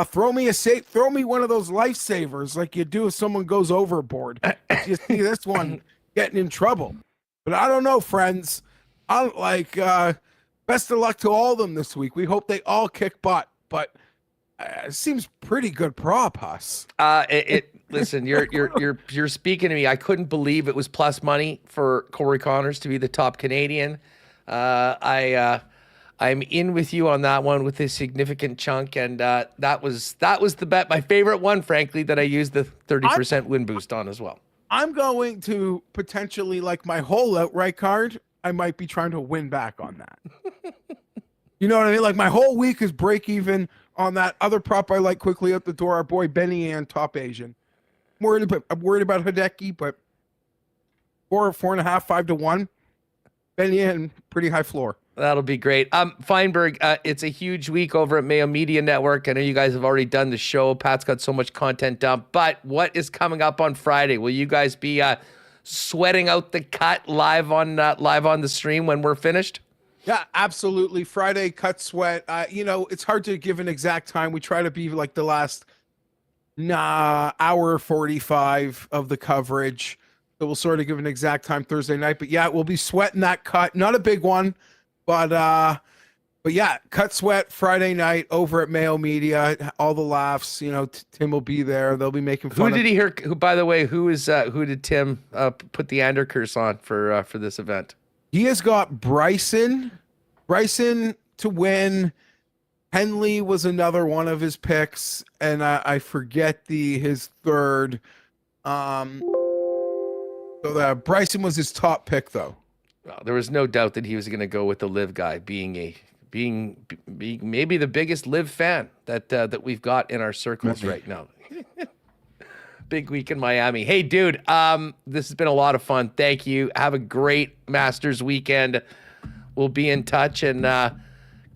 Speaker 10: Throw me one of those lifesavers like you do if someone goes overboard. You see this one getting in trouble. But I don't know, friends. Best of luck to all of them this week. We hope they all kick butt, but it seems pretty good prop, Huss.
Speaker 2: Listen, you're speaking to me. I couldn't believe it was plus money for Corey Connors to be the top Canadian. I'm in with you on that one with a significant chunk, and that was the bet. My favorite one, frankly, that I used the 30% win boost on as well.
Speaker 10: I'm going to potentially, like my whole outright card, I might be trying to win back on that. You know what I mean? Like my whole week is break even on that other prop I like quickly out the door. Our boy Benny Ann, top Asian. I'm worried about Hideki, but 4.5, 5-1. Benny Ann, pretty high floor.
Speaker 2: That'll be great. Fienberg, it's a huge week over at Mayo Media Network. I know you guys have already done the show. Pat's got so much content dumped. But what is coming up on Friday? Will you guys be sweating out the cut live on the stream when we're finished?
Speaker 10: Yeah, absolutely. Friday, cut sweat. It's hard to give an exact time. We try to be like the last hour 45 of the coverage. So we'll sort of give an exact time Thursday night. But yeah, we'll be sweating that cut. Not a big one. But yeah, cut sweat Friday night over at Mayo Media. All the laughs, Tim will be there. They'll be making fun.
Speaker 2: Who did he hear? Who, by the way, who did Tim put the Ander curse on for this event?
Speaker 10: He has got Bryson to win. Henley was another one of his picks, and I forget his third. So that Bryson was his top pick, though.
Speaker 2: Well, there was no doubt that he was going to go with the Live guy, being maybe the biggest Live fan that we've got in our circles right now. Big week in Miami. Hey, dude, this has been a lot of fun. Thank you. Have a great Masters weekend. We'll be in touch, and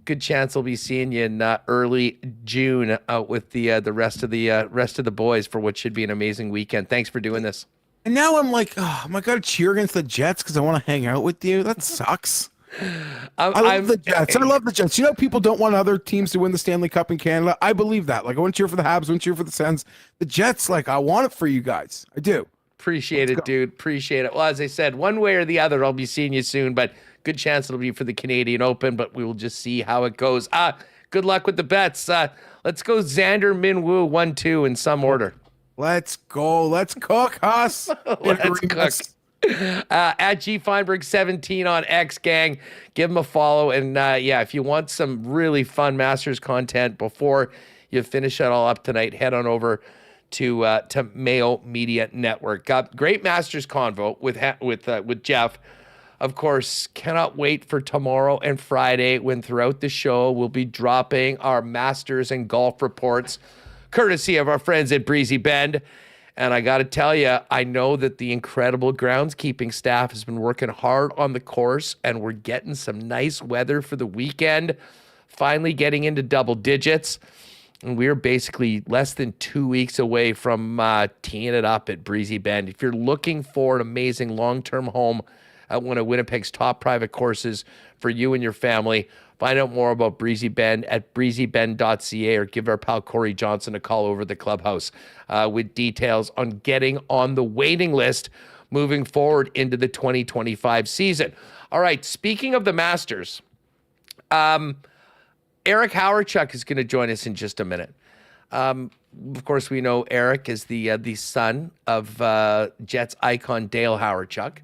Speaker 2: good chance we'll be seeing you in early June with the rest of the boys for what should be an amazing weekend. Thanks for doing this.
Speaker 10: And now I'm like, oh, am I going to cheer against the Jets because I want to hang out with you? That sucks. I love the Jets. I love the Jets. People don't want other teams to win the Stanley Cup in Canada. I believe that. Like, I want to cheer for the Habs. I want to cheer for the Sens. The Jets, I want it for you guys. I do.
Speaker 2: Appreciate it, dude. Appreciate it. Well, as I said, one way or the other, I'll be seeing you soon, but good chance it'll be for the Canadian Open, but we will just see how it goes. Good luck with the bets. Let's go Xander, Minwoo, 1-2 in some order.
Speaker 10: Let's go. Let's cook, Huss.
Speaker 2: Let's cook. At G Fienberg 17 on X, gang. Give him a follow. And if you want some really fun Masters content before you finish it all up tonight, head on over to Mayo Media Network. Great Masters convo with Geoff. Of course, cannot wait for tomorrow and Friday when throughout the show we'll be dropping our Masters and golf reports, courtesy of our friends at Breezy Bend. And I got to tell you, I know that the incredible groundskeeping staff has been working hard on the course, and we're getting some nice weather for the weekend, finally getting into double digits. And we're basically less than 2 weeks away from teeing it up at Breezy Bend. If you're looking for an amazing long-term home at one of Winnipeg's top private courses for you and your family, find out more about Breezy Bend at breezybend.ca or give our pal Corey Johnson a call over the clubhouse with details on getting on the waiting list moving forward into the 2025 season. All right, speaking of the Masters, Eric Hawerchuk is going to join us in just a minute. Of course, we know Eric is the son of Jets icon Dale Hawerchuk.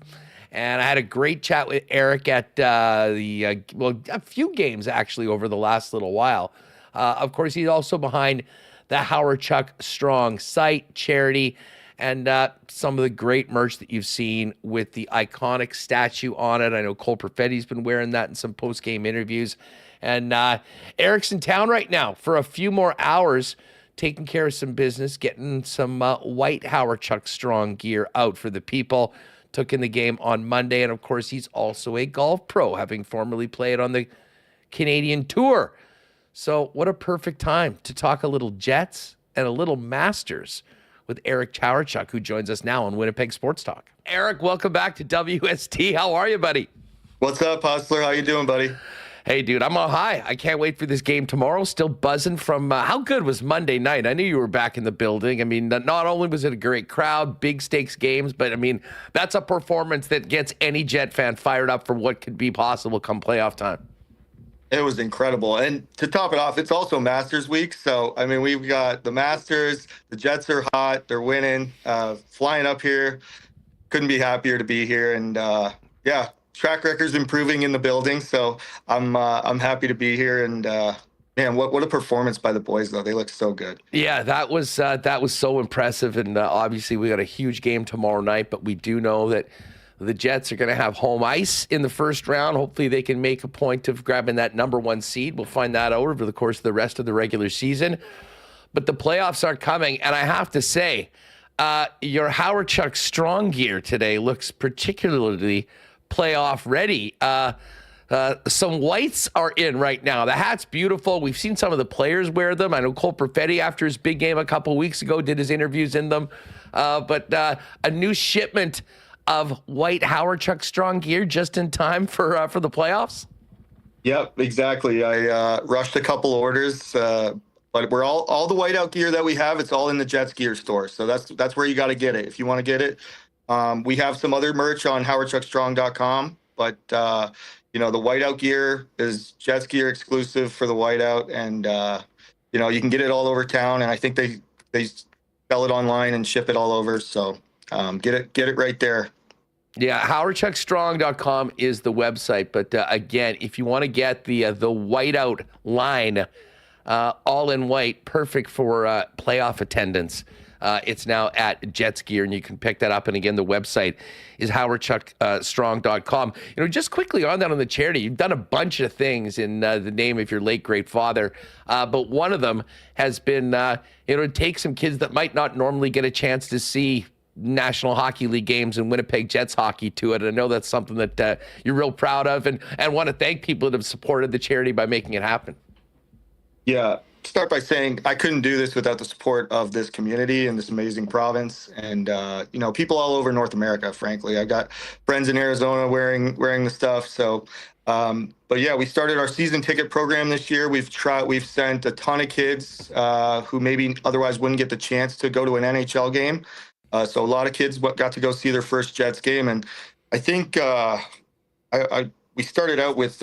Speaker 2: And I had a great chat with Eric at a few games actually over the last little while. Of course, he's also behind the Hawerchuk Strong site, charity, and some of the great merch that you've seen with the iconic statue on it. I know Cole Perfetti's been wearing that in some post-game interviews. And Eric's in town right now for a few more hours, taking care of some business, getting some white Hawerchuk Strong gear out for the people. Took in the game on Monday, and of course, he's also a golf pro, having formerly played on the Canadian tour. So what a perfect time to talk a little Jets and a little Masters with Eric Hawerchuk, who joins us now on Winnipeg Sports Talk. Eric, welcome back to WST. How are you, buddy?
Speaker 11: What's up, Hustler? How you doing, buddy?
Speaker 2: Hey, dude, I'm on high. I can't wait for this game tomorrow. Still buzzing from how good was Monday night? I knew you were back in the building. I mean, not only was it a great crowd, big stakes games, but I mean, that's a performance that gets any Jet fan fired up for what could be possible come playoff time.
Speaker 11: It was incredible. And to top it off, it's also Masters week. So, I mean, we've got the Masters. The Jets are hot. They're winning. Flying up here. Couldn't be happier to be here. And, yeah, track record's improving in the building. So I'm happy to be here. And, man, what a performance by the boys, though. They look so good.
Speaker 2: Yeah, that was so impressive. And obviously we got a huge game tomorrow night. But we do know that the Jets are going to have home ice in the first round. Hopefully they can make a point of grabbing that number 1 seed. We'll find that out over the course of the rest of the regular season. But the playoffs are coming, and I have to say, your Hawerchuk strong gear today looks particularly playoff ready. Some whites are in right now. The hat's beautiful. We've seen some of the players wear them. I know Cole Perfetti, after his big game a couple weeks ago, did his interviews in them. But a new shipment of white Hawerchuk strong gear just in time for the playoffs?
Speaker 11: Yep, exactly. I rushed a couple orders, but we're all the whiteout gear that we have, it's all in the Jets gear store. So that's where you got to get it if you want to get it. We have some other merch on HawerchukStrong.com, but you know, the whiteout gear is Jets gear exclusive for the whiteout, and you know, you can get it all over town, and I think they sell it online and ship it all over. So get it right there.
Speaker 2: Yeah, HawerchukStrong.com is the website. But again, if you want to get the whiteout line, all in white, perfect for playoff attendance, it's now at Jets Gear, and you can pick that up. And again, the website is HawerchukStrong.com. You know, just quickly on that, on the charity, you've done a bunch of things in the name of your late great father, but one of them has been, take some kids that might not normally get a chance to see National Hockey League games and Winnipeg Jets hockey to it. And I know that's something that you're real proud of, and want to thank people that have supported the charity by making it happen.
Speaker 11: Yeah, start by saying I couldn't do this without the support of this community and this amazing province, and you know, people all over North America. Frankly, I've got friends in Arizona wearing the stuff. So, but yeah, we started our season ticket program this year. We've sent a ton of kids who maybe otherwise wouldn't get the chance to go to an NHL game. So a lot of kids got to go see their first Jets game, and I think we started out with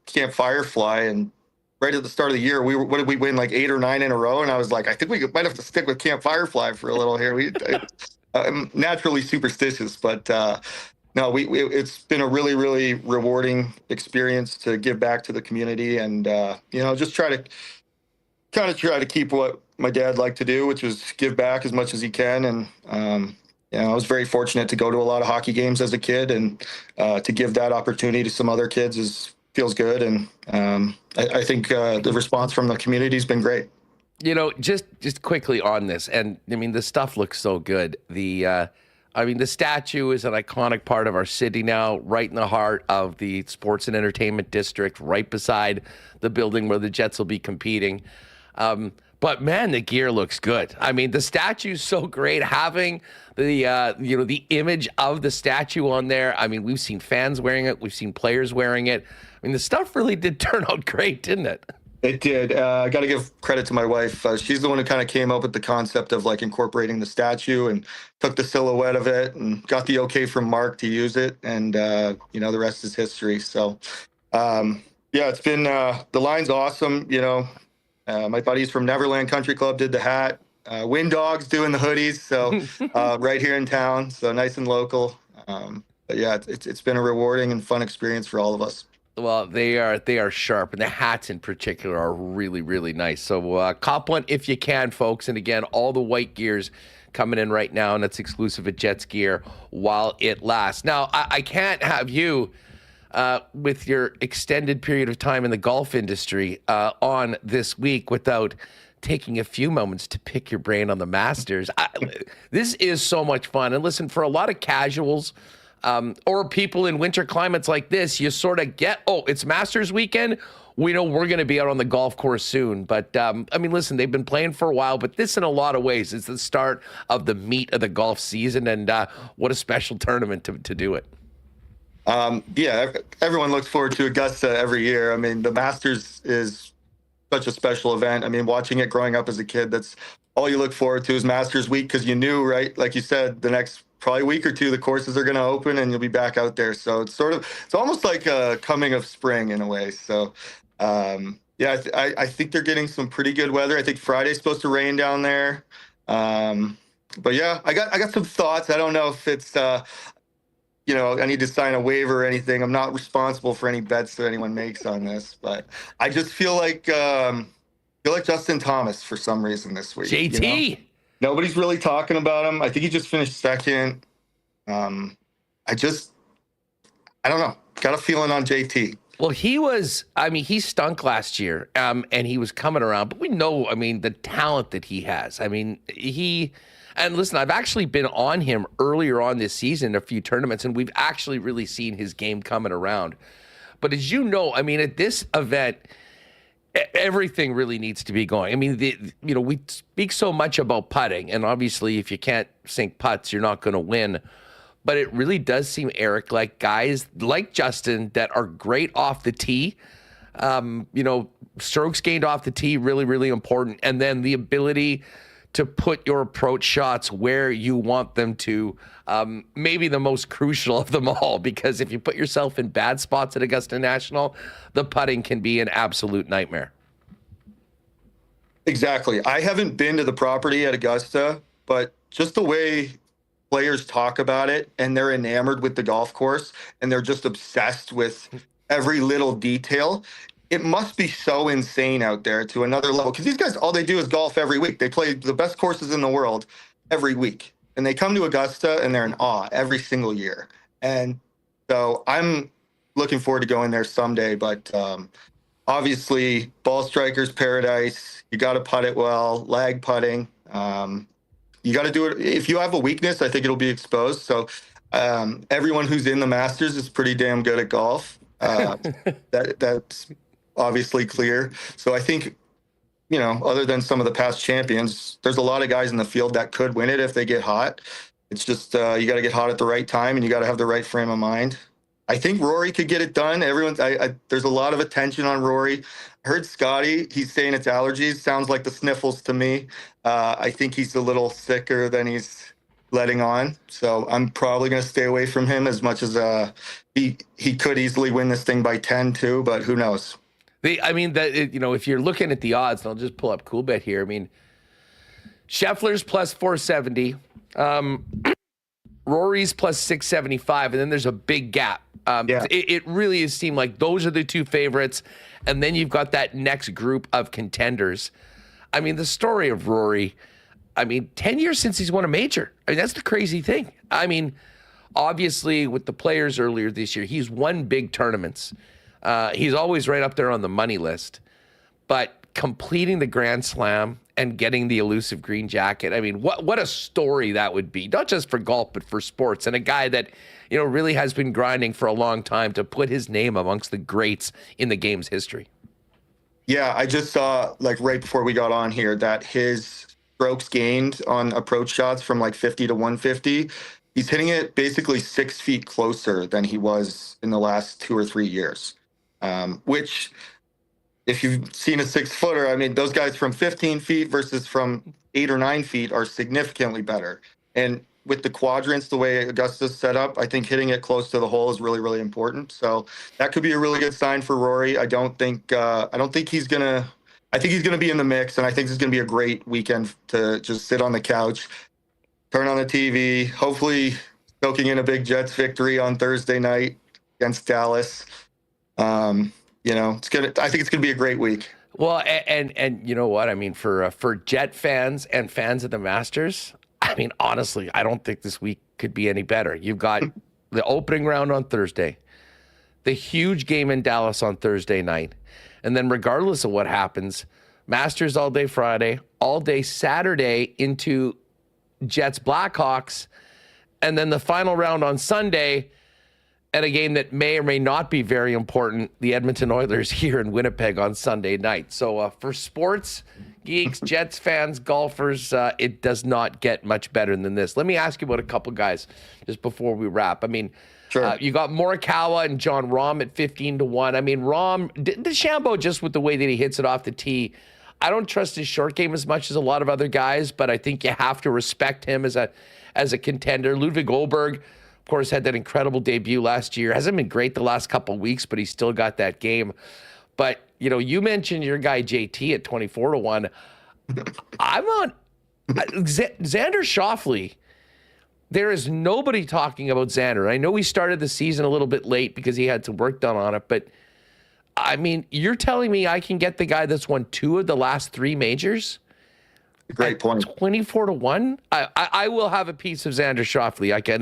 Speaker 11: Camp Firefly, and right at the start of the year, what did we win, like 8 or 9 in a row? And I was like, I think we might have to stick with Camp Firefly for a little here. I'm naturally superstitious, but no, it's been a really, really rewarding experience to give back to the community, and you know, just try to keep what my dad liked to do, which was give back as much as he can. And you know, I was very fortunate to go to a lot of hockey games as a kid, and to give that opportunity to some other kids feels good. And I think the response from the community has been great.
Speaker 2: You know, just quickly on this, and I mean, the stuff looks so good. The statue is an iconic part of our city now, right in the heart of the sports and entertainment district, right beside the building where the Jets will be competing. But man, the gear looks good. I mean, the statue's so great. Having the image of the statue on there. I mean, we've seen fans wearing it. We've seen players wearing it. I mean, the stuff really did turn out great, didn't it?
Speaker 11: It did. I got to give credit to my wife. She's the one who kind of came up with the concept of like incorporating the statue, and took the silhouette of it and got the okay from Mark to use it. And, you know, the rest is history. So, yeah, it's been, the line's awesome. You know, my buddies from Neverland Country Club did the hat. Wind Dogs doing the hoodies. So right here in town. So nice and local. But yeah, it's been a rewarding and fun experience for all of us.
Speaker 2: Well, they are sharp, and the hats in particular are really, really nice. So cop one if you can, folks. And again, all the white gears coming in right now, and that's exclusive at Jets Gear while it lasts. Now, I can't have you, with your extended period of time in the golf industry, on this week without taking a few moments to pick your brain on the Masters. This is so much fun. And listen, for a lot of casuals, or people in winter climates like this, you sort of get, oh, it's Masters weekend. we know we're going to be out on the golf course soon. But, I mean, listen, they've been playing for a while, but this in a lot of ways is the start of the meat of the golf season, and what a special tournament to do it.
Speaker 11: Yeah, everyone looks forward to Augusta every year. I mean, the Masters is such a special event. I mean, watching it growing up as a kid, that's all you look forward to is Masters week, because you knew, right, like you said, the next probably week or two, the courses are going to open and you'll be back out there. So it's almost like a coming of spring in a way. So, yeah, I think they're getting some pretty good weather. I think Friday's supposed to rain down there. But yeah, I got some thoughts. I don't know if it's, I need to sign a waiver or anything. I'm not responsible for any bets that anyone makes on this, but I just feel like Justin Thomas for some reason this week.
Speaker 2: JT.
Speaker 11: Nobody's really talking about him. I think he just finished second. I don't know. Got a feeling on JT.
Speaker 2: Well, he stunk last year, and he was coming around. But we know, the talent that he has. And listen, I've actually been on him earlier on this season, a few tournaments, and we've actually really seen his game coming around. But as you know, at this event, everything really needs to be going. We speak so much about putting, and obviously if you can't sink putts, you're not going to win. But it really does seem, Eric, like guys like Justin that are great off the tee, strokes gained off the tee, really, really important. And then the ability to put your approach shots where you want them to, maybe the most crucial of them all, because if you put yourself in bad spots at Augusta National, the putting can be an absolute nightmare.
Speaker 11: Exactly. I haven't been to the property at Augusta, but just the way players talk about it, and they're enamored with the golf course, and they're just obsessed with every little detail. It must be so insane out there to another level, because these guys, all they do is golf every week. They play the best courses in the world every week, and they come to Augusta and they're in awe every single year. And so I'm looking forward to going there someday, but obviously ball strikers paradise. You got to putt it well, lag putting. You got to do it. If you have a weakness, I think it'll be exposed. So everyone who's in the Masters is pretty damn good at golf. That's obviously clear. So I think, other than some of the past champions, there's a lot of guys in the field that could win it if they get hot. It's just you got to get hot at the right time, and you got to have the right frame of mind. I think Rory could get it done. There's a lot of attention on Rory. I heard Scotty, he's saying it's allergies. Sounds like the sniffles to me. I think he's a little sicker than he's letting on. So I'm probably going to stay away from him as much as he could easily win this thing by 10 too, but who knows?
Speaker 2: If you're looking at the odds, and I'll just pull up Coolbet here. Scheffler's plus 470, Rory's plus 675, and then there's a big gap. It really has seemed like those are the two favorites, and then you've got that next group of contenders. The story of Rory, 10 years since he's won a major. That's the crazy thing. Obviously, with the players earlier this year, he's won big tournaments. He's always right up there on the money list. But completing the Grand Slam and getting the elusive green jacket, what a story that would be, not just for golf, but for sports. And a guy that, really has been grinding for a long time to put his name amongst the greats in the game's history.
Speaker 11: Yeah, I just saw, right before we got on here, that his strokes gained on approach shots from 50 to 150, he's hitting it basically 6 feet closer than he was in the last 2 or 3 years, which, if you've seen a 6-footer, those guys from 15 feet versus from 8 or 9 feet are significantly better. And with the quadrants, the way Augusta's set up, I think hitting it close to the hole is really, really important. So that could be a really good sign for Rory. I think he's gonna be in the mix, and I think this is gonna be a great weekend to just sit on the couch, turn on the TV, hopefully soaking in a big Jets victory on Thursday night against Dallas. I think it's gonna be a great week.
Speaker 2: Well, and you know what? For Jet fans and fans of the Masters, honestly, I don't think this week could be any better. You've got the opening round on Thursday, the huge game in Dallas on Thursday night, and then regardless of what happens, Masters all day Friday, all day Saturday into Jets Blackhawks, and then the final round on Sunday. and a game that may or may not be very important, the Edmonton Oilers here in Winnipeg on Sunday night. So for sports geeks, Jets fans, golfers, it does not get much better than this. Let me ask you about a couple guys just before we wrap. I mean,
Speaker 11: Sure.
Speaker 2: You got Morikawa and John Rahm at 15-1. I mean, Rahm, DeChambeau, just with the way that he hits it off the tee, I don't trust his short game as much as a lot of other guys, but I think you have to respect him as a contender. Ludwig Goldberg, of course, had that incredible debut last year. Hasn't been great the last couple of weeks, but he's still got that game. But, you know, you mentioned your guy JT at 24-1. I'm on Xander Schauffele. There is nobody talking about Xander. I know he started the season a little bit late because he had some work done on it, but I mean, you're telling me I can get the guy that's won 2 of the last 3 majors?
Speaker 11: Great point.
Speaker 2: 24-1? I will have a piece of Xander Schauffele. I can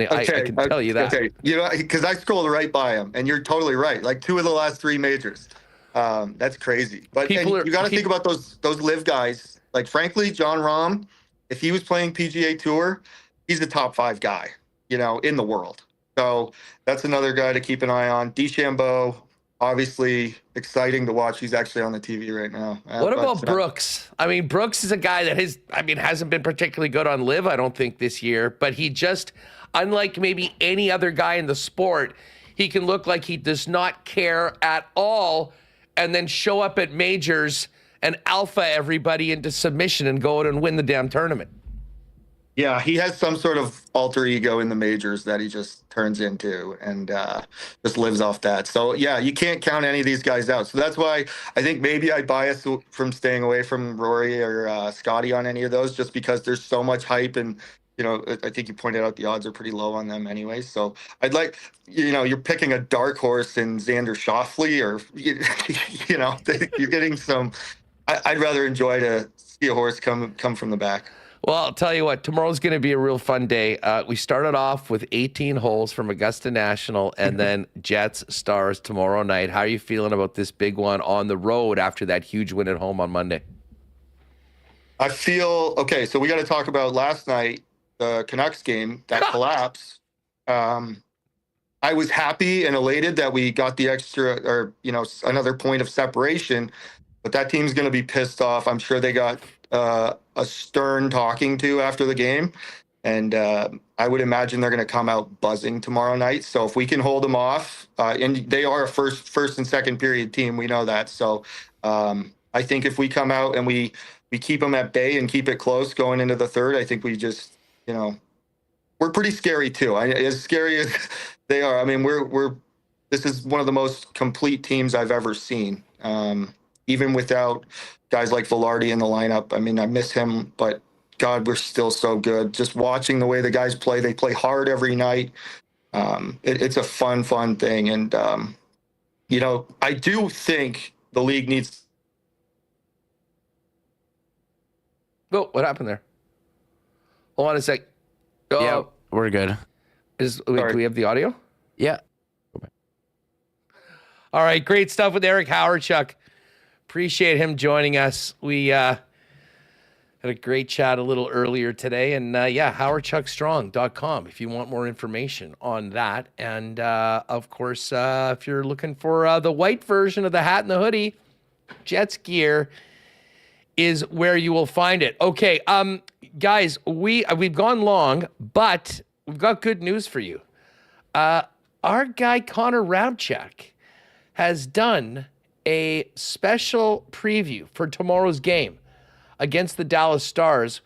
Speaker 2: tell you that.
Speaker 11: Okay, you know, because I scrolled right by him, and you're totally right. Like 2 of the last 3 majors. That's crazy. But you got to think about those live guys. Like, frankly, John Rahm, if he was playing PGA Tour, he's the top 5 guy, you know, in the world. So that's another guy to keep an eye on. DeChambeau, obviously exciting to watch. He's actually on the TV right now.
Speaker 2: What about Brooks? I mean, Brooks is a guy that hasn't been particularly good on live, I don't think, this year. But he just, unlike maybe any other guy in the sport, he can look like he does not care at all and then show up at majors and alpha everybody into submission and go out and win the damn tournament.
Speaker 11: Yeah, he has some sort of alter ego in the majors that he just turns into and just lives off that. So, yeah, you can't count any of these guys out. So that's why I think maybe I bias from staying away from Rory or Scotty on any of those, just because there's so much hype. And, you know, I think you pointed out the odds are pretty low on them anyway. So I'd like, you know, you're picking a dark horse in Xander Schauffele or, you know, you're getting some. I'd rather enjoy to see a horse come from the back.
Speaker 2: Well, I'll tell you what, tomorrow's going to be a real fun day. We started off with 18 holes from Augusta National and then Jets Stars tomorrow night. How are you feeling about this big one on the road after that huge win at home on Monday?
Speaker 11: I feel, okay, so we got to talk about last night, the Canucks game, that collapse. I was happy and elated that we got the extra, or, you know, another point of separation, but that team's going to be pissed off. I'm sure they got a stern talking to after the game, and I would imagine they're going to come out buzzing tomorrow night. So if we can hold them off, and they are a first and second period team, we know that. So I think if we come out and we keep them at bay and keep it close going into the third, I think we just, you know, we're pretty scary too. As scary as they are, I mean, this is one of the most complete teams I've ever seen. Even without guys like Velarde in the lineup. I mean, I miss him, but God, we're still so good. Just watching the way the guys play, they play hard every night. It's a fun thing. And, you know, I do think the league needs.
Speaker 2: Oh, what happened there? Hold on a sec. Oh,
Speaker 3: Yeah, we're good.
Speaker 2: Do we have the audio?
Speaker 3: Yeah.
Speaker 2: All right, great stuff with Eric Hawerchuk. Appreciate him joining us. We had a great chat a little earlier today. And HowardChuckStrong.com if you want more information on that. And of course, if you're looking for the white version of the hat and the hoodie, Jets gear is where you will find it. Okay, guys, we've gone long, but we've got good news for you. Our guy Connor Rewucki has done a special preview for tomorrow's game against the Dallas Stars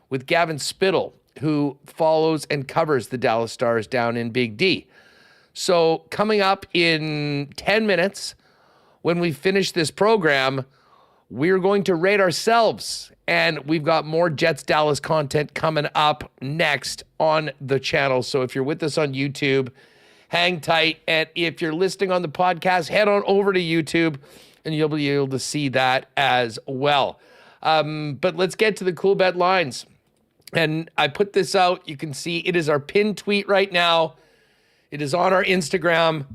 Speaker 2: with Gavin Spittle, who follows and covers the Dallas Stars down in Big D. So coming up in 10 minutes, when we finish this program, we're going to rate ourselves. And we've got more Jets Dallas content coming up next on the channel. So if you're with us on YouTube, hang tight. And if you're listening on the podcast, head on over to YouTube and you'll be able to see that as well. But let's get to the Coolbet lines. And I put this out. You can see it is our pinned tweet right now. It is on our Instagram.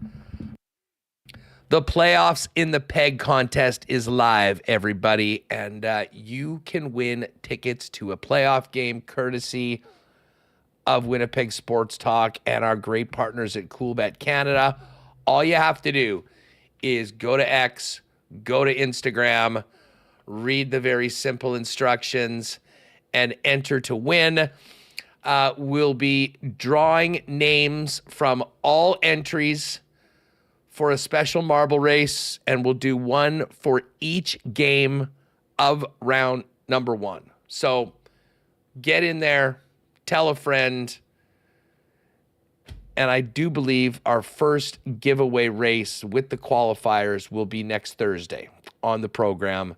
Speaker 2: The playoffs in the peg contest is live, everybody. And you can win tickets to a playoff game courtesy of Winnipeg Sports Talk and our great partners at Coolbet Canada. All you have to do is go to X, go to Instagram, read the very simple instructions, and enter to win. We'll be drawing names from all entries for a special marble race, and we'll do one for each game of round number 1. So get in there, tell a friend, and I do believe our first giveaway race with the qualifiers will be next Thursday on the program.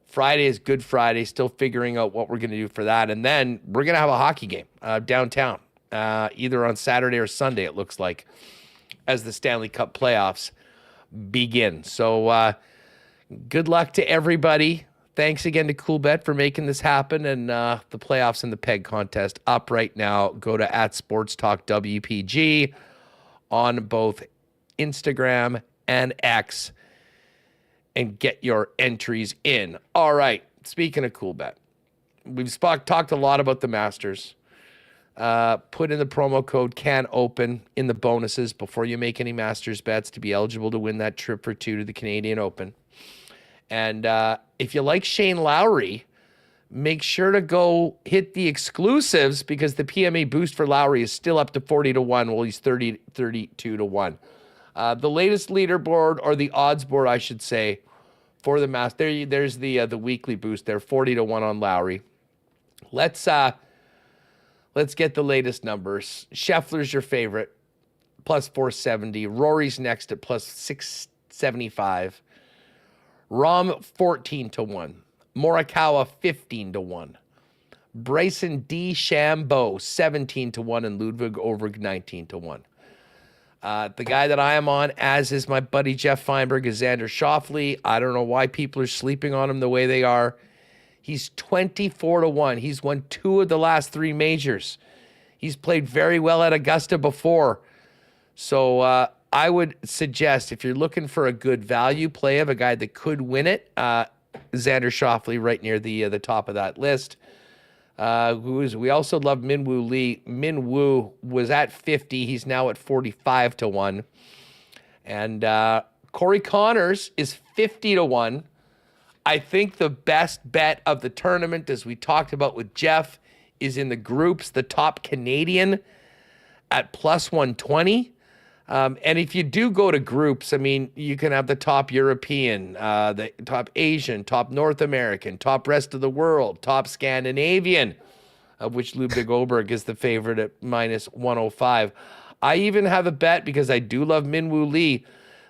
Speaker 2: Friday is Good Friday, still figuring out what we're going to do for that. And then we're going to have a hockey game downtown, either on Saturday or Sunday, it looks like, as the Stanley Cup playoffs begin. So good luck to everybody. Thanks again to Coolbet for making this happen. And the playoffs and the peg contest up right now. Go to @SportsTalkWPG on both Instagram and X and get your entries in. All right. Speaking of Coolbet, we've talked a lot about the Masters. Put in the promo code CANOPEN in the bonuses before you make any Masters bets to be eligible to win that trip for 2 to the Canadian Open. And if you like Shane Lowry, make sure to go hit the exclusives because the PMA boost for Lowry is still up to 40-1. Well, he's 32-1. The latest leaderboard, or the odds board, I should say, for the Masters. There's the weekly boost there, 40-1 on Lowry. Let's get the latest numbers. Scheffler's your favorite, plus 470. Rory's next at plus 675. Rahm 14-1. Morikawa 15-1. Bryson DeChambeau 17-1, and Ludwig Overg 19-1. The guy that I am on, as is my buddy Geoff Fienberg, is Xander Schauffele. I don't know why people are sleeping on him the way they are. He's 24-1. He's won 2 of the last 3 majors. He's played very well at Augusta before. So I would suggest, if you're looking for a good value play of a guy that could win it, Xander Schauffele right near the top of that list. We also love Minwoo Lee. Minwoo was at 50. He's now at 45-1. And Corey Connors is 50-1. I think the best bet of the tournament, as we talked about with Geoff, is in the groups, the top Canadian at plus 120. And if you do go to groups, I mean, you can have the top European, the top Asian, top North American, top rest of the world, top Scandinavian, of which Ludwig Oberg is the favorite at minus 105. I even have a bet, because I do love Minwoo Lee,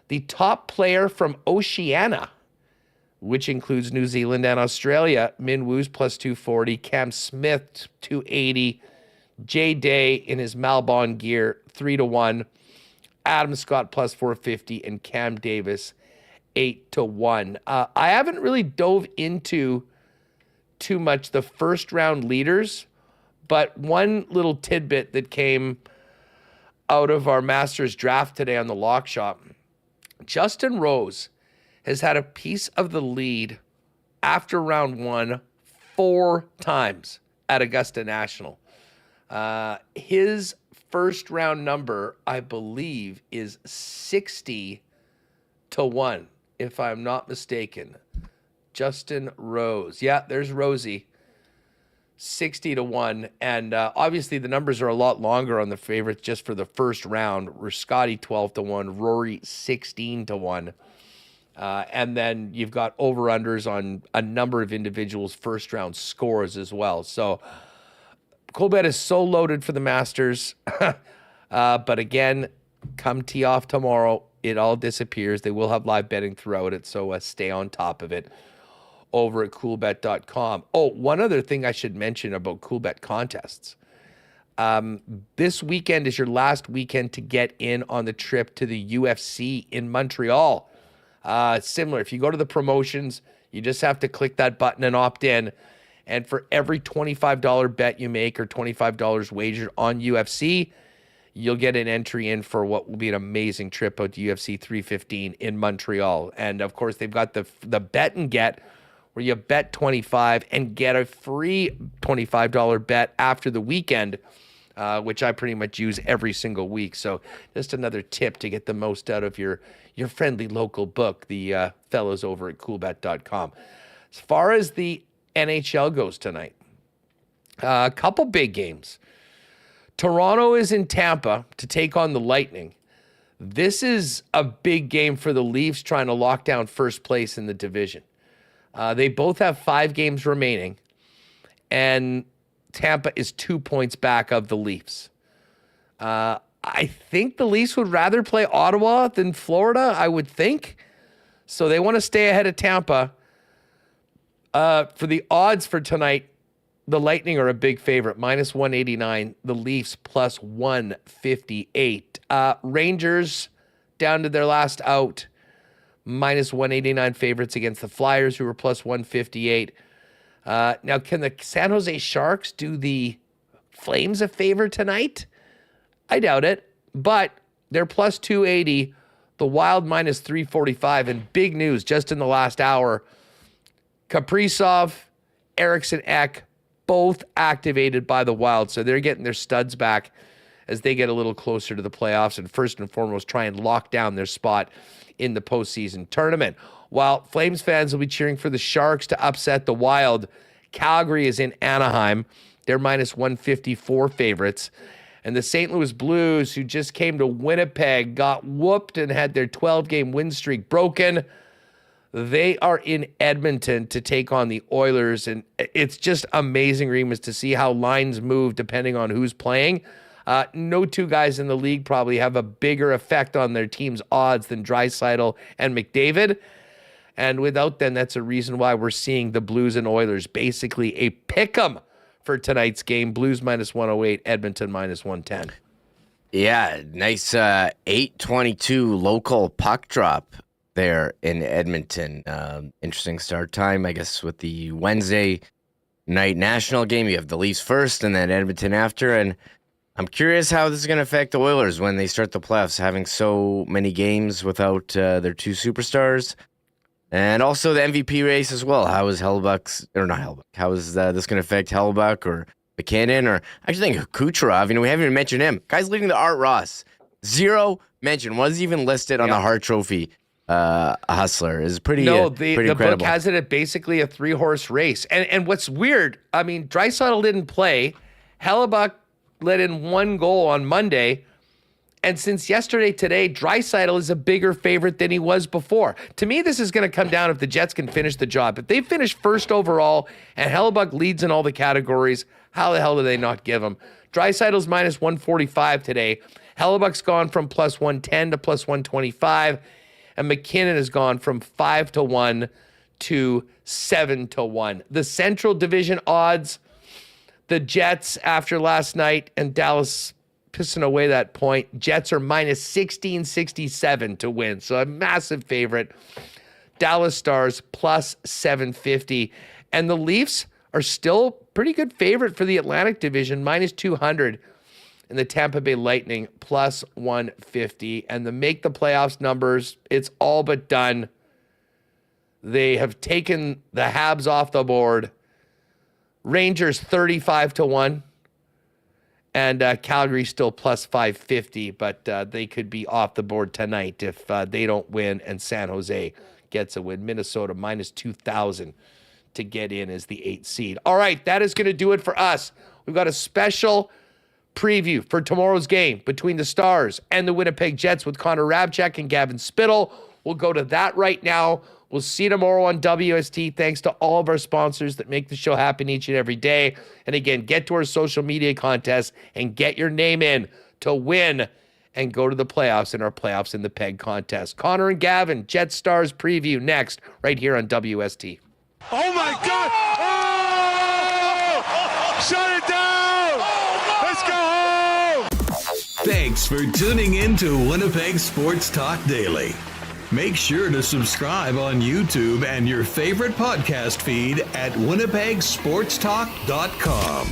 Speaker 2: the top player from Oceania, which includes New Zealand and Australia. Minwoo's plus 240, Cam Smith 280, Jay Day in his Malbon gear 3-1. Adam Scott plus 450, and Cam Davis 8-1. I haven't really dove into too much the first round leaders, but one little tidbit that came out of our Masters draft today on the Lock Shop, Justin Rose has had a piece of the lead after round 1 4 times at Augusta National. His first round number, I believe, is 60-1, if I'm not mistaken. Justin Rose. Yeah, there's Rosie. 60-1. And obviously the numbers are a lot longer on the favorites just for the first round. Scotty 12-1, Rory 16-1. And then you've got over-unders on a number of individuals' first round scores as well. So Coolbet is so loaded for the Masters. But again, come tee off tomorrow, it all disappears. They will have live betting throughout it, so stay on top of it over at coolbet.com. Oh, one other thing I should mention about Coolbet contests. This weekend is your last weekend to get in on the trip to the UFC in Montreal. Similar, if you go to the promotions, you just have to click that button and opt in. And for every $25 bet you make or $25 wagered on UFC, you'll get an entry in for what will be an amazing trip out to UFC 315 in Montreal. And of course, they've got the bet and get, where you bet $25 and get a free $25 bet after the weekend which I pretty much use every single week. So just another tip to get the most out of your friendly local book, the fellows over at Coolbet.com. As far as the NHL goes tonight, a couple big games. Toronto is in Tampa to take on the Lightning. This is a big game for the Leafs trying to lock down first place in the division. They both have 5 games remaining, and Tampa is 2 points back of the Leafs. I think the Leafs would rather play Ottawa than Florida, I would think. So they want to stay ahead of Tampa. For the odds for tonight, the Lightning are a big favorite, minus 189. The Leafs plus 158. Rangers down to their last out, minus 189 favorites against the Flyers, who were plus 158. Now, can the San Jose Sharks do the Flames a favor tonight? I doubt it, but they're plus 280. The Wild minus 345. And big news just in the last hour, Kaprizov, Eriksson Ek, both activated by the Wild. So they're getting their studs back as they get a little closer to the playoffs and first and foremost try and lock down their spot in the postseason tournament. While Flames fans will be cheering for the Sharks to upset the Wild, Calgary is in Anaheim. They're minus 154 favorites. And the St. Louis Blues, who just came to Winnipeg, got whooped and had their 12-game win streak broken. They are in Edmonton to take on the Oilers. And it's just amazing, Remis, to see how lines move depending on who's playing. No two guys in the league probably have a bigger effect on their team's odds than Draisaitl and McDavid. And without them, that's a reason why we're seeing the Blues and Oilers basically a pick'em for tonight's game. Blues minus 108, Edmonton minus 110.
Speaker 3: Yeah, nice 8:22 local puck drop there in Edmonton. Interesting start time, I guess, with the Wednesday night national game. You have the Leafs first and then Edmonton after. And I'm curious how this is going to affect the Oilers when they start the playoffs, having so many games without their 2 superstars. And also the MVP race as well. How is Hellebuyck's, or not Hellebuyck, how is this going to affect Hellebuyck or McKinnon? Or I actually think Kucherov, we haven't even mentioned him. Guy's leading the Art Ross. 0 mention. Wasn't even listed on the Hart Trophy Hustler. Is pretty pretty
Speaker 2: the
Speaker 3: incredible.
Speaker 2: book has it at basically a 3-horse race. And what's weird, I mean, Draisaitl didn't play. Hellebuyck let in 1 goal on Monday. And since yesterday, today, Draisaitl is a bigger favorite than he was before. To me, this is going to come down if the Jets can finish the job. If they finish first overall and Hellebuyck leads in all the categories, how the hell do they not give him? Draisaitl's minus 145 today. Hellebuyck's gone from plus 110 to plus 125. And McKinnon has gone from 5-1 to 7-1. The Central Division odds, the Jets after last night and Dallas pissing away that point. Jets are minus 1667 to win. So a massive favorite. Dallas Stars plus 750. And the Leafs are still pretty good favorite for the Atlantic Division, minus 200. And the Tampa Bay Lightning plus 150. And the make the playoffs numbers, it's all but done. They have taken the Habs off the board. Rangers 35-1. And Calgary still plus 550, but they could be off the board tonight if they don't win and San Jose gets a win. Minnesota minus 2,000 to get in as the 8th seed. All right, that is going to do it for us. We've got a special preview for tomorrow's game between the Stars and the Winnipeg Jets with Connor Rabchak and Gavin Spittle. We'll go to that right now. We'll see you tomorrow on WST. Thanks to all of our sponsors that make the show happen each and every day. And again, get to our social media contest and get your name in to win and go to the playoffs in our Playoffs in the Peg contest. Connor and Gavin, Jet Stars preview next right here on WST.
Speaker 12: Oh my God! Oh! Shut it down! Let's go home!
Speaker 1: Thanks for tuning in to Winnipeg Sports Talk Daily. Make sure to subscribe on YouTube and your favorite podcast feed at winnipegsportstalk.com.